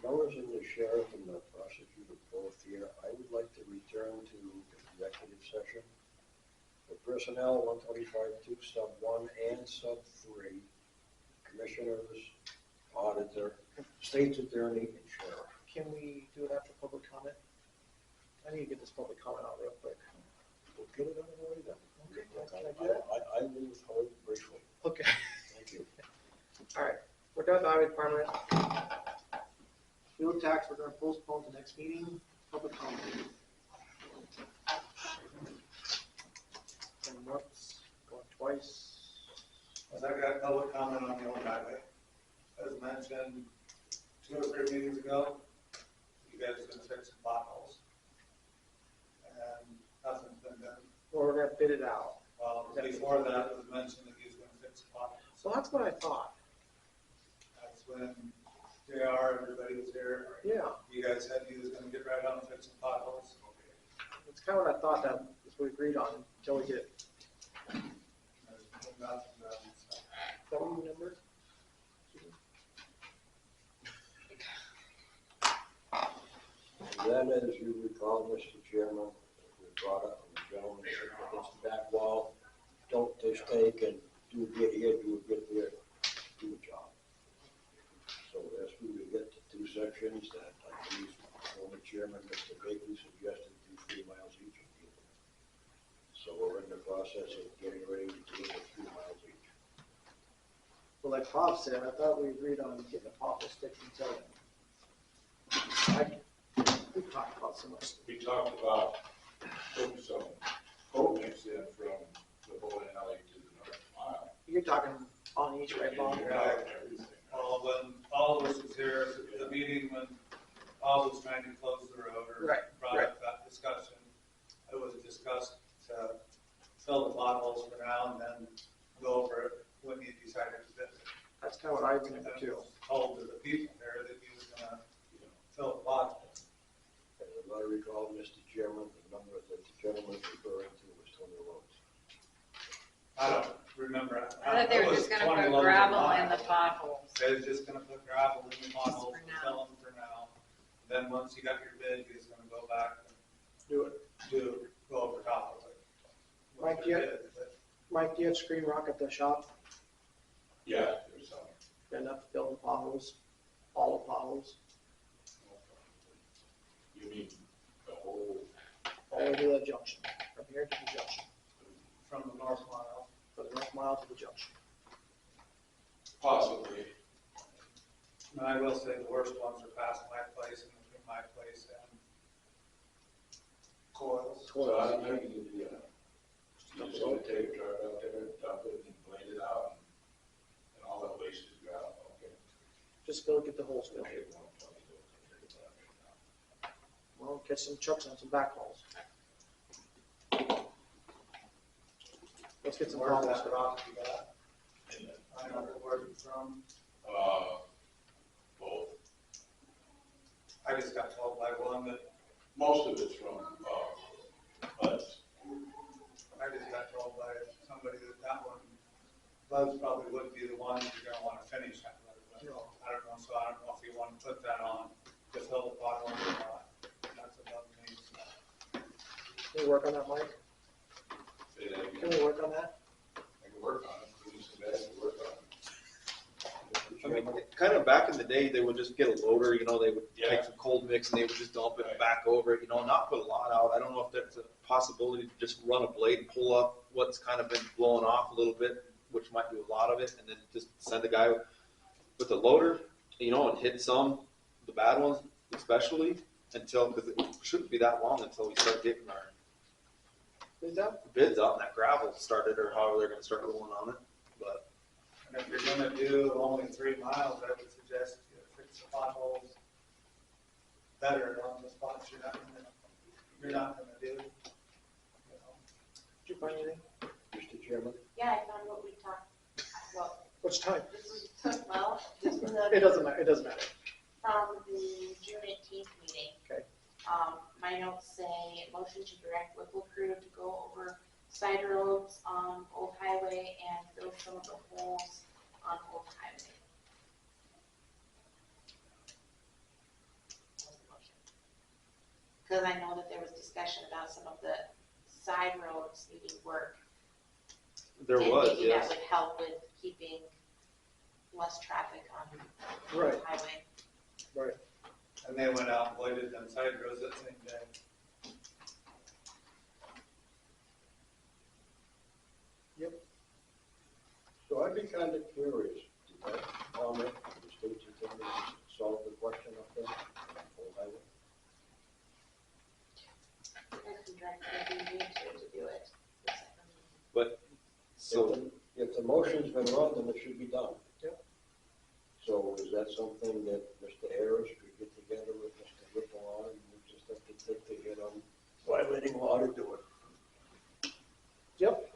members of the sheriff and the prosecutor both here, I would like to return to executive session for personnel 125-2 sub 1 and sub 3, commissioners, auditor, state's attorney, and sheriff. Can we do it after public comment? I need to get this public comment out real quick. We'll get it on the way then. Okay, can I do that? I will withhold briefly. Okay. Thank you. All right, we're done with the highway department. Fuel tax, we're gonna postpone to next meeting, public comment. Going once, going twice. As I got public comment on the old highway, as mentioned 2 or 3 meetings ago, you guys are gonna fix some potholes. And nothing's been done. Well, we're gonna bid it out. Well, before that, it was mentioned that he was gonna fix some potholes. So that's what I thought. That's when JR, everybody was here. Yeah, You guys said he was gonna get right on and fix some potholes. that's kind of what I thought, that is what we agreed on until we did. There's nothing done, so. Is that what you remember? Then, as you recall, Mr. Chairman, we brought up the gentleman against the back wall, don't just take and do a bit here, do a bit there, do a job. So as we would get to 2 sections that I believe former chairman, Mr. Baker, suggested do 3 miles each. So we're in the process of getting ready to do the 3 miles each. Well, like Bob said, I thought we agreed on getting a pothole fixed until then. We talked about so much. We talked about putting some coat mix in from the bowling alley to the north mile. You're talking on each right along there. Everything. Well, when all of us was here at the meeting, when all was trying to close the road or Right, brought up that discussion, it was discussed to fill the potholes for now and then go over it when you decided to visit. That's kind of what I remember too. Told to the people there that he was gonna fill the potholes. As I recall, Mr. Chairman, the number that the gentleman was referring to was 20 loads. I don't remember. I thought they It were was just gonna 20 put loads a gravel mile. in the potholes. They was just gonna put gravel in the potholes For and now. fill them for now. Then once you got your bid, you was gonna go back and Do it. go over top of it. Mike, do you have screen rock at the shop? Yeah, there's some. Got enough to fill the potholes, all the potholes, You mean the whole? all the way to the junction, from here to the junction, From the north mile. from the north mile to the junction. Possibly. And I will say the worst ones are past my place and between my place and Coils. So I don't think you just gonna take a truck out there and dump it and blade it out and all that waste is gravel, okay? Just go get the holes filled. Okay, 120 loads, I'll take it out right now. Well, catch some trucks on some backhauls. Let's get some Where's potholes. that rock you got? And then Find out where it's from. Both. I just got told by one that, Most of it's from, Buzz. I just got told by somebody that one, Buzz probably would be the one you're gonna wanna finish that road. But I don't know, so I don't know if you wanna put that on to fill the pothole or not. That's above me, so. Can we work on that, Mike? Say that again. Can we work on that? I can work on it, we just have to work on it. I mean, kind of back in the day, they would just get a loader, you know, they would Yeah. take some cold mix and they would just dump it Right. back over it, you know, not put a lot out. I don't know if that's a possibility to just run a blade, pull up what's kind of been blowing off a little bit, which might do a lot of it, and then just send a guy with a loader, you know, and hit some, the bad ones especially, until, because it shouldn't be that long until we start getting our Is that? bids out and that gravel started, or however they're gonna start rolling on it, but. And if you're gonna do only 3 miles, I would suggest you fix the potholes better on the spots you're not gonna do. You know. Did you find anything? Mr. Chairman? Yeah, I found what we talked about. Which time? This was, well, this was It doesn't matter, it doesn't matter. from the June 18th meeting. Okay. My notes say, motion to direct Whipple crew to go over side roads on Old Highway and fill some of the holes on Old Highway. Because I know that there was discussion about some of the side roads needing work. There And was, maybe yes. that would help with keeping less traffic on Right. Old Highway. Right. And they went out and bladed them side roads that same day. So I'd be kind of curious, did that comment from the state's attorney solve the question up there on Old Highway? I can direct maybe you to do it. But, so, If the motion's been run, then it should be done. Yep. So is that something that Mr. Harris could get together with Mr. Whipple on, and we just have to take the hit on violating law to do it? Yep.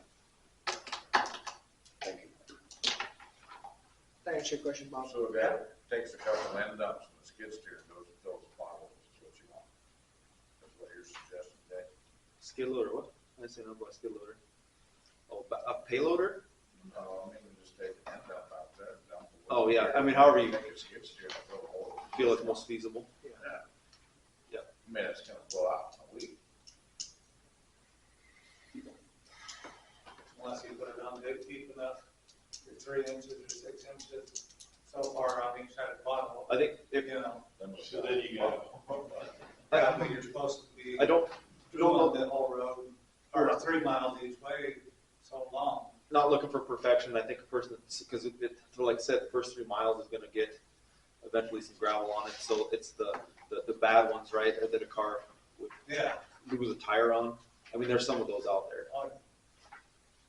Thank you. That answered your question, Bob. So that takes a couple end dumps and the skid steer and goes and fills the potholes, is what you want. That's what you're suggesting, Dave. skid loader, what? I didn't say nothing about skid loader. Oh, a payloader? No, I mean, just take an end dump out there, dump the. Oh, yeah, I mean, however you Take a skid steer and fill the hole. feel it's most feasible. Yeah. Yep. I mean, it's gonna blow out in a week. Unless you put it on deep enough, you're 3 inches or 6 inches so far on each side of the pothole. I think if, You know, So then you got, yeah, but you're supposed to be I don't, doing the whole road, or 3 miles each way, so long. not looking for perfection, I think a person, because like I said, the first 3 miles is gonna get eventually some gravel on it, so it's the bad ones, right, that a car would Yeah. lose a tire on. I mean, there's some of those out there.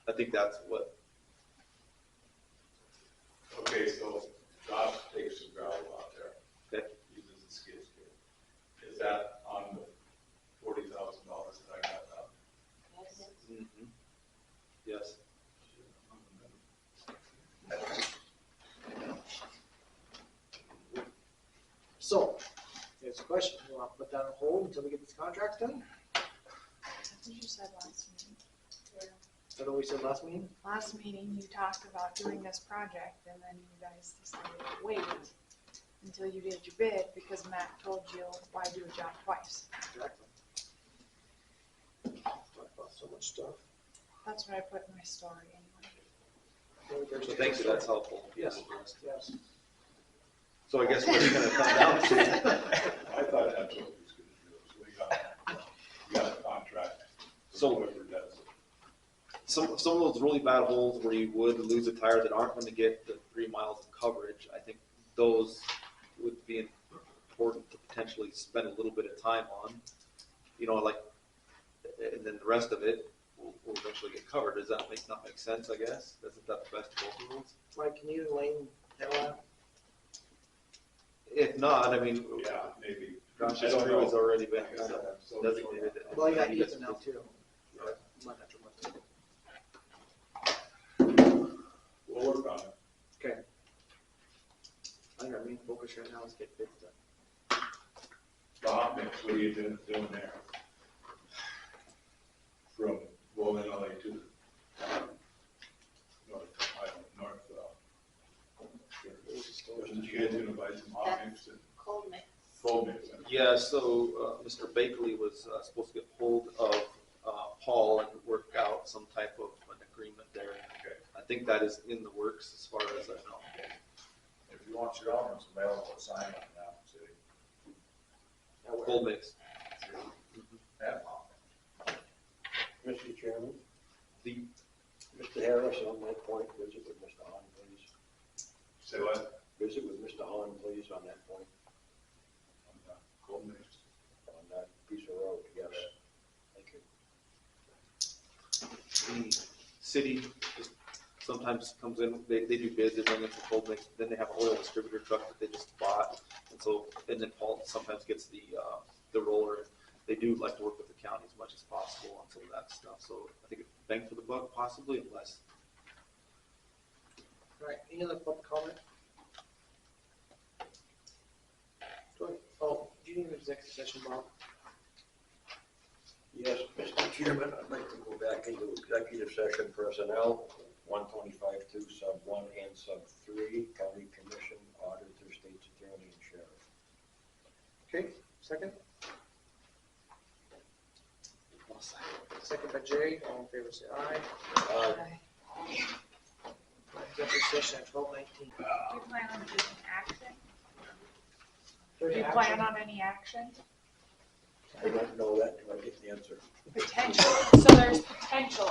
I think that's what, okay, so Josh takes some gravel out there. Okay. Uses the skid steer. Is that on the $40,000 that I got up? yes. So, here's a question. You want to put that on hold until we get these contracts done? That's what you said last meeting. Is that what we said last meeting? Last meeting, you talked about doing this project, and then you guys decided to wait until you did your bid, because Matt told you why do a job twice. Exactly. Talk about so much stuff. That's what I put in my story anyway. So thank you, that's helpful. Yes, yes. So I guess what it's gonna come down to, I thought that's what he was gonna do, so we got a contract. So- Whoever does it. some of those really bad holes where you would lose a tire that aren't gonna get the 3 miles of coverage, I think those would be important to potentially spend a little bit of time on. You know, like, and then the rest of it will eventually get covered. Does that not make sense, I guess? Isn't that the best of both worlds? Mike, can you and Lane handle that? If not, I mean, Yeah, maybe. Josh's I don't crew has know. already been Like I said, I'm so designated. Well, you got You guys- Ethan now too. Might have to run through. We'll work on it. think our main focus right now is get bids done. The hot mix, what are you doing there? From Woven Alley to north, wasn't you guys gonna buy some hot mix and Cold mix. cold mix? Yeah, so Mr. Bakley was supposed to get hold of Paul and work out some type of an agreement there. Okay. I think that is in the works as far as I know. If you want your own, it's available at sign up now, city. Cold mix. Yeah. Mr. Chairman, The, Mr. Harris, on that point, visit with Mr. Hahn, please. Say what? Visit with Mr. Hahn, please, on that point, On the cold mix. on that piece of road, yes. Thank you. the city just sometimes comes in, they do bids, they bring in some cold mix, then they have an oil distributor truck that they just bought. And so, and then Paul sometimes gets the roller. They do like to work with the county as much as possible on some of that stuff. So I think it's bang for the buck possibly, unless. All right, any other public comment? Oh, do you need an executive session, Bob? Yes, Mr. Chairman, I'd like to go back into executive session personnel, 125-2, sub 1 and sub 3, county commission, auditor, state's attorney, and sheriff. Okay, second? Second by Jay, all in favor say aye. Executive session at 12:19. Do you plan on doing action? Do Any you action? plan on any action? I don't know that until I get the answer. Potential, so there's potential